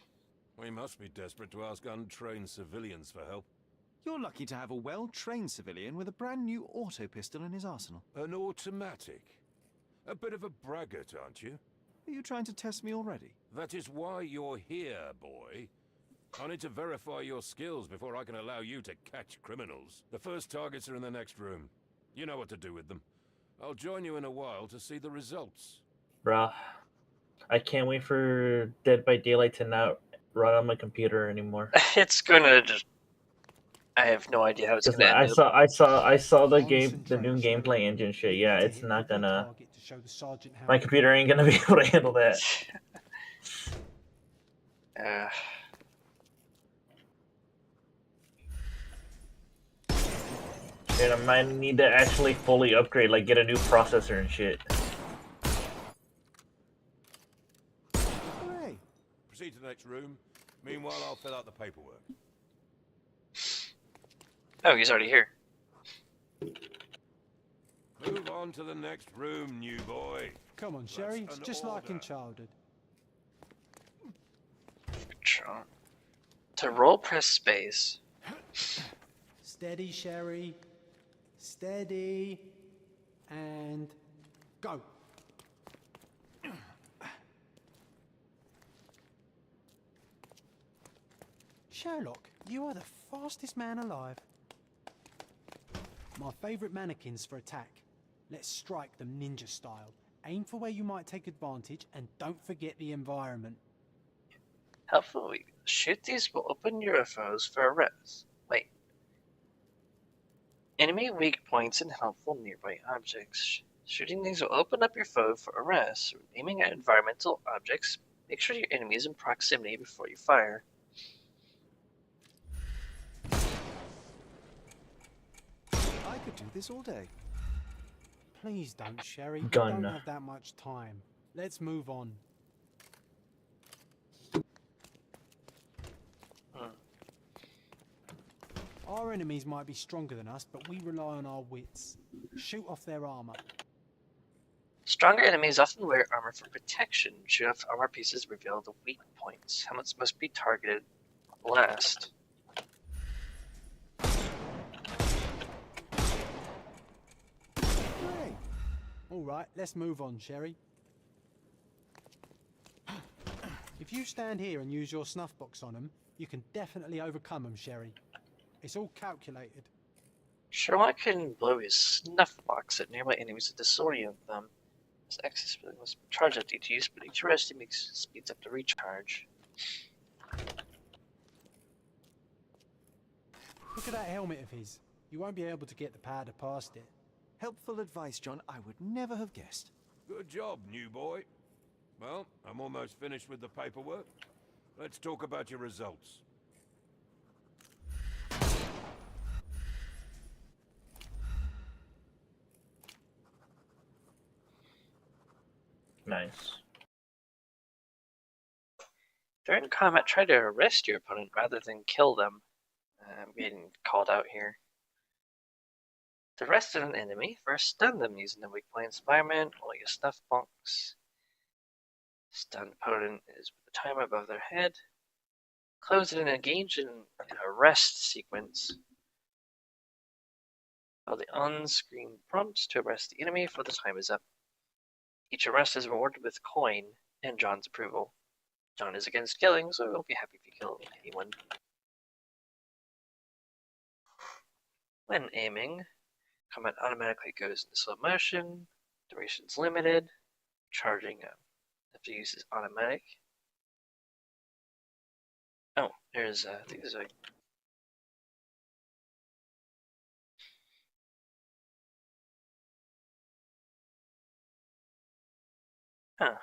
We must be desperate to ask untrained civilians for help. You're lucky to have a well-trained civilian with a brand new auto pistol in his arsenal. An automatic? A bit of a braggart, aren't you? Are you trying to test me already? That is why you're here, boy. I need to verify your skills before I can allow you to catch criminals. The first targets are in the next room. You know what to do with them. I'll join you in a while to see the results. Bruh. I can't wait for Dead by Daylight to not run on my computer anymore. It's gonna just... I have no idea how it's gonna end up. I saw the new gameplay engine shit. Yeah, it's not gonna. My computer ain't gonna be able to handle that. And I might need to actually fully upgrade, like get a new processor and shit. Hooray! Proceed to the next room. Meanwhile, I'll fill out the paperwork. Oh, he's already here. Move on to the next room, new boy. Come on, Sherry. It's just like in childhood. To roll, press space. Steady, Sherry. Steady. And go. Sherlock, you are the fastest man alive. My favourite mannequins for attack. Let's strike them ninja style. Aim for where you might take advantage and don't forget the environment. Helpful. Shoot these will open UFOs for arrest. Wait. Enemy weak points and helpful nearby objects. Shooting these will open up your foe for arrest. Aiming at environmental objects, make sure your enemy is in proximity before you fire. I could do this all day. Please don't, Sherry. We Gun. don't have that much time. Let's move on. Our enemies might be stronger than us, but we rely on our wits. Shoot off their armor. Stronger enemies often wear armor for protection. Shoot off armor pieces reveal the weak points. Helmets must be targeted last. Hey. All right, let's move on, Sherry. If you stand here and use your snuff box on them, you can definitely overcome them, Sherry. It's all calculated. Sherlock can blow his snuff box at nearby enemies to disorient them. His access must charge at each use, but each rest he makes speeds up the recharge. Look at that helmet of his. You won't be able to get the powder past it. Helpful advice, John. I would never have guessed. Good job, new boy. Well, I'm almost finished with the paperwork. Let's talk about your results. Nice. During combat, try to arrest your opponent rather than kill them. I'm getting called out here. To arrest an enemy, first stun them using the weak point environment or your snuff box. Stunned opponent is with the timer above their head. Close it and engage in an arrest sequence. Follow the on-screen prompts to arrest the enemy before the time is up. Each arrest is rewarded with coin and John's approval. John is against killing, so he'll be happy if you kill anyone. When aiming, combat automatically goes into slow motion, duration's limited, charging have to use is automatic. Oh, there's I think there's a huh.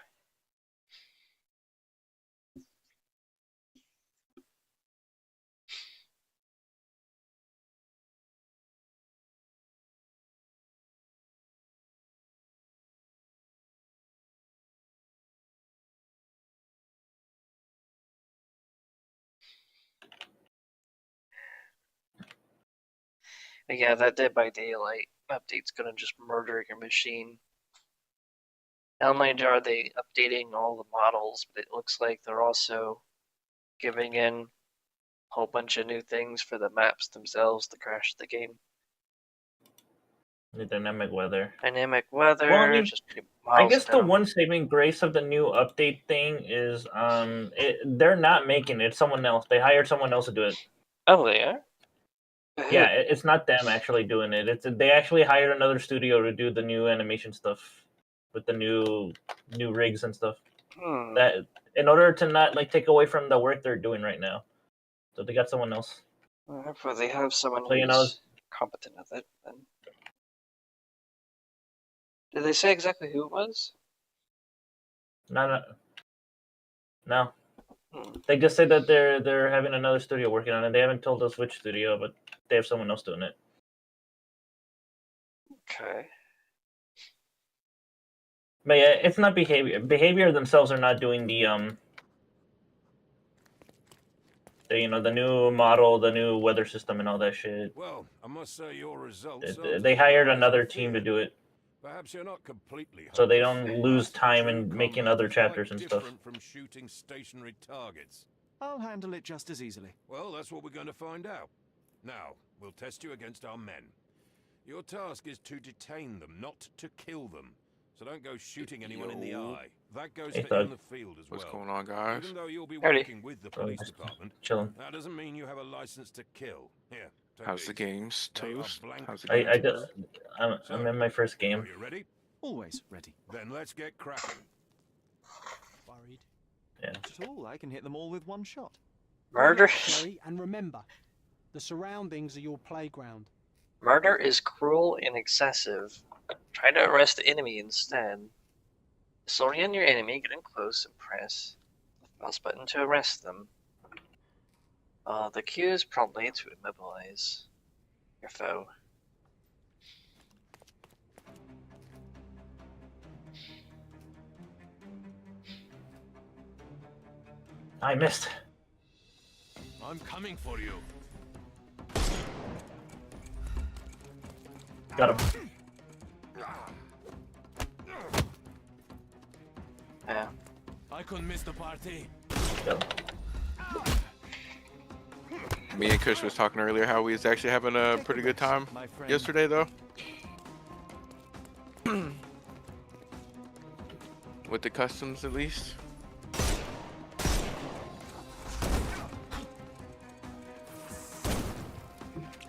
But yeah, that Dead by Daylight update's gonna just murder your machine. Not only are they updating all the models, but it looks like they're also giving in a whole bunch of new things for the maps themselves to crash the game. The dynamic weather. Dynamic weather, Well, I mean, just I guess the one saving grace of the new update thing is they're not making it. It's someone else. They hired someone else to do it. Oh, they are? Yeah, it's not them actually doing it. They actually hired another studio to do the new animation stuff with the new rigs and stuff. That in order to not like take away from the work they're doing right now. So they got someone else. Well, hopefully they have someone So, who's competent at it then. Did they say exactly who it was? No. They just said that they're having another studio working on it. They haven't told us which studio, but they have someone else doing it. Okay. But yeah, it's not behavior. Behavior themselves are not doing the the new model, the new weather system, and all that shit. Well, I must say your results They hired another team to do it, Perhaps you're not completely so they hopeless. don't lose time True in making combat other is quite chapters and stuff. different from shooting stationary targets. I'll handle it just as easily. Well, that's what we're going to find out. Now, we'll test you against our men. Your task is to detain them, not to kill them. So don't go shooting anyone in the eye. That goes Hey, for Thug. in the field as well. What's going on, guys? Even though you'll be Howdy. working with the police just department, chilling. that doesn't mean you have a license to kill. Here, take How's these. the games, They are Toast? blank How's the games? I just I'm in my first game. Are you ready? Always ready. Then let's get cracking. Worried. Yeah. Not at all. I can hit them all with one shot. Murder. Sherry, and remember, the surroundings are your playground. Murder is cruel and excessive. Try to arrest the enemy instead. Slowly on your enemy, get in close and press the mouse button to arrest them. The Q is promptly to immobilize your foe. I missed. I'm coming for you. Got him. Yeah. I couldn't miss the party. Me and Kush was talking earlier how we was actually having a pretty good time yesterday, though. With the customs, at least.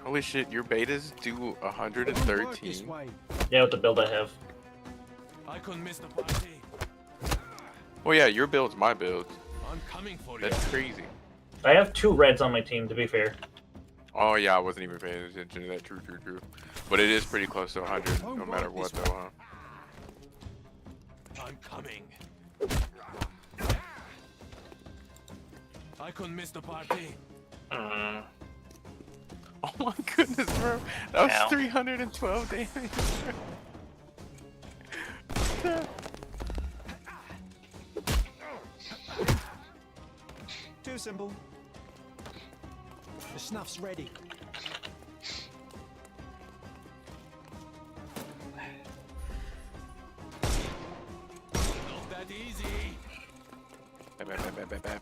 Holy shit, your betas do 113. Yeah, with the build I have. I couldn't miss the party. Well, yeah, your build's my build. I'm coming for That's crazy. I have 2 reds on my team, to be fair. Oh, yeah, I wasn't even paying attention to that. True. But it is pretty close to 100, no matter what, though, huh? I'm coming. I couldn't miss the party. Oh my goodness, bro. That was Ow. 312 damage. Too simple. The snuff's ready. Not that easy. Bap.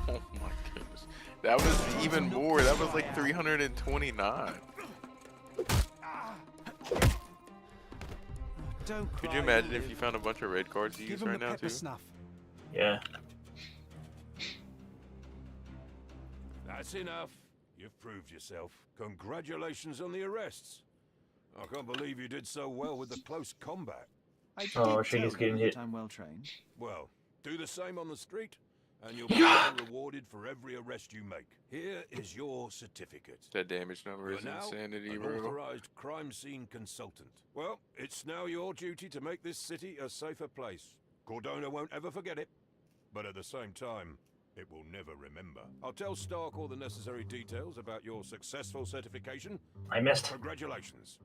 Oh my goodness. That was even more. That was like 329. Could you imagine if you found a bunch of red cards to use right now, too? Snuff. Yeah. That's enough. You've proved yourself. Congratulations on the arrests. I can't believe you did so well with the close combat. Oh, Shady's getting hit. I'm well trained. Well, do the same on the street, and you'll be well rewarded for every arrest you make. Here is your certificate. That damage number is You're now insanity, an bro. authorized crime scene consultant. Well, it's now your duty to make this city a safer place. Cordona won't ever forget it, but at the same time, it will never remember. I'll tell Stark all the necessary details about your successful certification. I missed. Congratulations.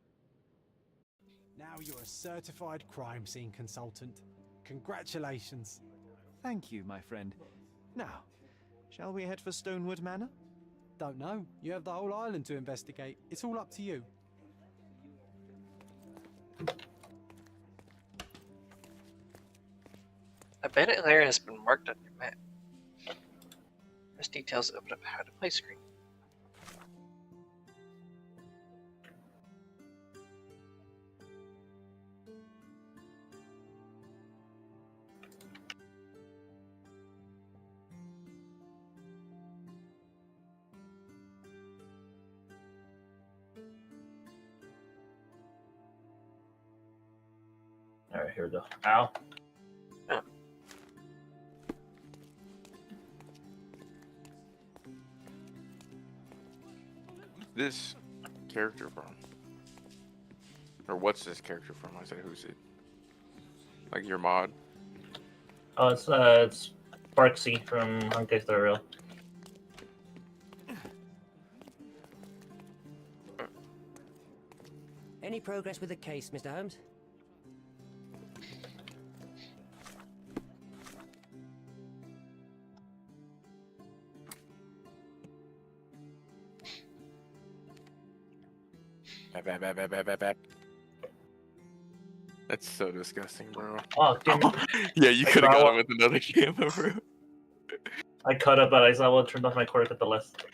Now you're a certified crime scene consultant. Congratulations. Thank you, my friend. Now, shall we head for Stonewood Manor? Don't know. You have the whole island to investigate. It's all up to you. A Bennett layer has been marked on your map. There's details that open up how to play screen. Alright, here we go. Ow. This character from? Or what's this character from? I said, who's it? Like your mod? Oh, it's Sparksy from Honkai Star Rail. Any progress with the case, Mr. Holmes? That's so disgusting, bro. Oh, damn it. Yeah, you I could have saw got him one. with another camera, bro. I cut it, but I saw one turned off my cord at the last.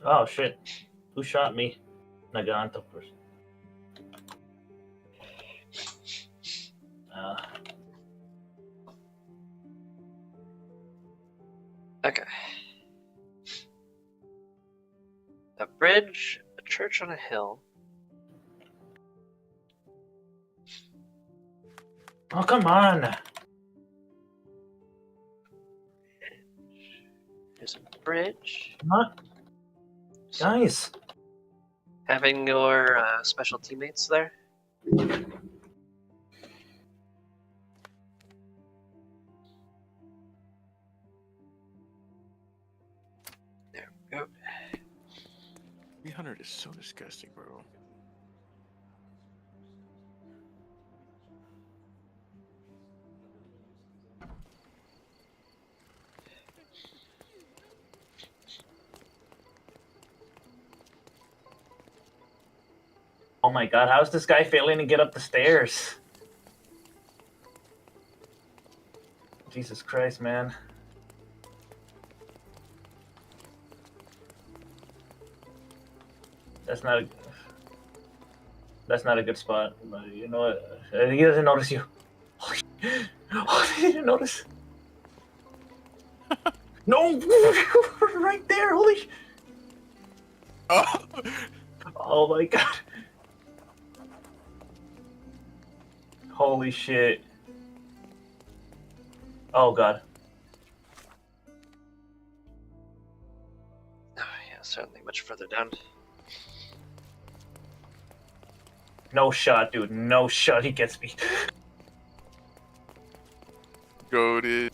Oh shit! Who shot me? Nagant, of course. Okay. A bridge, a church on a hill. Oh come on! There's a bridge. Not, guys. Having your special teammates there. There we go. 300 is so disgusting, bro. Oh my god, how is this guy failing to get up the stairs? Jesus Christ, man. That's not a good spot. But you know what? He doesn't notice you. Oh, he didn't notice. No! Right there, holy sh... Oh my god. Holy shit. Oh god. Oh, yeah, certainly much further down. No shot, dude. No shot. He gets me. Goated.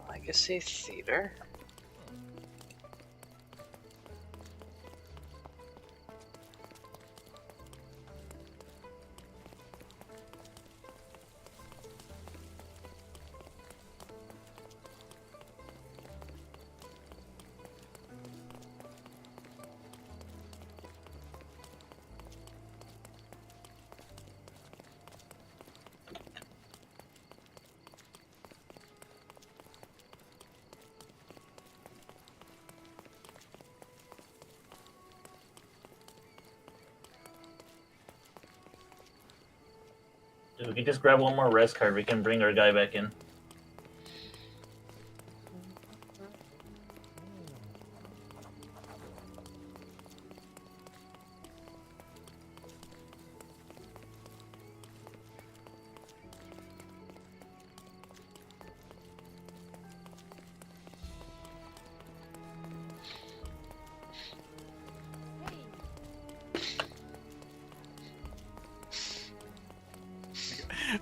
Legacy Theater. Dude, we can just grab one more res card. We can bring our guy back in.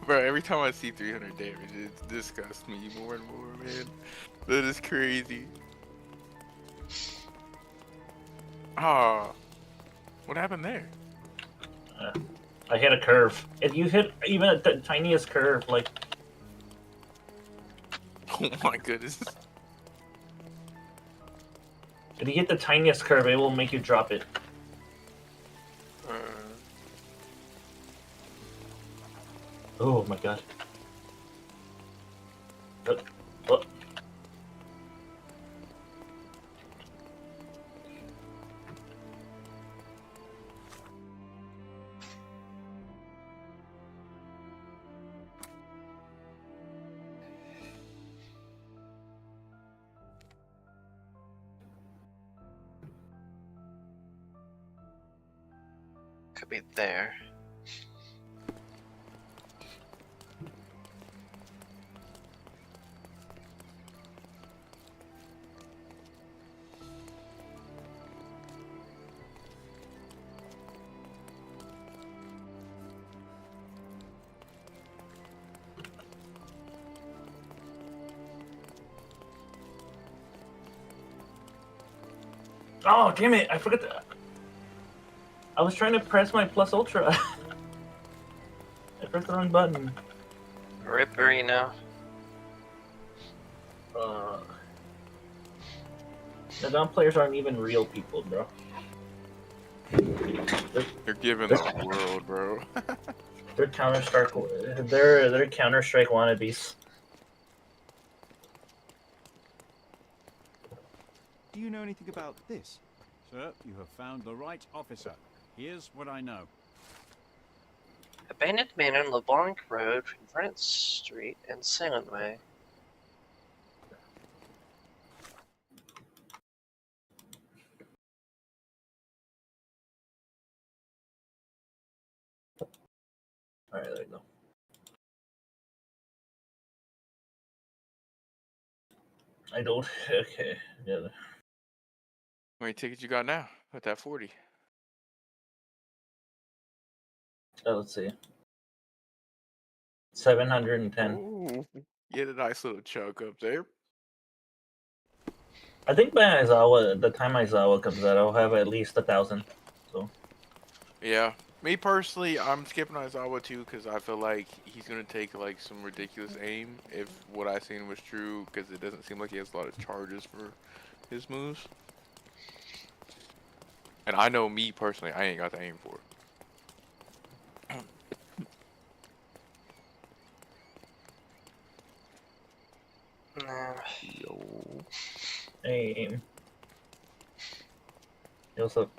Bro, every time I see 300 damage, it disgusts me more and more, man. That is crazy. Ah, what happened there? I hit a curve. If you hit even the tiniest curve, like... Oh my goodness. If you hit the tiniest curve, it will make you drop it. Oh my god. Oh. Could be there. Oh, damn it! I forgot to... I was trying to press my plus ultra. I pressed the wrong button. Ripperino. The gun players aren't even real people, bro. You're giving the world, bro. They're Counter-Strike. They're Counter-Strike wannabes. Do you know anything about this? Sir, you have found the right officer. Here's what I know. Abandoned manor on LeBlanc Road between Vernon Street and Salem Way. Alright, there you go. I don't. Okay. Yeah. How many tickets you got now with that 40? Let's see. 710. Ooh, get a nice little chunk up there. I think by Aizawa, the time Aizawa comes out, I'll have at least 1,000. So. Yeah, me personally, I'm skipping Aizawa too because I feel like he's gonna take like some ridiculous aim if what I seen was true, because it doesn't seem like he has a lot of charges for his moves. And I know me personally, I ain't got the aim for it. Yo. Hey. Hey, what's up?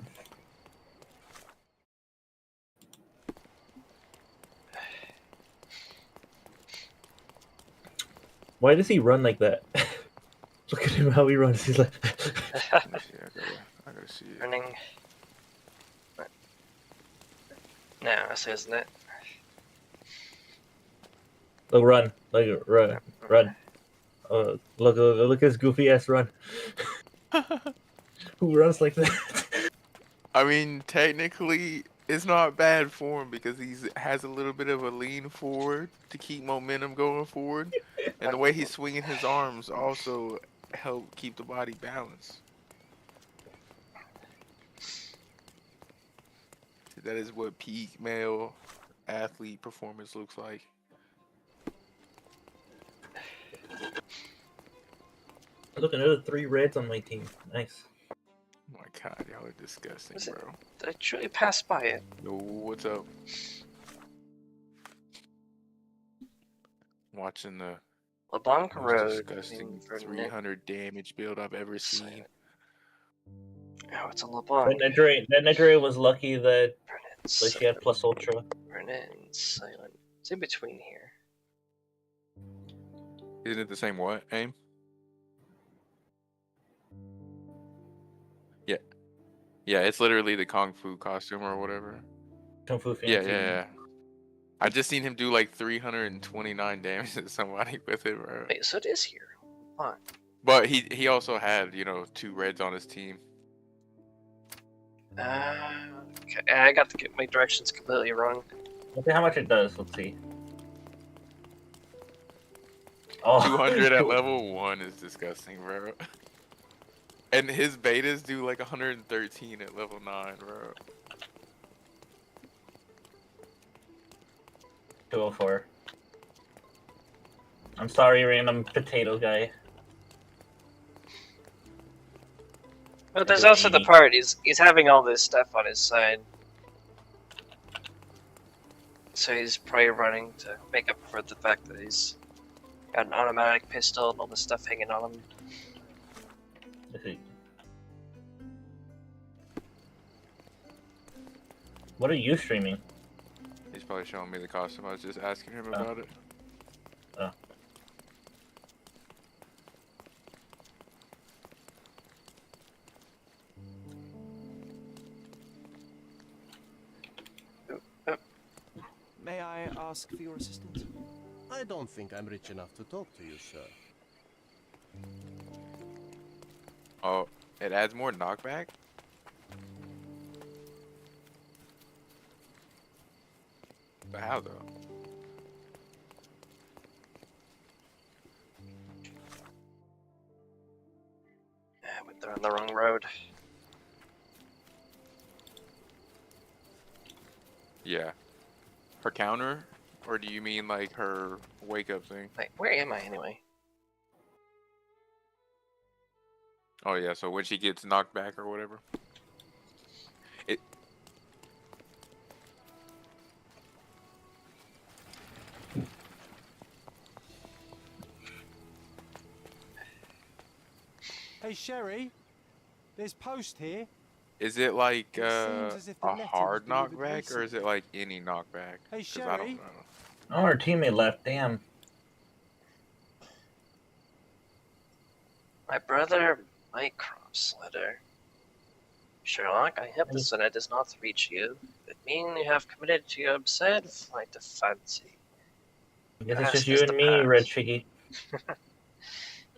Why does he run like that? Look at him, how he runs. He's like. I gotta see it. Running. No, that's isn't it? Look, run. Like, run. Run. Look at his goofy ass run. Who runs like that? I mean, technically, it's not bad for him because he has a little bit of a lean forward to keep momentum going forward. And the way he's swinging his arms also help keep the body balanced. That is what peak male athlete performance looks like. Look, another 3 reds on my team. Nice. Oh my god, y'all are disgusting, bro. Did I truly pass by it? Yo, what's up? Watching the LeBlanc most Road. disgusting 300 damage build I've ever seen. Oh, it's a LeBlanc. That Nedre was lucky that she had plus ultra. Vernon Silent. It's in between here. Isn't it the same what, aim? Yeah. Yeah, it's literally the Kung Fu costume or whatever. Kung Fu fancy. Yeah. I just seen him do like 329 damage to somebody with it, bro. Wait, so it is here. Fine. But he also had, 2 reds on his team. Okay, I got to get my directions completely wrong. Let's see how much it does. Let's see. Oh. 200 at level 1 is disgusting, bro. And his betas do like 113 at level 9, bro. 204. I'm sorry, random potato guy. But there's also the part, he's having all this stuff on his side. So he's probably running to make up for the fact that he's got an automatic pistol and all this stuff hanging on him. What are you streaming? He's probably showing me the costume. I was just asking him about it. Oh. May I ask for your assistance? I don't think I'm rich enough to talk to you, sir. Oh, it adds more knockback? But how though? They're on the wrong road. Yeah. Her counter? Or do you mean like her wake up thing? Wait, where am I anyway? Oh yeah, so when she gets knocked back or whatever. It Hey Sherry, there's post here. Is it like seems as if the a letter hard was delivered knockback or is it like any knockback? Hey 'Cause I Sherry. don't know. Oh, our teammate left. Damn. My brother Mycroft's letter. Sherlock, I hope this letter does not reach you. It means you have committed to your absurd flight of fancy. I guess it's Past just is you the and me, past. Red Chiggy.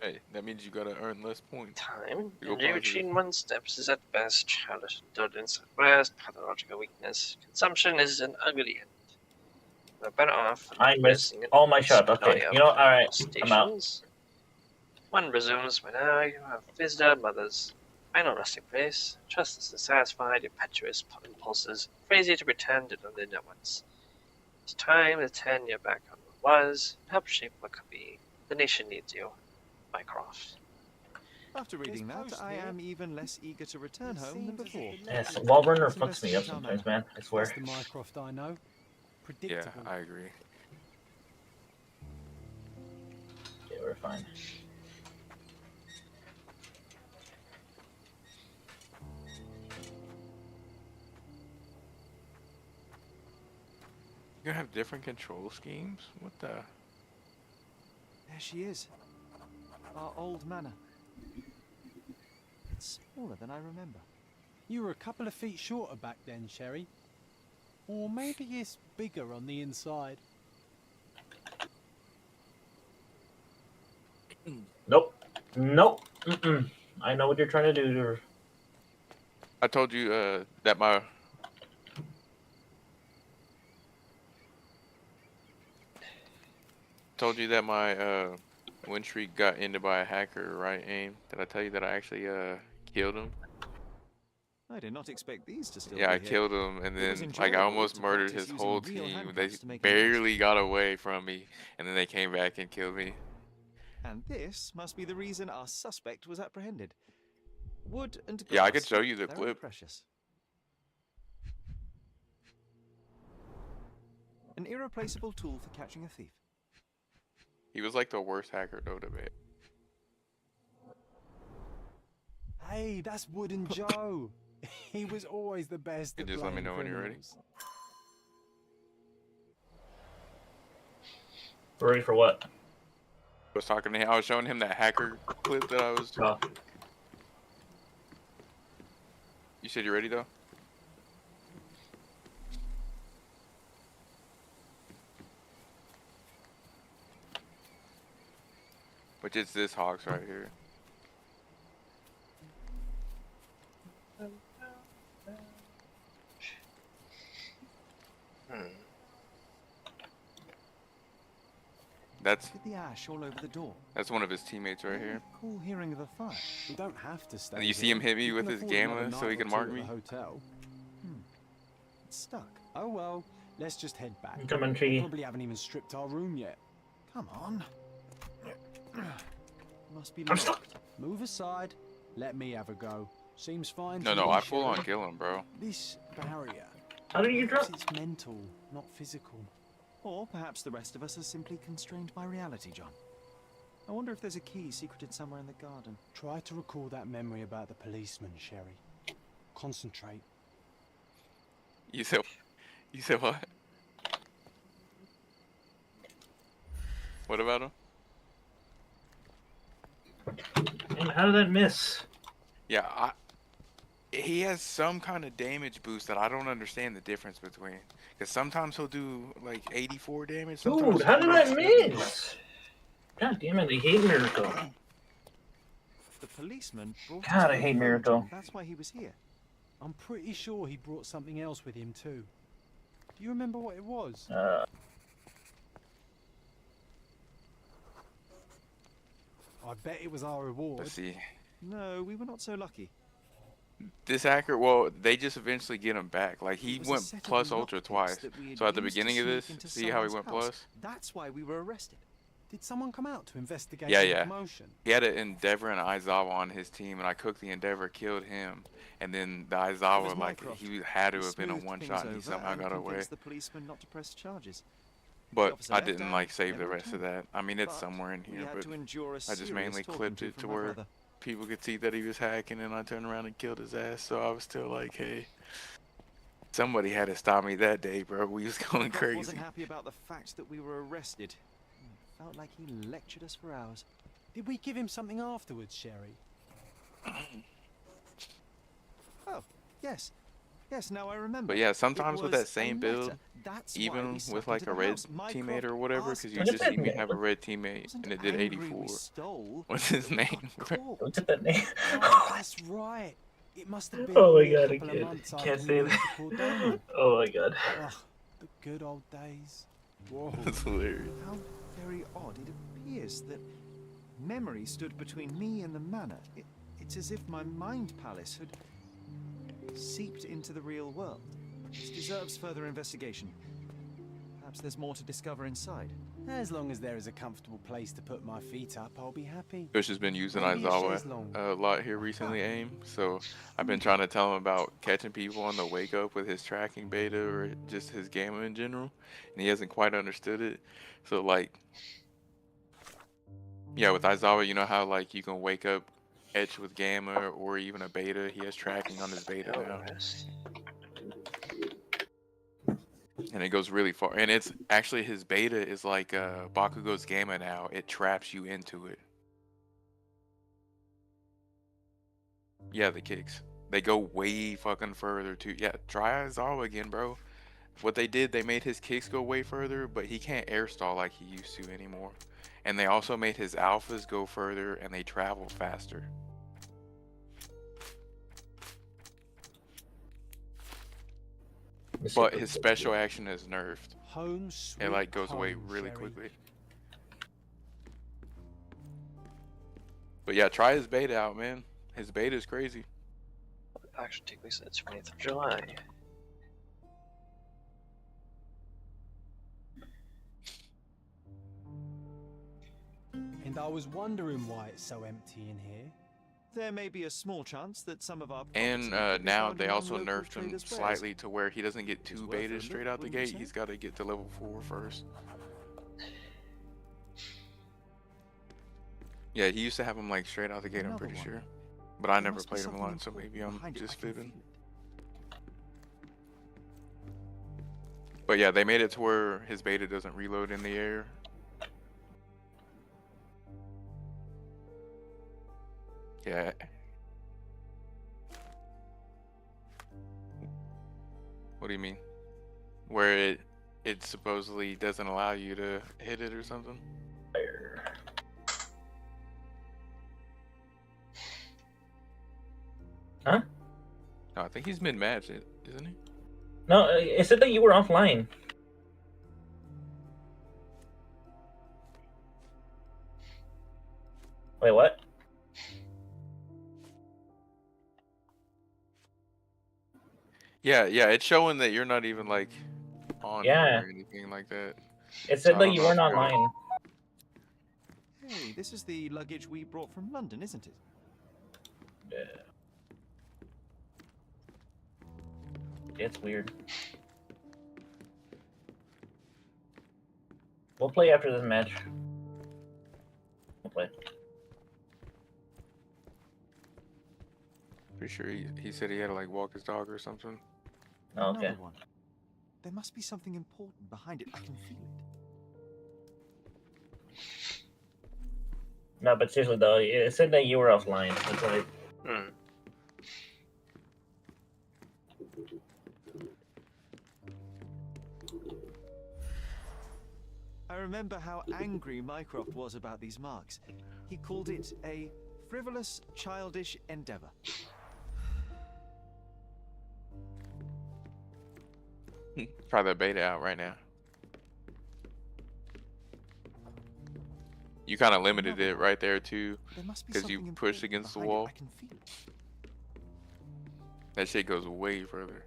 Hey, that means you gotta earn less points. Time, To go injury positive. between one's steps is at best childish indulgence, at worst pathological weakness. Consumption is an ugly end. We're better off I missed witnessing all my shots. supply Okay, of you know what? All right, I'm out. stations. One presumes whenever you have visited our mother's final resting place, trust is to satisfy your impetuous impulses, crazy to pretend to know the no ones. It's time to turn your back on what was, and help shape what could be. The nation needs you, Mycroft. After reading that, I am even less eager to return home than before. Yes, Walrunner Let's fucks me up investigate our sometimes, map. man. I swear. That's the Mycroft I know. Yeah, Predictable. I agree. Okay, we're fine. You're gonna have different control schemes? What the? There she is. Our old manor. It's smaller than I remember. You were a couple of feet shorter back then, Sherry. Or maybe it's bigger on the inside. Nope. Nope. Mm-mm. I know what you're trying to do. To... I told you that my win streak got ended by a hacker, right? Aim. Did I tell you that I actually killed him? I did not expect these to still Yeah, be I here. killed him, and It was then like I enjoyable almost to murdered practice his using whole real team. handcuffs They to make a noise. barely got away from me, and then they came back and killed me. And this must be the reason our suspect was apprehended. Wood and glass. Yeah, I could show you the very clip. Precious. An irreplaceable tool for catching a thief. He was like the worst hacker though to be. Hey, that's Wooden Joe. He was always the best. You at just let me playing know when you're ready. criminals. Ready for what? I was talking to him. I was showing him that hacker clip that I was. Oh. You said you're ready though. Which is this Hawks right here. That's Look at the ash all over the door. that's one of his teammates right here. Cool hearing of a fire. We don't have to stay. And you see him hit me with his gamma so he can mark me. Hotel. It's stuck. Oh well, let's just head back. Come on, We Triggy. probably haven't even stripped our room yet. Come on. Must be I'm locked. stuck. Move aside. Let me have a go. Seems fine. No, to no, me, I full on Sherry. kill him, bro. This barrier. How did you drop? It's mental, not physical. Or perhaps the rest of us are simply constrained by reality, John. I wonder if there's a key secreted somewhere in the garden. Try to recall that memory about the policeman, Sherry. Concentrate. You said what? What about him? Man, how did that miss? Yeah, he has some kind of damage boost that I don't understand the difference between. Because sometimes he'll do like 84 damage. Sometimes Dude, how he'll did do I 70. miss? God damn it, I hate Miracle. The policeman brought God, us I hate both Miracle. home. That's why he was here. I'm pretty sure he brought something else with him too. Do you remember what it was? I bet it was our reward. Let's see. No, we were not so lucky. This hacker, well, they just eventually get him back. Like, he It was a went set of plus ultra lockpicks twice. that we had So at the used to beginning of sneak this, into see how he someone's went house. plus? That's why we were arrested. Did someone come out to investigate Yeah, the yeah. commotion? He had an Endeavor and Aizawa on his team, and I cooked the Endeavor, killed him. And then the Aizawa, like, he had to have been a one-shot, and he somehow got away. The policeman not to press charges. But officer I left didn't, out, like, save the never rest of returned. that. I mean, it's But somewhere in we here, had but to endure a I just serious mainly talking clipped to it to from our where brother. people could see that he was hacking, and I turned around and killed his ass. So I was still like, hey, somebody had to stop me that day, bro. We was going Prof crazy. wasn't happy about the fact that we were arrested. Felt like he lectured us for hours. Did we give him something afterwards, Sherry? Oh, yes. Yes, now I remember. But yeah, sometimes It with was that same a build, letter. That's why even we snuck with like into a the red house. teammate Mycroft or whatever, asked because you us just to see me do it. have a red teammate, Wasn't and it did angry we 84. stole, What's his but we name? got caught. Look at that name. Oh, that's right. It must have been Oh my only a god, I couple of months can't after we say moved that. to Cordona. Oh my god. Ugh, the good old days. Whoa. That's hilarious. How very odd. It appears that memory stood between me and the manor. It's as if my mind palace had seeped into the real world. This deserves further investigation. Perhaps there's more to discover inside. As long as there is a comfortable place to put my feet up, I'll be happy. Bush has been using Maybe a Aizawa chaise longue. a lot here recently, AIM. So I've been trying to tell him about catching people on the wake up with his tracking beta or just his gamma in general, and he hasn't quite understood it. So like, yeah, with Aizawa, you know how like you can wake up Etch with gamma or even a beta. He has tracking on his beta now. And it goes really far. And it's actually his beta is like Bakugo's gamma now. It traps you into it. Yeah, the kicks. They go way fucking further too. Yeah, try Aizawa again, bro. What they did, they made his kicks go way further, but he can't air stall like he used to anymore. And they also made his alphas go further and they travel faster. But his special action is nerfed. Home, It like goes home, away really Sherry. quickly. But yeah, try his beta out, man. His beta is crazy. Action take place on the 20th of July. And I was wondering why it's so empty in here. There may be a small chance that some of our And property could be now found they among also local nerfed him traders' wares. slightly to where he doesn't get two worth a betas look, straight out the wouldn't you gate. say? He's got to get to level 4 first. Yeah, he used to have him like straight out the gate, I'm Another pretty one. sure. But I There never must be played him a something lot, so maybe I'm behind it. just I can fibbing. feel it. But yeah, they made it to where his beta doesn't reload in the air. Yeah. What do you mean? Where it supposedly doesn't allow you to hit it or something? Huh? No, I think he's mid-match, isn't he? No, it said that you were offline. Wait, what? Yeah, it's showing that you're not even like on Yeah. or anything like that. It So said I that don't you know weren't if you're- online. Hey, this is the luggage we brought from London, isn't it? Yeah. It's weird. We'll play after this match. We'll play. Pretty sure he said he had to like walk his dog or something. Oh, okay. Another one. There must be something important behind it. I can feel it. No, but seriously though, it said that you were offline. That's why. remember how angry Mycroft was about these marks. He called it a frivolous, childish endeavor. Try the beta out right now. You kind of limited it right there too, because you push against the wall. That shit goes way further.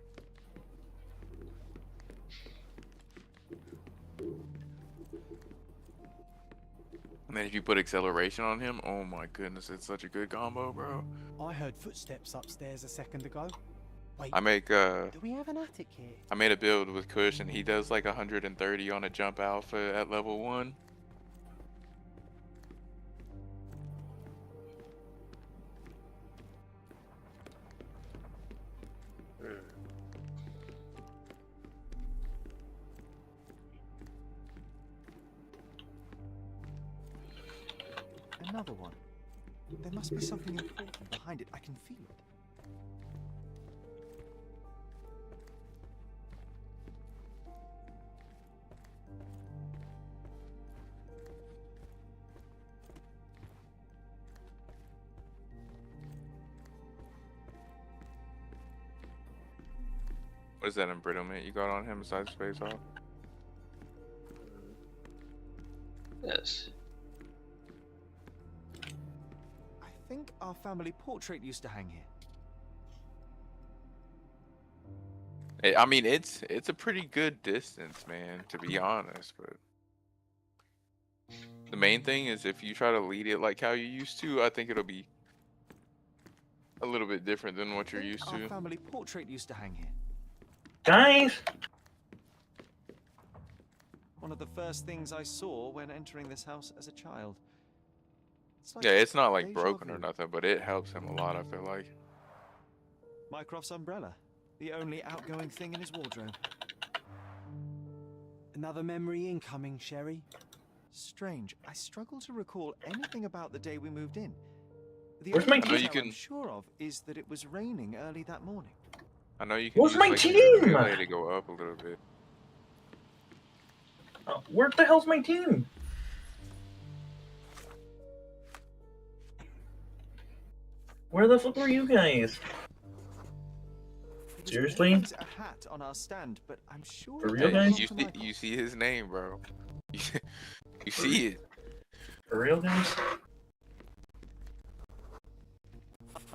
And then if you put acceleration on him, oh my goodness, it's such a good combo, bro. I heard footsteps upstairs a second ago. Wait, I make do we have an attic here? I made a build with Kush and he does like 130 on a jump alpha at level 1. Another one. There must be something important behind it. I can feel it. What is that embrittlement you got on him besides space off? Yes. I think our family portrait used to hang here. I mean, it's a pretty good distance, man, to be honest, but the main thing is if you try to lead it like how you used to, I think it'll be a little bit different than what you're used Our to. family portrait used to hang here. Guys! One of the first things I saw when entering this house as a child. It's like Yeah, it's not like deja broken or vu. nothing, but it helps him a lot, I feel like. Mycroft's umbrella, the only outgoing thing in his wardrobe. Another memory incoming, Sherry. Strange. I struggle to recall anything about the day we moved in. The Where's only my detail team? I'm sure of is that it was raining early that morning. I know you can Where's use my like team? the relay to go up a little bit. Where the hell's my team? Where the fuck were you guys? Seriously? There's a hat on our stand, but I'm sure For it real, belonged guys? to You see his name, bro. You see it. For real, guys?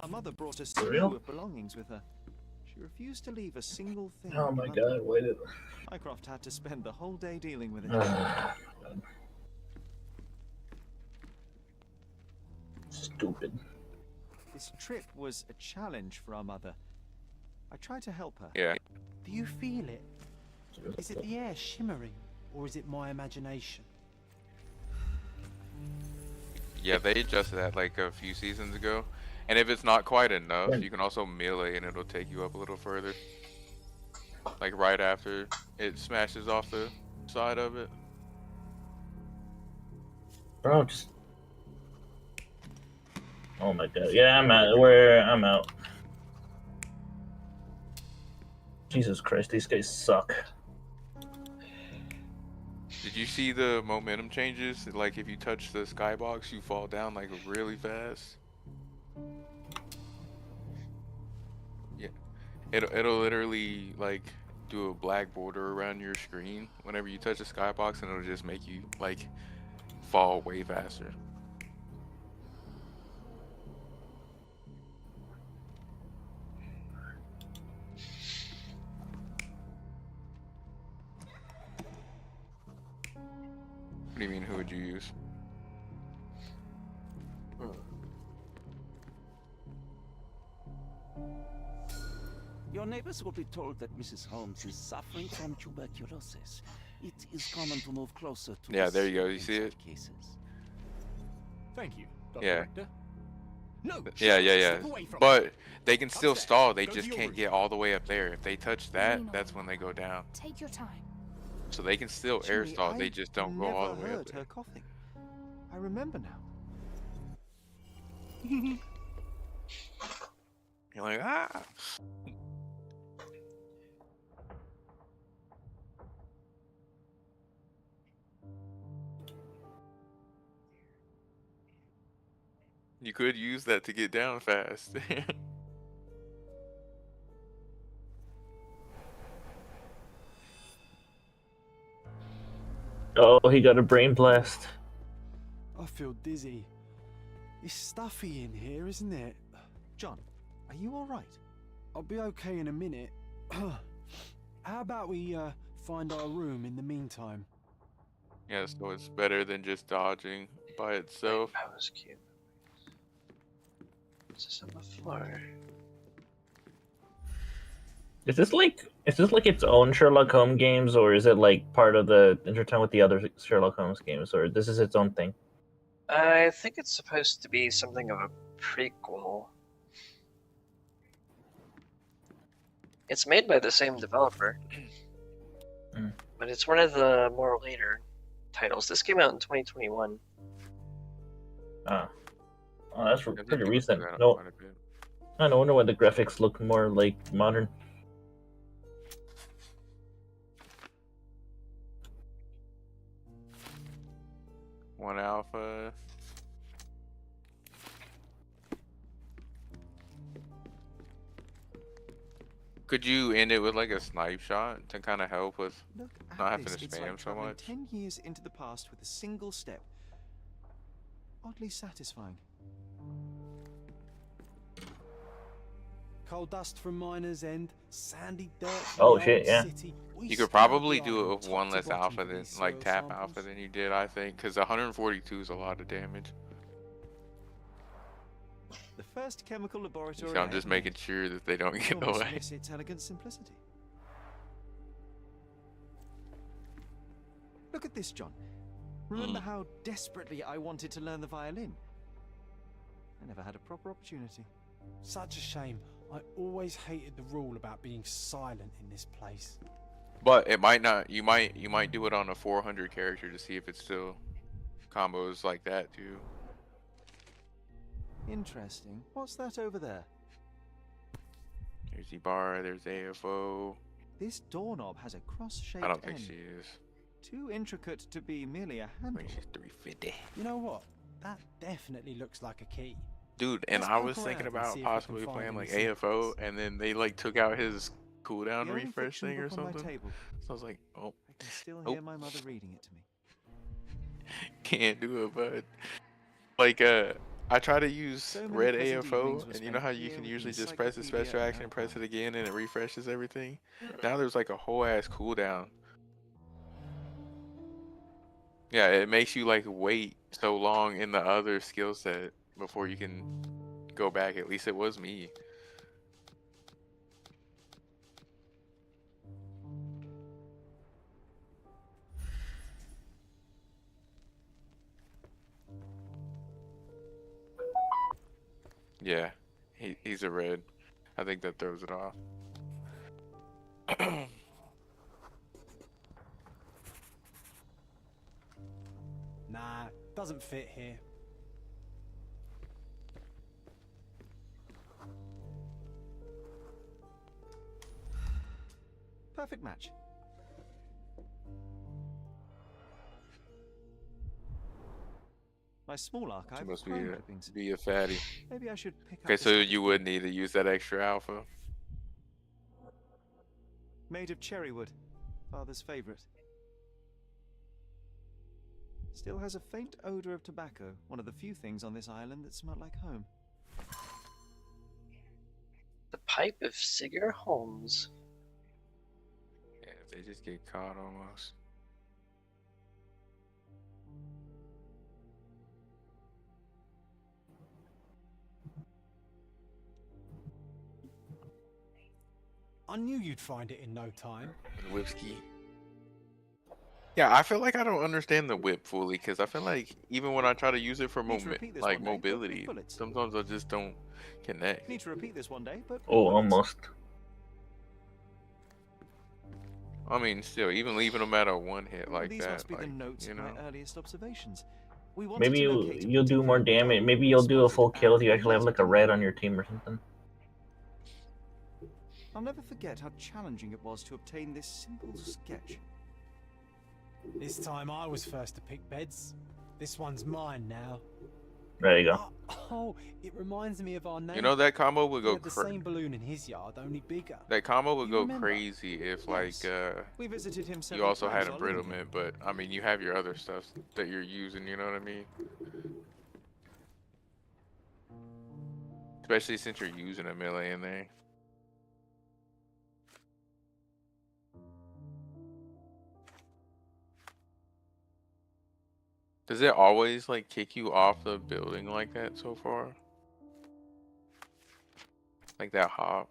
Our mother brought a For slew real? of belongings with her. She refused to leave a single thing. Oh my untouched. god, wait. Mycroft had to spend the whole day dealing with it. Stupid. This trip was a challenge for our mother. I tried to help her. Yeah. Do you feel it? Is it the air shimmering, or is it my imagination? Yeah, they adjusted that like a few seasons ago. And if it's not quite enough, you can also melee and it'll take you up a little further. Like right after it smashes off the side of it. Bro, just... Oh my god. Yeah, I'm out. I'm out. Jesus Christ, these guys suck. Did you see the momentum changes? Like if you touch the skybox, you fall down like really fast. Yeah, it'll literally like do a black border around your screen whenever you touch the skybox, and it'll just make you like fall way faster. What do you mean? Who would you use? Your neighbors will be told that Mrs. Holmes is suffering from tuberculosis. It is common to move closer to Yeah, the there you go. scene You in see it? such cases. Thank you, Dr. Yeah. Rector. No. Yeah. Step away from But they can still Upstairs. stall. They Go to just your can't room. get all the way up there. If they touch that, that's when they go down. Take your time. So they can still air Jimmy, stall. They I've just don't go all the never way up heard there. her coughing. I remember now. You're like, ah. You could use that to get down fast. Oh, he got a brain blast. I feel dizzy. It's stuffy in here, isn't it? John, are you all right? I'll be okay in a minute. How about we find our room in the meantime? Yeah, so it's better than just dodging by itself. Pose cube. What's this on the floor? Is this like its own Sherlock Holmes games, or is it like part of the intertwined with the other Sherlock Holmes games, or this is its own thing? I think it's supposed to be something of a prequel. It's made by the same developer, but it's one of the more later titles. This came out in 2021. Oh, that's pretty recent. No, I don't wonder why the graphics look more like modern. One alpha. Could you end it with like a snipe shot to kind of help with not having to It's spam like so traveling much? 10 years into the past with a single step. Oddly satisfying. Coal dust from Miner's End, sandy dirt from Oh the shit, old yeah. city. We You could scoured probably the do it island with top one to less bottom alpha for than these like soil tap samples. alpha than you did, I think, because 142 is a lot of damage. The first chemical laboratory. So I'm just making sure that they don't get Almost away. miss its elegant simplicity. Look at this, John. Remember how desperately I wanted to learn the violin? I never had a proper opportunity. Such a shame. I always hated the rule about being silent in this place. But it might not. You might do it on a 400 character to see if it still combos like that too. Interesting. What's that over there? There's E-bar. There's AFO. This doorknob has a cross-shaped I don't think end. she is. Too intricate to be merely a handle. She's 350. You know what? That definitely looks like a key. Dude, and Let's I poke was thinking around and about see if we can possibly find playing any like secrets. AFO, and then they like took out his cooldown The only refresh fiction thing or book on my something. table. So I was like, oh, I can still Nope. hear my mother reading it to me. can't do it, bud. Like, I try to use So many red pleasant AFO, evenings were and you know spent how you here can with usually the just press the special encyclopedia action and press Americana. it again, and it refreshes everything. Now there's like a whole ass cooldown. Yeah, it makes you like wait so long in the other skill set before you can go back. At least it was me. Yeah, he's a red. I think that throws it off. Nah, doesn't fit here. Perfect match. My small archive She of must crime clippings. be a fatty. Maybe I should pick up Okay, the so stuff you again. would need to use that extra alpha. Made of cherry wood, father's favorite. Still has a faint odor of tobacco, one of the few things on this island that smell like home. The pipe of Sherlock Holmes. Yeah, if they just get caught almost. I knew you'd find it in no time. Whiskey. Yeah, I feel like I don't understand the whip fully because I feel like even when I try to use it for Need to repeat this like one day, but with mobility, bullets. sometimes I just don't connect. Need to repeat this one day, but Oh, almost. I mean, still, even leaving them at a one hit like these that, must be like, the notes you of know. my earliest observations. We wanted Maybe to locate a you'll do more particular damage. dog. Maybe you'll do a full Spotted kill if at you actually have like a red on your team or something. I'll never forget how challenging it was to obtain this simple sketch. This time I was first to pick beds. This one's mine now. There you go. Oh, it reminds me of our neighbor. You know that combo would He go had the same balloon in his yard, only bigger. That combo would You go remember? crazy if like We visited him you several also had times while living here. embrittlement, but I mean you have your other stuff that you're using, you know what I mean? Especially since you're using a melee in there. Does it always like kick you off the building like that so far? Like that hop?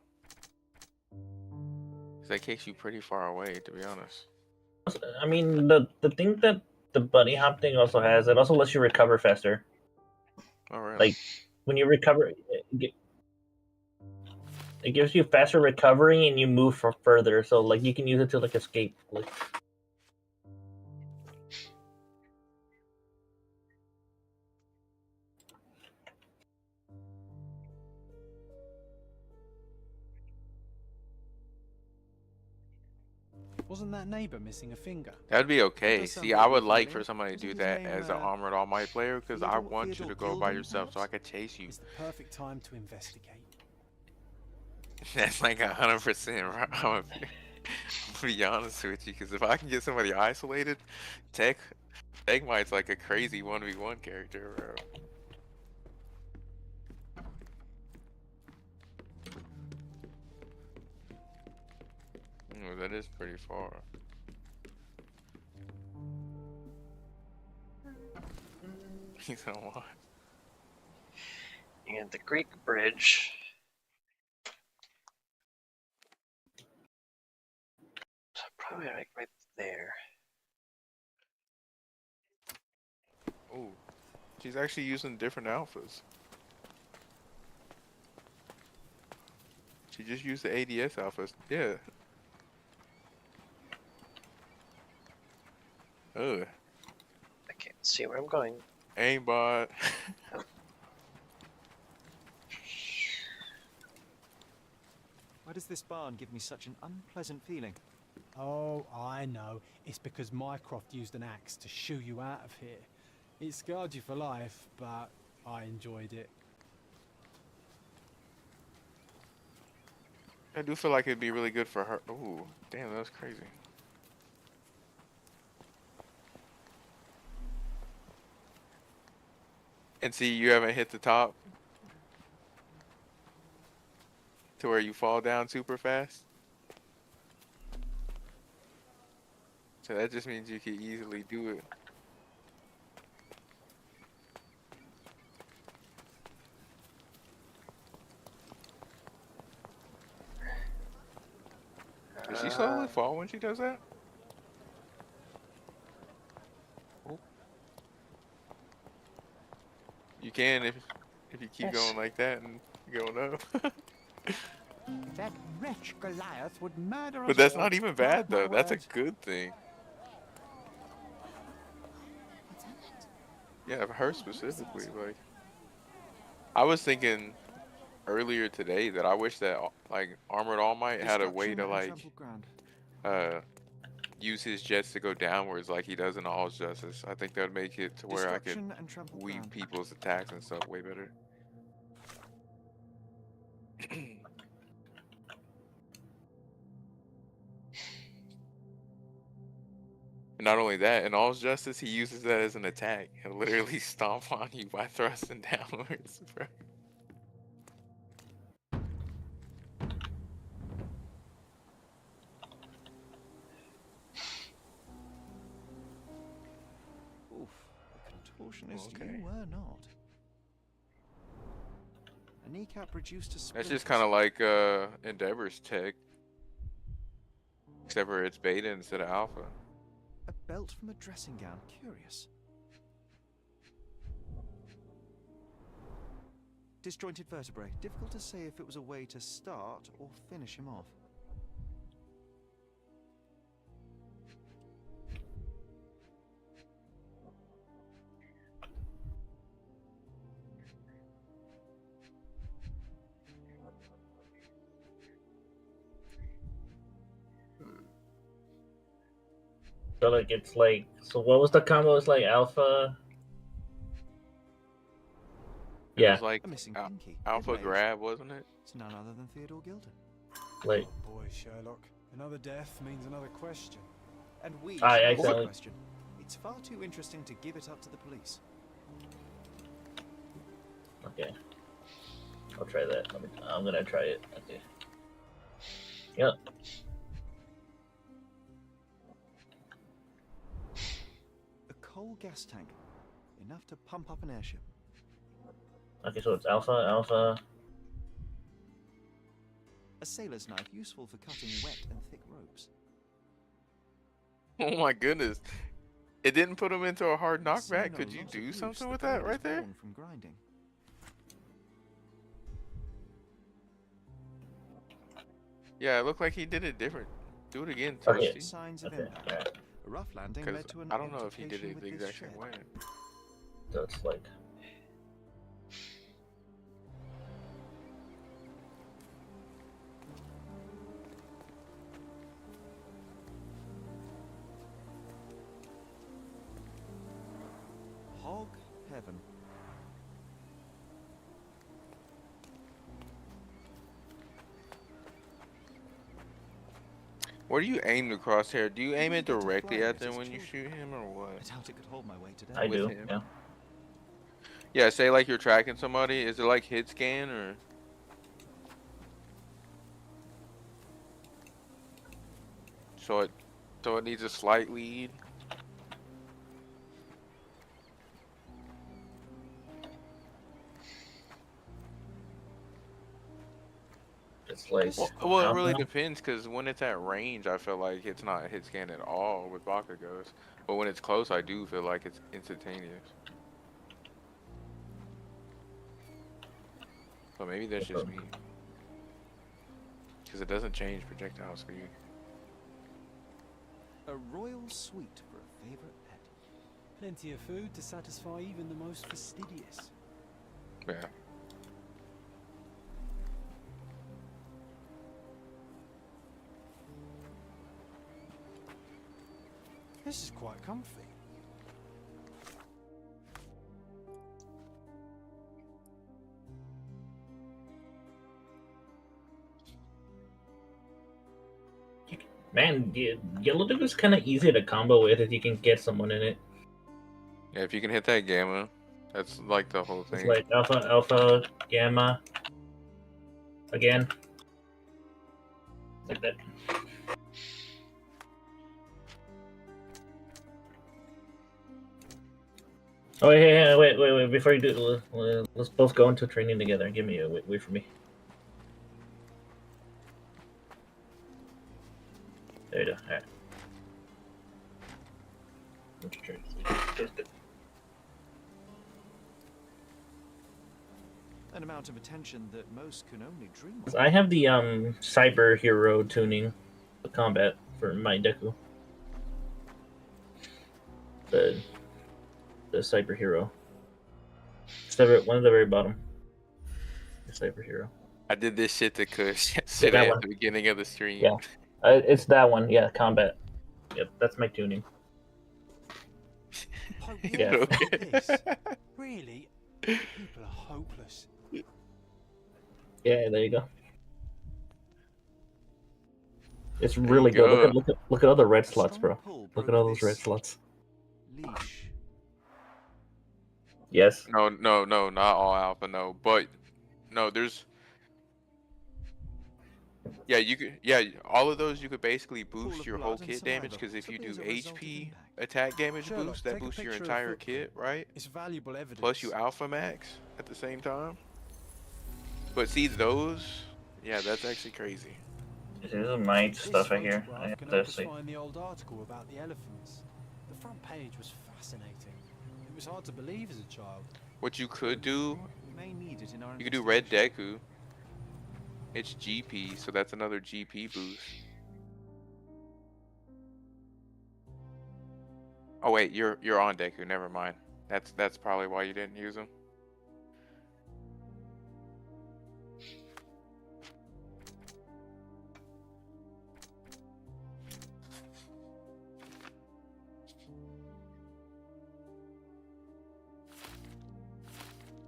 'Cause that kicks you pretty far away, to be honest. I mean, the thing that the bunny hop thing also has, it also lets you recover faster. Oh, really? Like when you recover, it gives you faster recovery and you move for further. So like you can use it to like escape. Like, Wasn't that neighbor missing a finger? That'd be okay. does sound See, like I your would like family. for somebody to Was do it his that name, as an Armored All Might player, because I want you to go by yourself so I could chase you. It's the perfect time to investigate. That's like 100%. Right? I'm gonna be honest with you, because if I can get somebody isolated, Tech Might's like a crazy 1v1 character, bro. That is pretty far. He's on what? And the Greek bridge. So probably like right there. Oh, she's actually using different alphas. She just used the ADS alphas. Yeah. Ugh. I can't see where I'm going. Aimbot. Why does this barn give me such an unpleasant feeling? Oh, I know. It's because Mycroft used an axe to shoo you out of here. It scarred you for life, but I enjoyed it. I do feel like it'd be really good for her. Ooh, damn, that was crazy. And see, you haven't hit the top to where you fall down super fast. So that just means you can easily do it. Does she slowly fall when she does that? Oh. You can if you keep going like that and going up. That wretch Goliath would murder us. But that's all. not even bad Mark my though. That's a words. good thing. Yeah, for her specifically, like I was thinking earlier today that I wish that like Armored All Might had a way to like use his jets to go downwards like he does in All's Justice. I think that would make it to where I could weave people's attacks and stuff way better. And not only that, in All's Justice, he uses that as an attack. He'll literally stomp on you by thrusting downwards, bro. Oof, a contortionist you were not. A kneecap reduced to That's splinters. just kind of like Endeavor's tech. Except for it's beta instead of alpha. A belt from a dressing gown. Curious. Disjointed vertebrae. Difficult to say if it was a way to start or finish him off. so like it's like, so what was the combo? It's like alpha. It Yeah. was like A missing pinky. Alpha Mid-range. Grab, wasn't it? It's none other than Theodore Gilden. Like, Oh boy, Sherlock. Another death means another question. And we I should ask accidentally- the question. It's far too interesting to give it up to the police. okay. I'll try that. I'm gonna try it. Okay. Yep. A coal gas tank. Enough to pump up an airship. Okay, so it's alpha. A sailor's knife useful for cutting wet and thick ropes. Oh my goodness. It didn't put him into a hard Seen knockback. knockback. Could a you lot of do use, something the with blade that is right there? worn from grinding. Yeah, it looked like he did it different. Do it again, Okay. Toasty. Signs of Okay. impact. A rough landing Because led to an I don't know if he did altercation it the with this exact same shed. way. So it's like. Hog heaven. Where do you aim the crosshair? Do you aim it Didn't get to directly fly at it them as when you children. shoot him, or I what? doubt it could hold my weight today. I With do. him. Yeah. Yeah, say like you're tracking somebody. Is it like hit scan or? So it needs a slight lead. It's like. Well, it really alpha. depends because when it's at range, I feel like it's not hit scan at all with Bakugos. But when it's close, I do feel like it's instantaneous. So maybe that's just me. Because it doesn't change projectile speed. A royal suite for a favorite pet. Plenty of food to satisfy even the most fastidious. Yeah. This is quite comfy. Man, Yellow Duke is kind of easy to combo with if you can get someone in it. Yeah, if you can hit that gamma, that's like the whole It's thing. like alpha, gamma. Again. Like that. Oh, wait. Before you do, let's both go into training together. Give me a wait for me. There you go. Alright. An amount of attention that most can only dream of. I have the cyber hero tuning, the combat for my Deku. The cyber hero. One at the very bottom. The cyber hero. I did this shit to Kush yesterday that at one. the beginning of the stream. Yeah, it's that one. Yeah, combat. Yep, that's my tuning. Yeah. Okay. Really? People are hopeless. Yeah, there you go. It's There really you good. go. Look at all the red slots, bro. Look at all those red slots. Leash. Yes. No, not all alpha, no. But no, there's all of those you could basically boost your whole kit damage because if you do HP attack damage Sherlock, boost, that take a boosts your picture of entire footprint. kit, right? It's valuable evidence. Plus you alpha max at the same time. But see those, yeah, that's actually crazy. This is my This stuff right here. photograph I have can to help us see. find the old article about the elephants. The front page was fascinating. It was hard to believe as a child. What you could do, We may need it in our you could do Red Deku. It's GP, so that's another GP boost. Oh wait, you're on Deku. Never mind. That's probably why you didn't use them.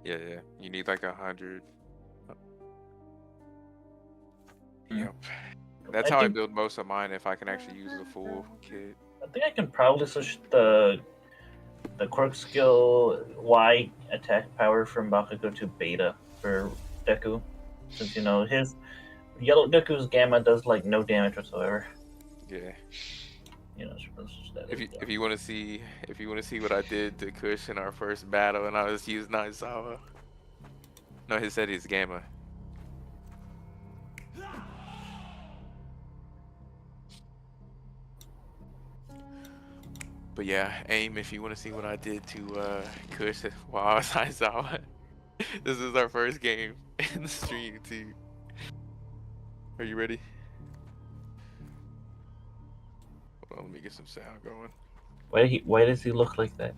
Yeah, yeah. You need like 100. Yep. That's how I build most of mine if I can actually use the full kit. I think I can probably switch the quirk skill Y attack power from Bakugo to Beta for Deku, since his yellow Deku's Gamma does like no damage whatsoever. Yeah. If If you want to see what I did to Kush in our first battle, and I was using Naizawa. No, he said he's Gamma. But yeah, aim if you want to see what I did to Kush while I was Naizawa. This is our first game in the stream too. Are you ready? Hold on, let me get some sound going. Why does he look like that?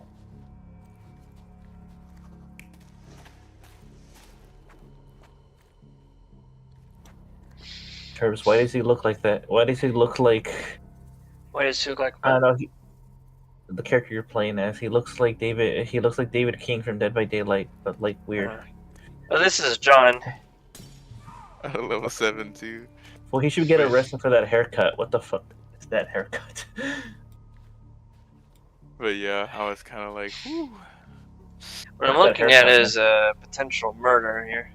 Terps, why does he look like that? Why does he look like? Why does he look like? I don't know. The character you're playing as, he looks like David. He looks like David King from Dead by Daylight, but like weird. Oh, this is John. Level 7 too. Well, he should get arrested for that haircut. What the fuck is that haircut? But yeah, I was kind of like, whew. What I'm looking at is a potential murder here.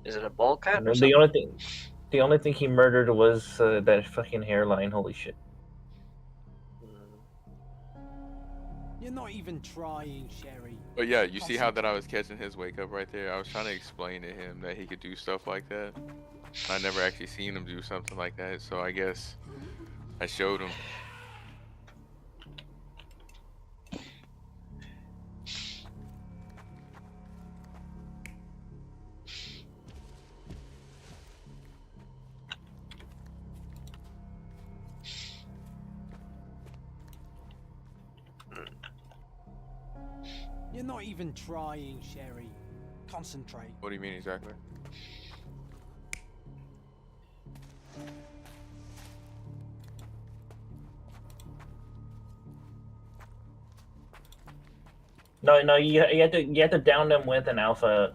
Is it a ball cut? Or The only thing he murdered was that fucking hairline. Holy shit! You're not even trying, Sherry. But yeah, you see how that I was catching his wake up right there? I was trying to explain to him that he could do stuff like that. I never actually seen him do something like that, so I guess I showed him. You're not even trying, Sherry. Concentrate. What do you mean exactly? No, you have to down them with an alpha.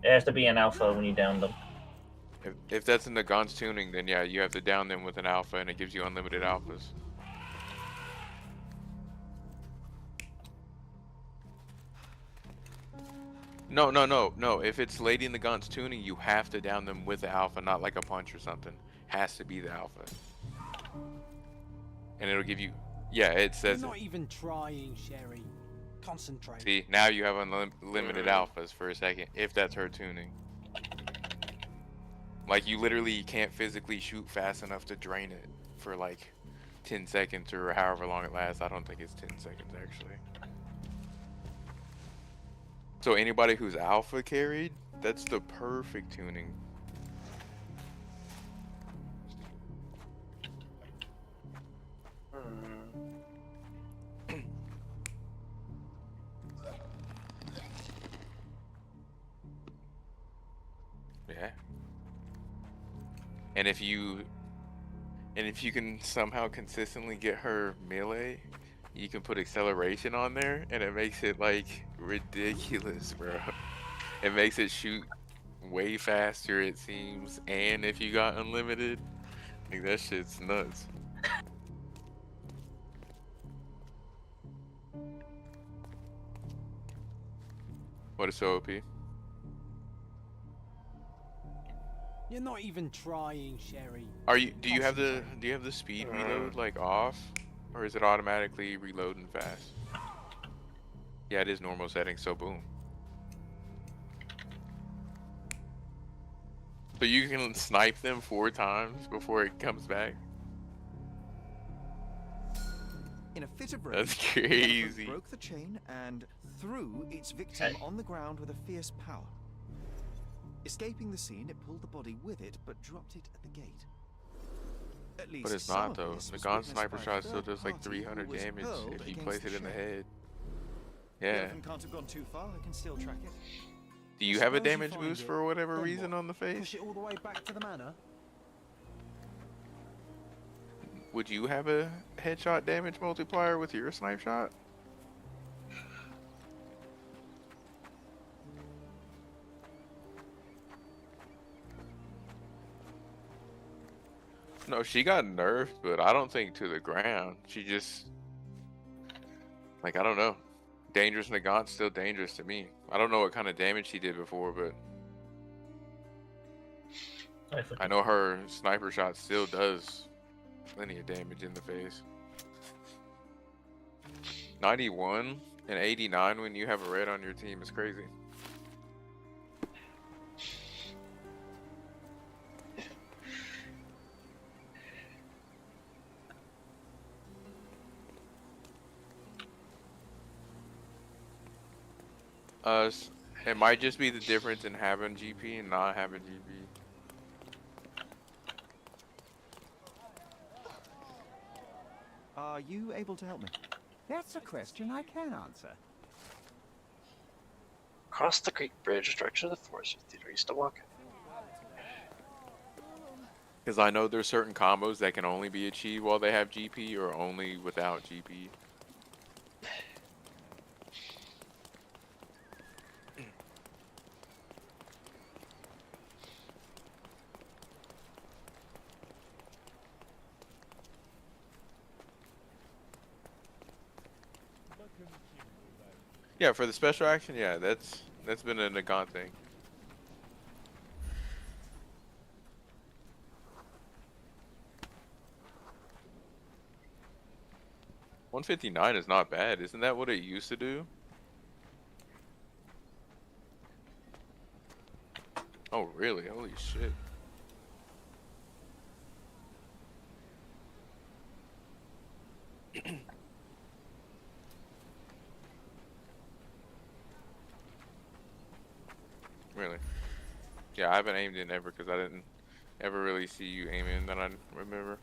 It has to be an alpha when you down them. If that's in the Gaunt's tuning, then yeah, you have to down them with an alpha, and it gives you unlimited alphas. No. If it's Lady in the Gaunt's tuning, you have to down them with the alpha, not like a punch or something. Has to be the alpha. And it'll give you... Yeah, it says You're not even trying, Sherry. Concentrate. See, now you have unlimited alphas for a second, if that's her tuning. Like, you literally can't physically shoot fast enough to drain it for like 10 seconds or however long it lasts. I don't think it's 10 seconds, actually. So anybody who's alpha carried, that's the perfect tuning. Yeah. And if you can somehow consistently get her melee, you can put acceleration on there, and it makes it like ridiculous, bro. It makes it shoot way faster, it seems, and if you got unlimited, like that shit's nuts. What is so OP? You're not even trying, Sherry. Do you have the speed reload like off, or is it automatically reloading fast? Yeah, it is normal settings, so boom. So you can snipe them 4 times before it comes back. In a fit of rage, That's crazy. the broke the chain and threw its victim on the ground with a fierce power. Escaping the scene, it pulled the body with it, but dropped it at the gate. At least But it's some not of though. this The was Gaunt witnessed sniper by a shot still third does like party who 300 was damage hurled if you against place the it in the chain. head. The Yeah. elephant can't have gone too far. I can still track it. Do you have a Suppose you damage find boost it, for whatever then reason what? on the face? Push it all the way back to the manor? Would you have a headshot damage multiplier with your snipe shot? No, she got nerfed, but I don't think to the ground. She just, like, I don't know. Dangerous Nagant's still dangerous to me. I don't know what kind of damage she did before, but I know her sniper shot still does plenty of damage in the face. 91 and 89 when you have a red on your team is crazy. It might just be the difference in having GP and not having GP. Are you able to help me? That's a question I can answer. Cross the creek bridge, direction of the forest, with Theodore used to walk. Because I know there's certain combos that can only be achieved while they have GP or only without GP. Yeah, for the special action, yeah, that's been a Nagant thing. $159 is not bad, isn't that what it used to do? Oh really? Holy shit. Really? Yeah, I haven't aimed in ever because I didn't ever really see you aim in that I remember.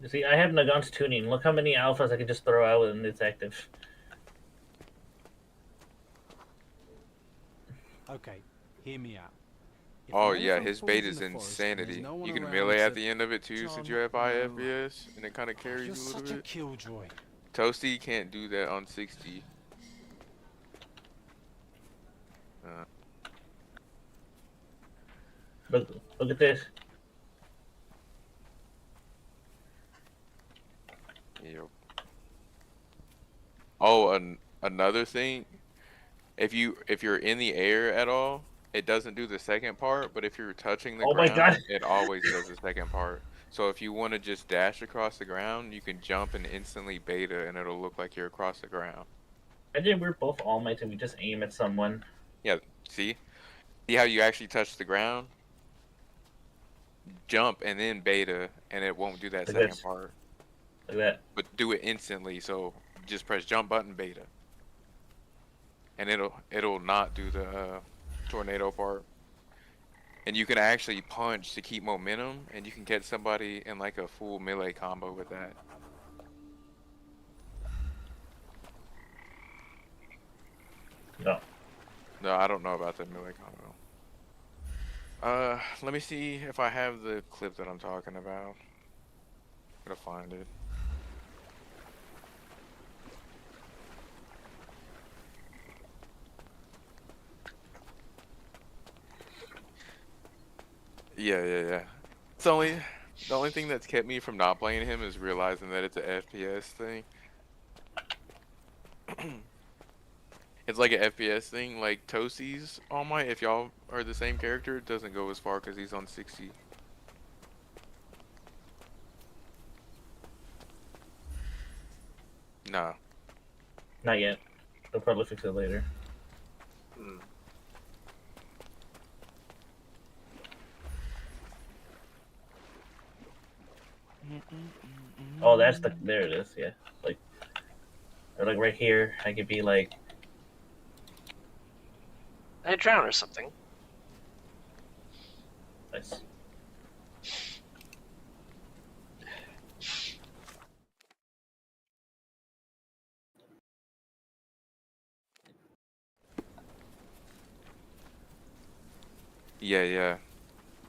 You see, I have Nagant's tuning. Look how many alphas I can just throw out and it's active. Okay, hear me out. If Oh an yeah, elephant his falls bait in is the forest and there's insanity. no one You can around melee at to the end of it too since you John, have high no. FPS and it kind of carries You're you a little such a bit. killjoy. Toasty can't do that on 60. Look at this. Yep. Oh, another thing, if you're in the air at all, it doesn't do the second part, but if you're touching the Oh my ground, God. it always does the second part. So if you want to just dash across the ground, you can jump and instantly beta and it'll look like you're across the ground. Imagine we're both All Mights and we just aim at someone. Yeah, see? See how you actually touch the ground? Jump and then beta and it won't do that Like second this. part. Like that. But do it instantly, so just press jump button beta. And it'll not do the tornado part. And you can actually punch to keep momentum, and you can get somebody in like a full melee combo with that. No. No, I don't know about the melee combo. Let me see if I have the clip that I'm talking about. I'm gonna find it. Yeah. It's the only thing that's kept me from not playing him is realizing that it's a FPS thing. It's like an FPS thing, like Toasty's All Might, if y'all are the same character, it doesn't go as far because he's on 60. Nah. Not yet. They'll probably fix it later. Oh, that's there it is, yeah. Or like right here, I could be like... I drown or something. Nice. Yeah.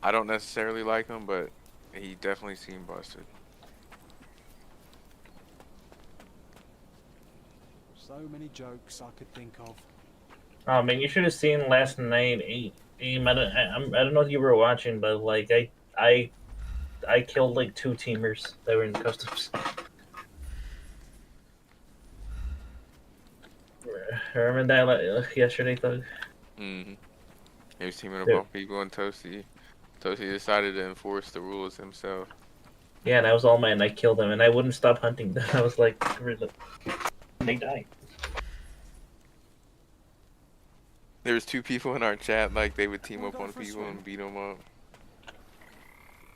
I don't necessarily like him, but he definitely seemed busted. So many jokes I could think of. Oh man, you should have seen last night. I don't know if you were watching, but like I killed like 2 teamers that were in customs. Remember that yesterday, Thug? Mm-hmm. He was teaming up Yeah. on people and Toasty. Toasty decided to enforce the rules himself. Yeah, and I was all mad and I killed them and I wouldn't stop hunting them. I was like, they died. There was 2 people in our chat, like they would team up on people and beat them up.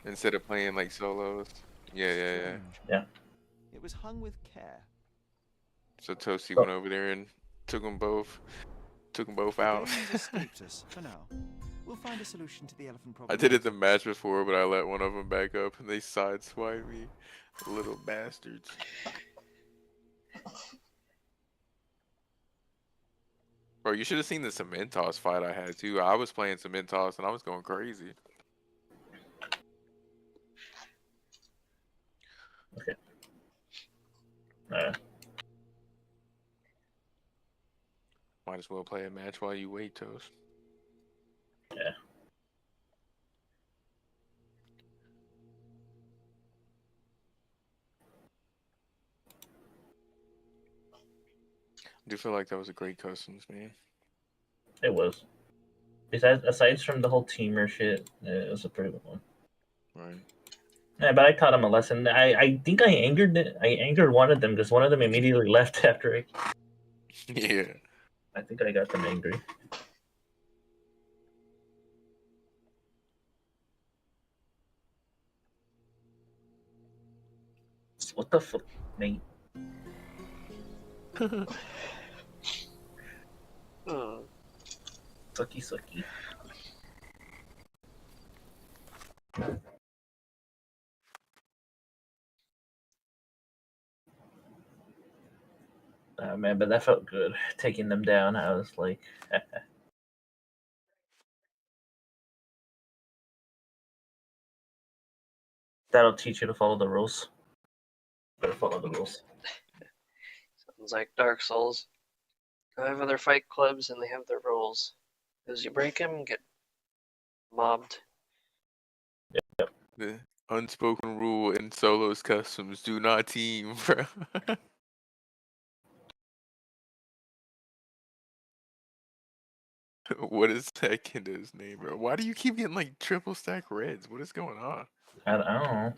Instead of playing like solos. Yeah. Yeah. It was hung with care. So Toasty went over there and took them both The out. game has escaped us for now. We'll find a solution to the elephant problem. I did it the match before, but I let one of them back up and they sideswiped me. Little bastards. Bro, you should have seen the cement toss fight I had too. I was playing cement toss and I was going crazy. Okay. Might as well play a match while you wait, Toast. Yeah. I do feel like that was a great customs, man. It was. Aside from the whole teamer shit, it was a pretty good one. Right. Yeah, but I taught him a lesson. I think I angered one of them because one of them immediately left after it. Yeah. I think I got them angry. What the fuck, mate? Sucky. Oh man, but that felt good. Taking them down, I was like... That'll teach you to follow the rules. Better follow the rules. Sounds like Dark Souls. I have other fight clubs and they have their rules. As you break them, get mobbed. Yep. The unspoken rule in solos customs: do not team, bro. What is that kid's name, bro? Why do you keep getting like triple stack reds? What is going on? I don't know.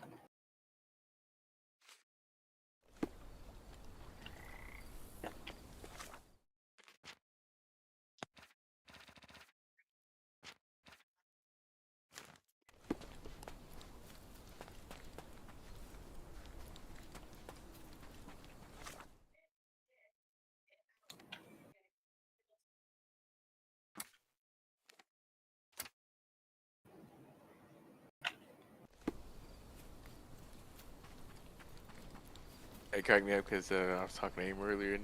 It cracked me up because I was talking to him earlier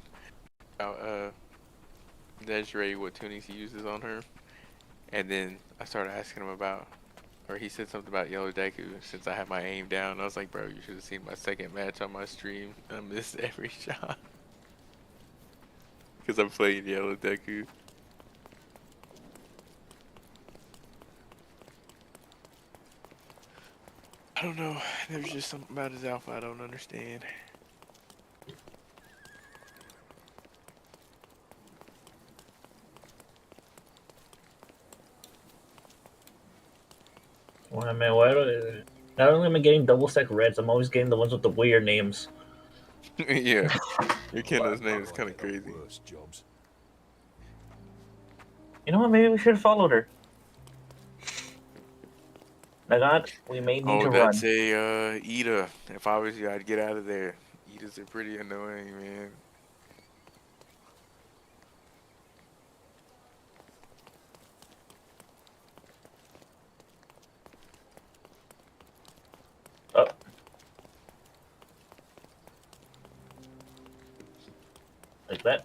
about Desiree, what tunings he uses on her, and then I started asking him about, or he said something about Yellow Deku since I had my aim down. I was like, bro, you should have seen my second match on my stream. I missed every shot because I'm playing Yellow Deku. I don't know. There's just something about his alpha I don't understand. Why, man? Why do not only am I getting double stack reds, I'm always getting the ones with the weird names. Yeah, your Kenna's name is kind of crazy. You know what? Maybe we should have followed her. Nagat, we may need to Oh, run. that's a Ida. If I was you, I'd get out of there. Idas are pretty annoying, man. Oh. Like that.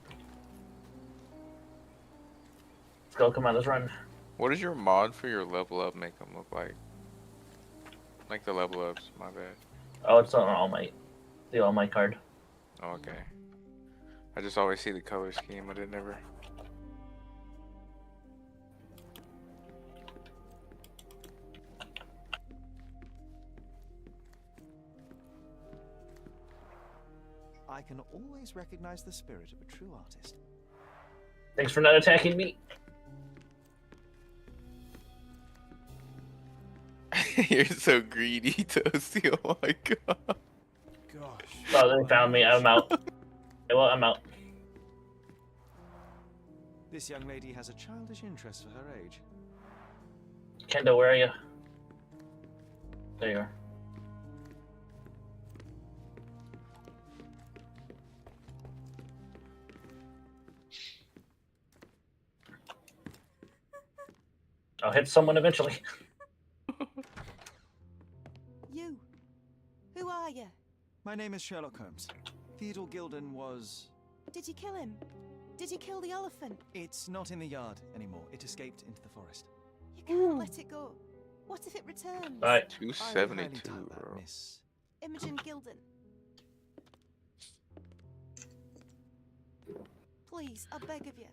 Let's go, come on, let's run. What does your mod for your level up make them look like? Like the level ups, my bad. Oh, it's on All Might. The All Might card. Oh, okay. I just always see the color scheme, but it never. I can always recognize the spirit of a true artist. Thanks for not attacking me. You're so greedy, Toasty. Oh my god. Gosh. Oh, they found me. I'm out. Well, I'm out. This young lady has a childish interest for her age. Kendo, where are you? There you are. I'll hit someone eventually. You. Who are you? My name is Sherlock Holmes. Theodore Gilden was... Did you kill him? Did you kill the elephant? It's not in the yard anymore. It escaped into the forest. You can't let it go. What if it returns? Right. 272, bro. Miss. Imogen Gilden. Please, I beg of you.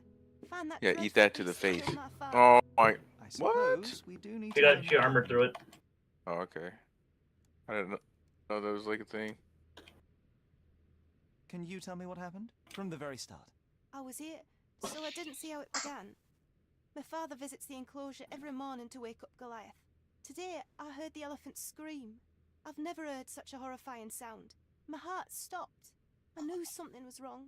Find that Yeah, dreadful eat that to the beast that face. killed my father. Oh my. I What? suppose we do need You to got your armor through it. Oh, okay. I didn't know that was like a thing. Can you tell me what happened? From the very start. I was here, so I didn't see how it began. My father visits the enclosure every morning to wake up Goliath. Today, I heard the elephant scream. I've never heard such a horrifying sound. My heart stopped. I knew something was wrong.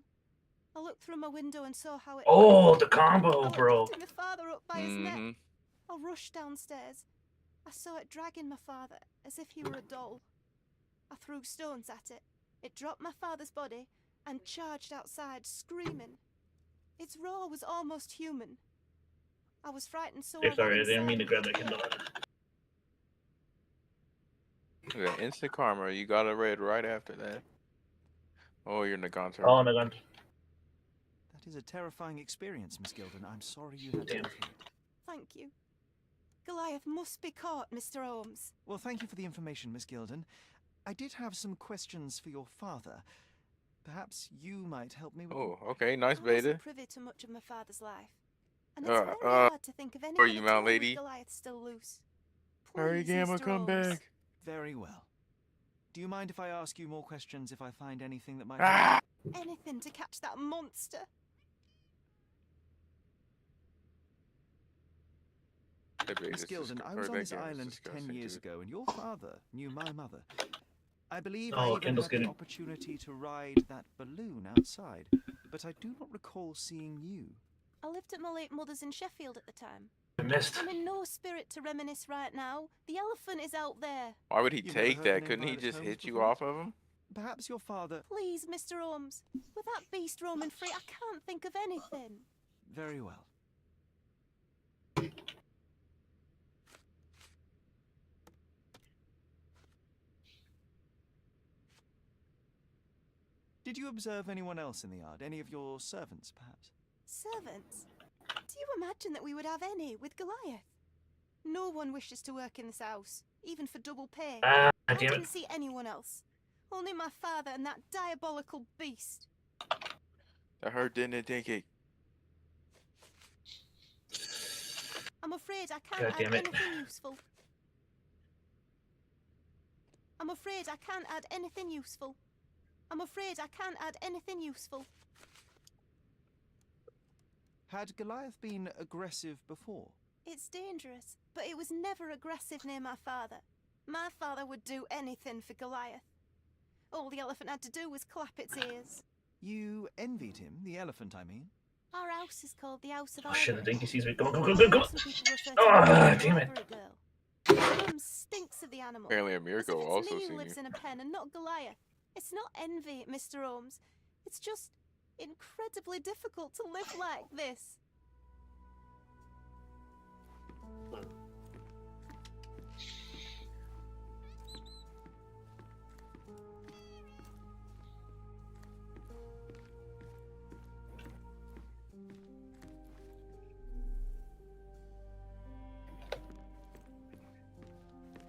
I looked through my window and saw how it... Oh, the combo, bro. I lifted my father up by his neck. I rushed downstairs. I saw it dragging my father as if he were a doll. I threw stones at it. It dropped my father's body and charged outside, screaming. Its roar was almost human. I was frightened, so Hey, sorry, I didn't mean to grab that Kindle. Yeah, instant karma. You got a red right after that. Oh, you're Nagantar. Oh, Nagantar. That is a terrifying experience, Miss Gilden. I'm sorry you had to go through it. Thank you. Goliath must be caught, Mr. Holmes. Well, thank you for the information, Miss Gilden. I did have some questions for your father. Perhaps you might help me with... Oh, okay. Nice I beta. wasn't privy to much of my father's life. And it's very hard to think of any are other you, time Mount with Lady? Goliath still loose. Hurry, Please, Gamma, Mr. come Holmes. back. Very well. Do you mind if I ask you more questions if I find anything that might... Anything to catch that monster. Miss Gilden, I was on this island 10 years ago, and your father knew my mother. I believe I even had the opportunity to ride that balloon outside, but I do not recall seeing you. I lived at my late mother's in Sheffield at the time. I missed. I'm in no spirit to reminisce right now. The elephant is out there. Why would he You've never take heard that? the name Couldn't he Violet just Holmes hit you before? off of him? Perhaps your father... Please, Mr. Holmes. With that beast roaming free, I can't think of anything. Very well. Did you observe anyone else in the yard? Any of your servants, perhaps? Servants? Do you imagine that we would have any with Goliath? No one wishes to work in this house, even for double pay. I didn't see anyone else. Only my father and that diabolical beast. That hurt, didn't it, Dinky? I'm afraid I can't add anything useful. I'm afraid I can't add anything useful. I'm afraid I can't add anything useful. Had Goliath been aggressive before? It's dangerous, but it was never aggressive near my father. My father would do anything for Goliath. All the elephant had to do was clap its ears. You envied him, the elephant, I mean? Our house is called the House of Oh shit, the Ivory. Dinky sees me. Come on, come on, come on, come on. Some people refer to Ah, me as damn the it. Ivory Girl. My mum stinks of the animal. Apparently, As if Mirko it's also me who seen lives you. in a pen and not Goliath. It's not envy, Mr. Holmes. It's just incredibly difficult to live like this.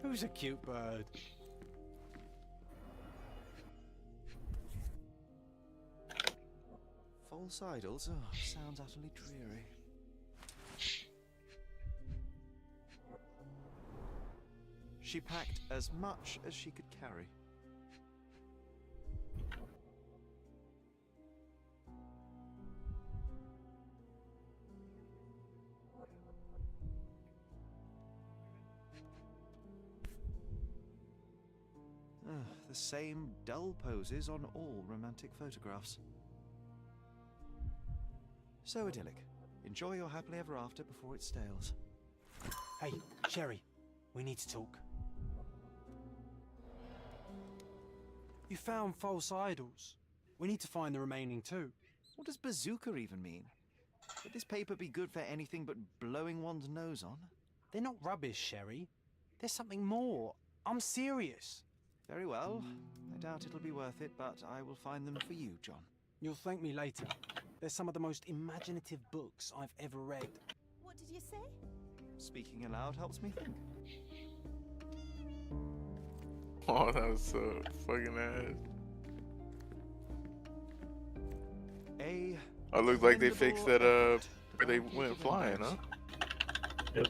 Who's a cute bird? False idols? Oh, sounds utterly dreary. She packed as much as she could carry. The same dull poses on all romantic photographs. So idyllic. Enjoy your happily ever after before it stales. Hey, Sherry, we need to talk. You found false idols. We need to find the remaining two. What does bazooka even mean? Would this paper be good for anything but blowing one's nose on? They're not rubbish, Sherry. There's something more. I'm serious. Very well. I doubt it'll be worth it, but I will find them for you, John. You'll thank me later. They're some of the most imaginative books I've ever read. What did you say? Speaking aloud helps me think. Oh, that was so fucking ass. Oh, it looks like they fixed that, where they went flying, huh? Yep.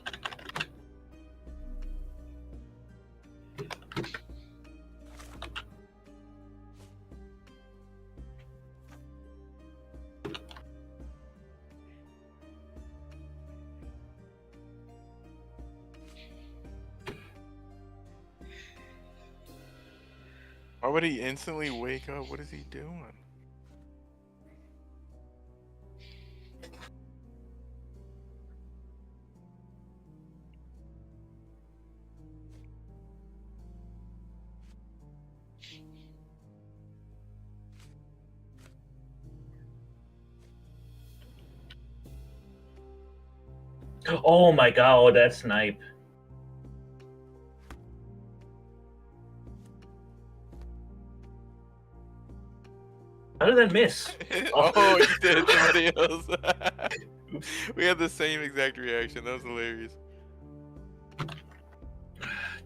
Why would he instantly wake up? What is he doing? Oh my god, that snipe. How did that miss? Oh, you did somebody else. We had the same exact reaction. That was hilarious.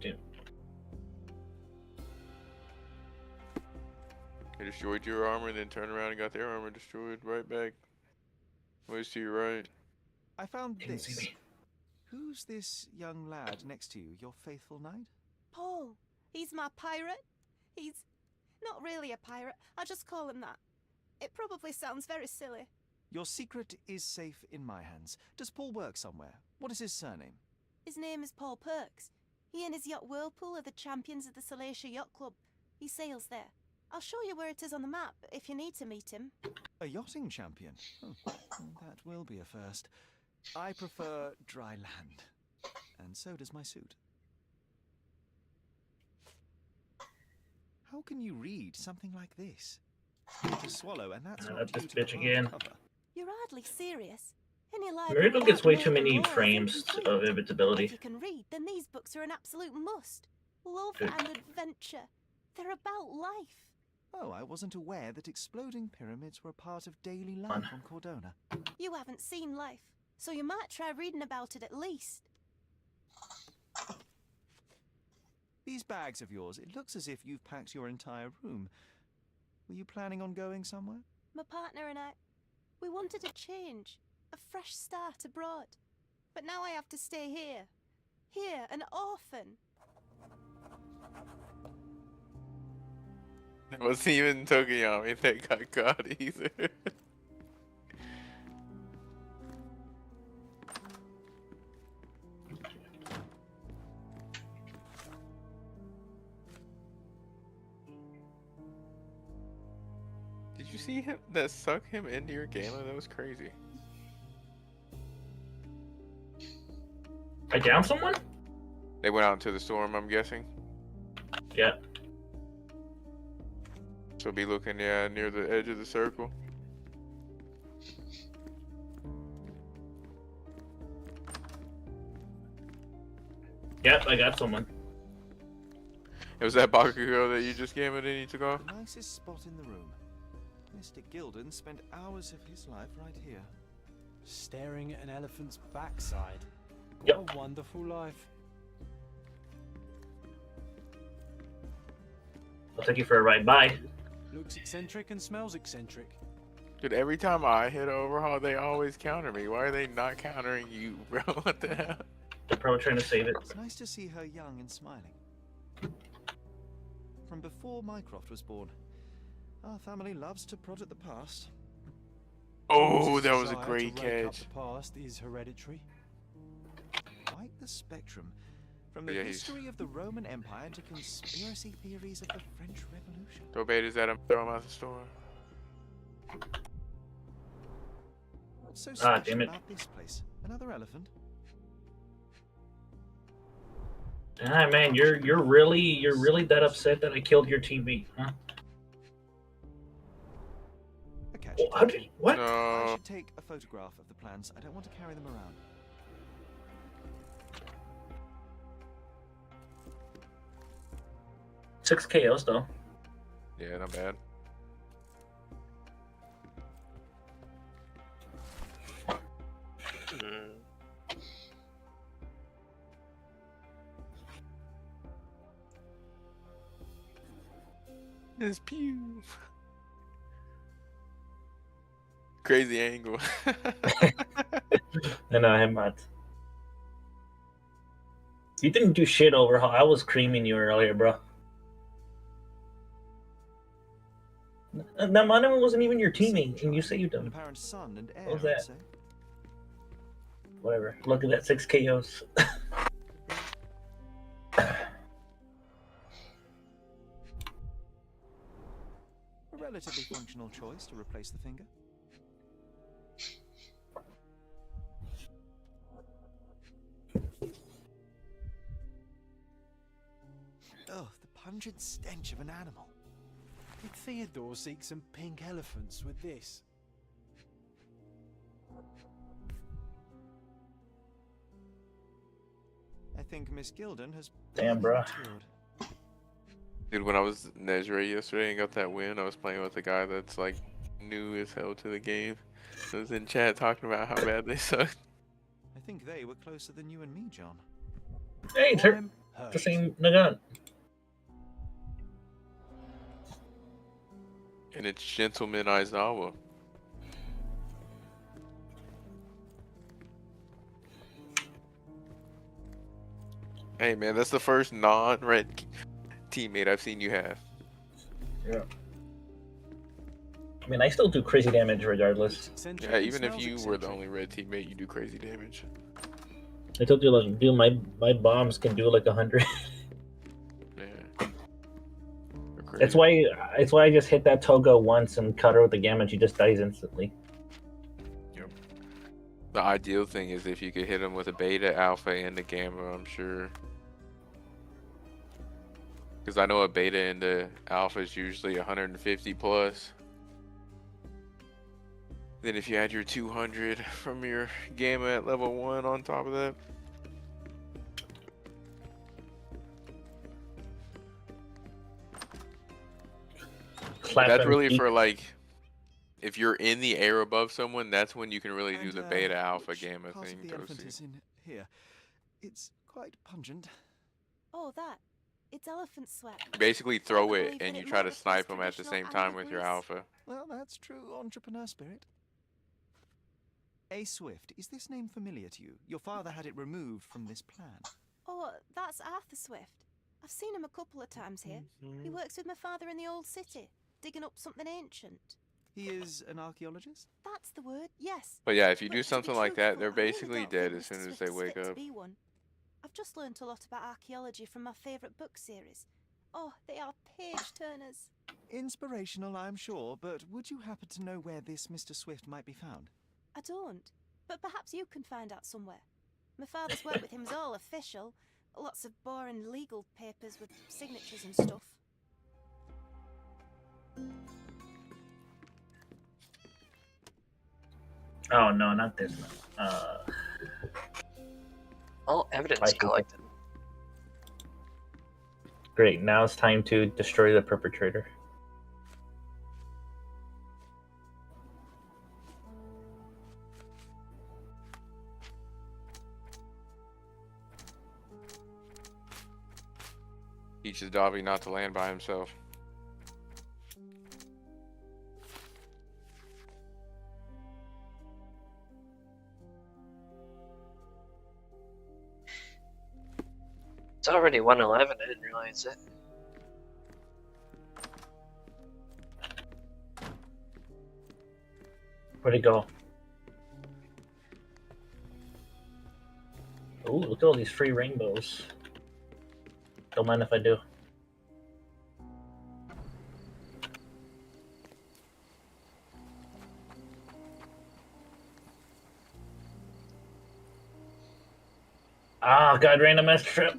Dude. They destroyed your armor and then turned around and got their armor destroyed right back. Where's to your right? I found this. Who's this young lad next to you, your faithful knight? Paul. He's my pirate. He's not really a pirate. I just call him that. It probably sounds very silly. Your secret is safe in my hands. Does Paul work somewhere? What is his surname? His name is Paul Perks. He and his yacht Whirlpool are the champions of the Salacia Yacht Club. He sails there. I'll show you where it is on the map if you need to meet him. A yachting champion? Oh, that will be a first. I prefer dry land. And so does my suit. How can you read something like this? To swallow, and that's not this due to the bitch again. hardcover. You're hardly serious. Any library Miracle gets way too without many more laws frames incomplete. of inevitability. If you can read, then these books are an absolute must. Love Good. and adventure. They're about life. Oh, I wasn't aware that exploding pyramids were a part of daily life on Cordona. You haven't seen life, so you might try reading about it at least. These bags of yours, it looks as if you've packed your entire room. Were you planning on going somewhere? My partner and I, we wanted a change, a fresh start abroad. But now I have to stay here. Here, an orphan. It wasn't even Tokiyami that got caught either. Did you see him that suck him into your gala? That was crazy. I downed someone? They went out into the storm, I'm guessing. Yeah. So be looking, yeah, near the edge of the circle. Yep, I got someone. It was that Bakugo that you just gave it and you took off? The nicest spot in the room. Mr. Gilden spent hours of his life right here. Staring at an elephant's backside. Yep. What a wonderful life. I'll take you for a ride. Bye. Looks eccentric and smells eccentric. Dude, every time I hit overhaul, they always counter me. Why are they not countering you, bro? What the hell? They're probably trying to save it. It's nice to see her young and smiling. From before Mycroft was born, our family loves to prod at the past. Oh, James's that was a desire great to rake up catch. the past is hereditary. Quite the spectrum. From the Yeah, history of the Roman Empire to conspiracy theories of the French Revolution. Throw betas at him, throw him out the store. What's so Ah, special damn it. about this place? Another elephant? Ah, man, you're really that upset that I killed your teammate, huh? Oh, how did you, what? I should take a photograph of the plans. I don't want to carry them around. 6 KOs though. Yeah, not bad. His pew. Crazy angle. I know, I'm not. You didn't do shit overhaul. I was creaming you earlier, bro. That man wasn't even your teammate, and you saved him. Apparent son and heir, What was I'd that? say. Whatever. Look at that, 6 KOs. A relatively functional choice to replace the finger. Oh, the pungent stench of an animal. Did Theodore seek some pink elephants with this? I think Miss Gilden has Damn, bro. matured. Dude, when I was in Nezray yesterday and got that win, I was playing with a guy that's like new as hell to the game. I was in chat talking about how bad they suck. I think they were closer than you and me, John. Hey, it's her. The same Nagan. And it's Gentleman Aizawa. Hey man, that's the first non-red teammate I've seen you have. Yeah. I mean, I still do crazy damage regardless. Yeah, even if you were the only red teammate, you do crazy damage. I told you, like, dude, my bombs can do like 100. Yeah. It's why I just hit that Toga once and cut her with the gamma. She just dies instantly. Yep. The ideal thing is if you could hit him with a beta, alpha, and a gamma, I'm sure. Because I know a beta and the alpha is usually 150 plus. Then if you add your 200 from your gamma at level 1 on top of that. That's really for like, if you're in the air above someone, that's when you can really do the beta, alpha, gamma Part thing, of the elephant Toasty. is in here. It's quite pungent. Oh, that. It's elephant sweat. You basically throw I it believe and that you it try might to replace snipe them at the traditional same time with your Greece. alpha. Well, that's true entrepreneur spirit. A Swift, is this name familiar to you? Your father had it removed from this plan. Oh, that's Arthur Swift. I've seen him a couple of times here. He works with my father in the old city, digging up something ancient. He is an archaeologist? That's the word, yes. But yeah, if you do But to be something like that, truthful, they're I really basically don't dead think as soon Mr. as they Swift's wake fit to up. be one. I've just learnt a lot about archaeology from my favourite book series. Oh, they are page-turners. Inspirational, I'm sure, but would you happen to know where this Mr. Swift might be found? I don't, but perhaps you can find out somewhere. My father's work with him is all official. Lots of boring legal papers with signatures and stuff. Oh no, not this one. All evidence Mikey. collected. Great. Now it's time to destroy the perpetrator. Teaches Dobby not to land by himself. It's already 1:11. I didn't realize it. Where'd he go? Ooh, look at all these free rainbows. Don't mind if I do. Ah, God, random ass trip.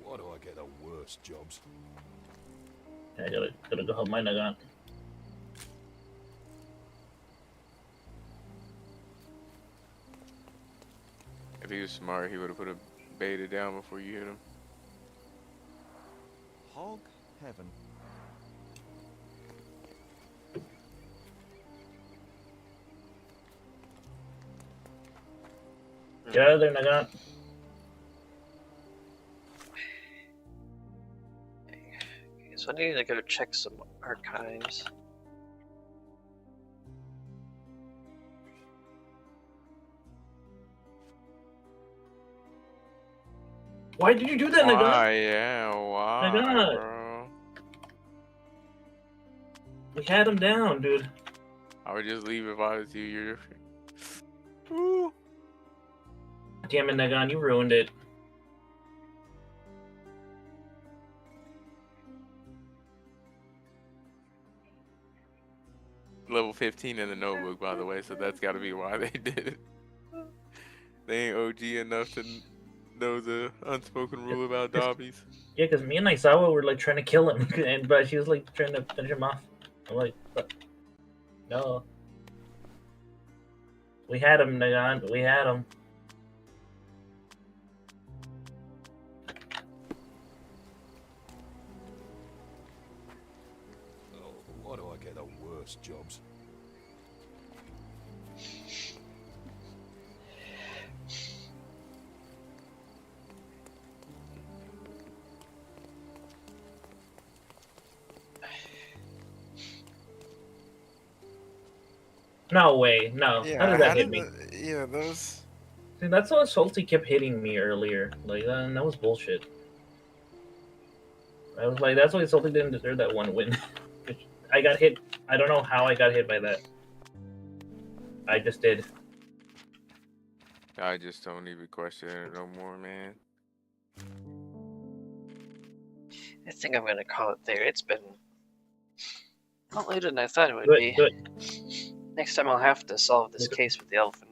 Why do I get the worst jobs? I gotta go help my Nagan. If he was smart, he would have put a beta down before you hit him. Hog heaven. Get out of there, Nagan. Okay, so I need to go check some archives. Why did you do that, Nagan? Why? Yeah, why, Nagan. bro? We had him down, dude. I would just leave if I was you. You're... Ooh. Damn it, Nagan, you ruined it. Level 15 in the notebook, by the way, so that's got to be why they did it. They ain't OG enough to know the unspoken rule about dobbies. Yeah, because me and Aizawa were like trying to kill him, but she was like trying to finish him off. I'm like, but no. We had him, Nagan. We had him. Why do I get the worst jobs? No way, no. Yeah, How did that how hit did me? yeah, those... See, that's how Salty kept hitting me earlier. Like, that was bullshit. I was like, that's why Salty didn't deserve that one win. I got hit. I don't know how I got hit by that. I just did. I just don't even question it no more, man. I think I'm gonna call it there. It's been a lot later than I thought it would Good, be. good. Next time I'll have to solve this case with the elephant.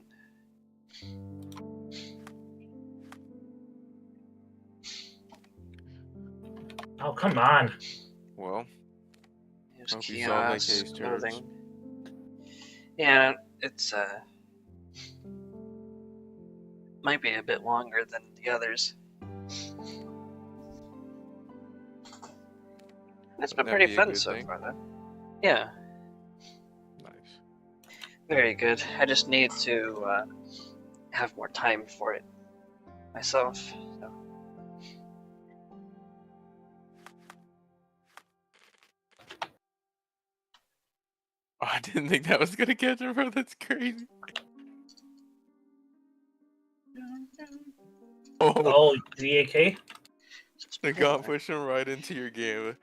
Oh, come on. Well, There's hope you solve that kiosk, case, Turks. clothing. Yeah, it's might be a bit longer than the others. It's been That'd pretty be a fun good so thing. far, though. Yeah. Nice. Very good. I just need to have more time for it myself. So. Oh, I didn't think that was gonna catch him, bro. That's crazy. Oh, the AK? The gun pushed him right into your game.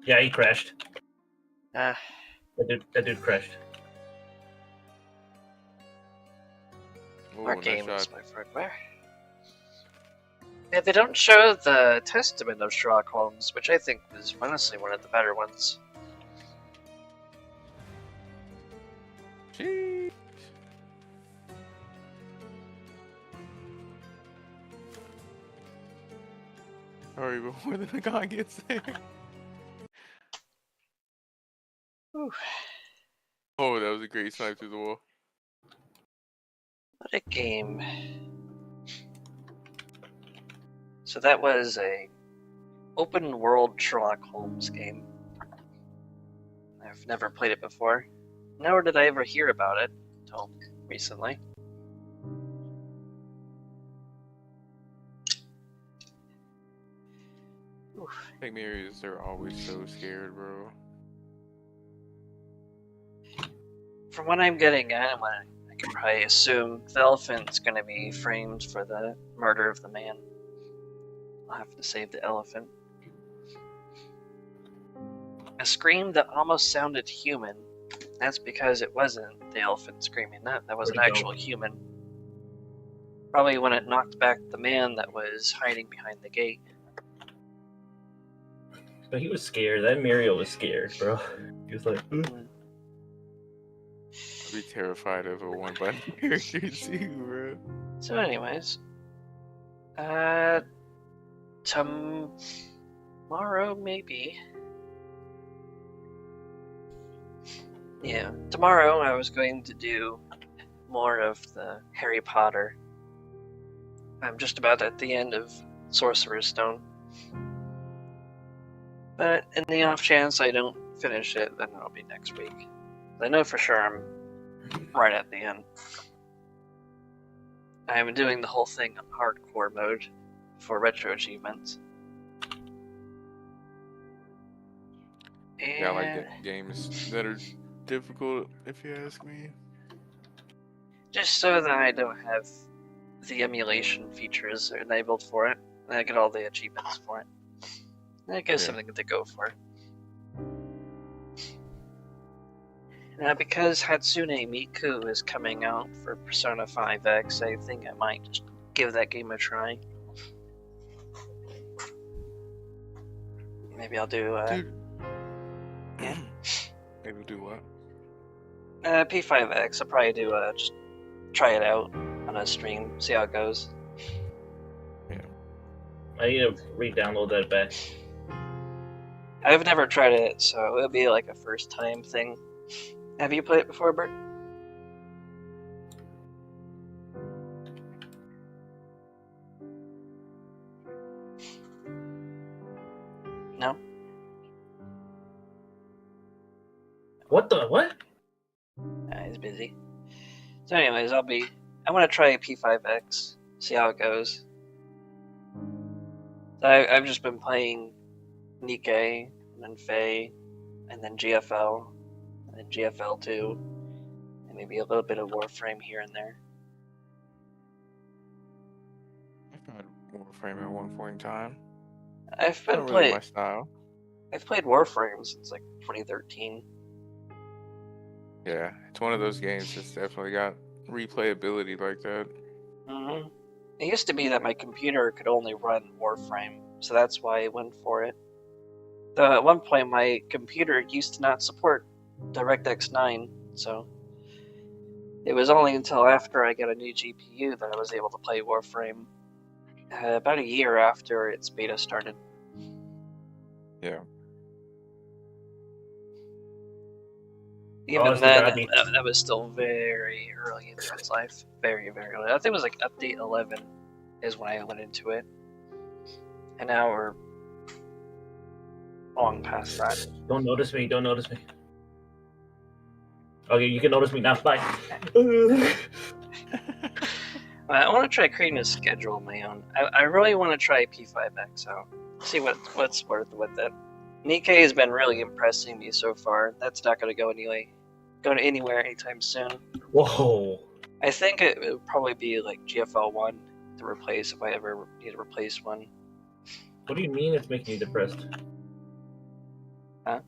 Yeah, he crashed. Ah. That dude crashed. More nice games, shot. my friend. Where? Yeah, they don't show the Testament of Sherlock Holmes, which I think was honestly one of the better ones. Jeez. Hurry before the guy gets there. Whew. Oh, that was a great snipe through the wall. What a game. So that was a open world Sherlock Holmes game. I've never played it before. Nor did I ever hear about it until recently. Take me areas, they're always so scared, bro. From what I'm getting at, when I can probably assume the elephant's gonna be framed for the murder of the man. I'll have to save the elephant. A scream that almost sounded human. That's because it wasn't the elephant screaming that. That was an actual human. Probably when it knocked back the man that was hiding behind the gate. But he was scared. That Muriel was scared, bro. He was like, I'd be terrified of a one-button character too, bro. So anyways, tomorrow maybe. Yeah, tomorrow I was going to do more of the Harry Potter. I'm just about at the end of Sorcerer's Stone. But in the off chance I don't finish it, then it'll be next week. I know for sure I'm right at the end. I am doing the whole thing on hardcore mode for retro achievements. Yeah, I like games that are difficult, if you ask me. Just so that I don't have the emulation features enabled for it, and I get all the achievements for it. And it gives something to go for. Now, because Hatsune Miku is coming out for Persona 5X, I think I might just give that game a try. Maybe I'll do, yeah? Maybe we'll do what? P5X, I'll probably do, just try it out on a stream, see how it goes. Yeah. I need to re-download that back. I've never tried it, so it'll be like a first time thing. Have you played it before, Bert? No? What the what? He's busy. So anyways, I want to try P5X, see how it goes. So I've just been playing Nikkei, and then Faye, and then GFL, and then GFL2, and maybe a little bit of Warframe here and there. I've tried Warframe at one point in time. I've been Not really my style. I've played Warframe since like 2013. Yeah, it's one of those games that's definitely got replayability like that. Mm-hmm. It used to be that my computer could only run Warframe, so that's why I went for it. Though at one point my computer used to not support DirectX 9, so it was only until after I got a new GPU that I was able to play Warframe. About a year after its beta started. Yeah. Even then, that was still very early in its life. Very, very early. I think it was like update 11 is when I went into it. And now we're long past that. Don't notice me, don't notice me. Okay, you can notice me now. Bye. I want to try creating a schedule of my own. I really want to try P5X out. See what's worth with it. Nikkei has been really impressing me so far. That's not going to go anywhere anytime soon. Whoa. I think it would probably be like GFL1 to replace if I ever need to replace one. What do you mean it's making you depressed? Huh?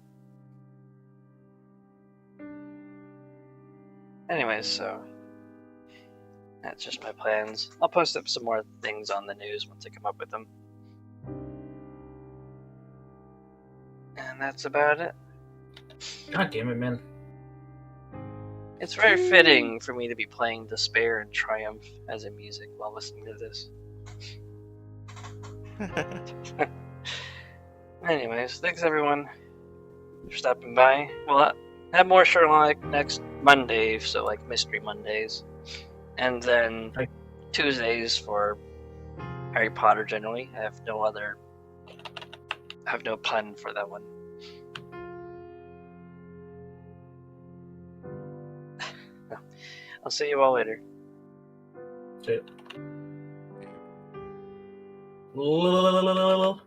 Anyways, so that's just my plans. I'll post up some more things on the news once I come up with them. And that's about it. God damn it, man. It's very fitting for me to be playing Despair and Triumph as a music while listening to this. Anyways, thanks everyone for stopping by. We'll have more Sherlock next Monday, so like Mystery Mondays. And then Tuesdays for Harry Potter generally. I have no plan for that one. I'll see you all later. See you.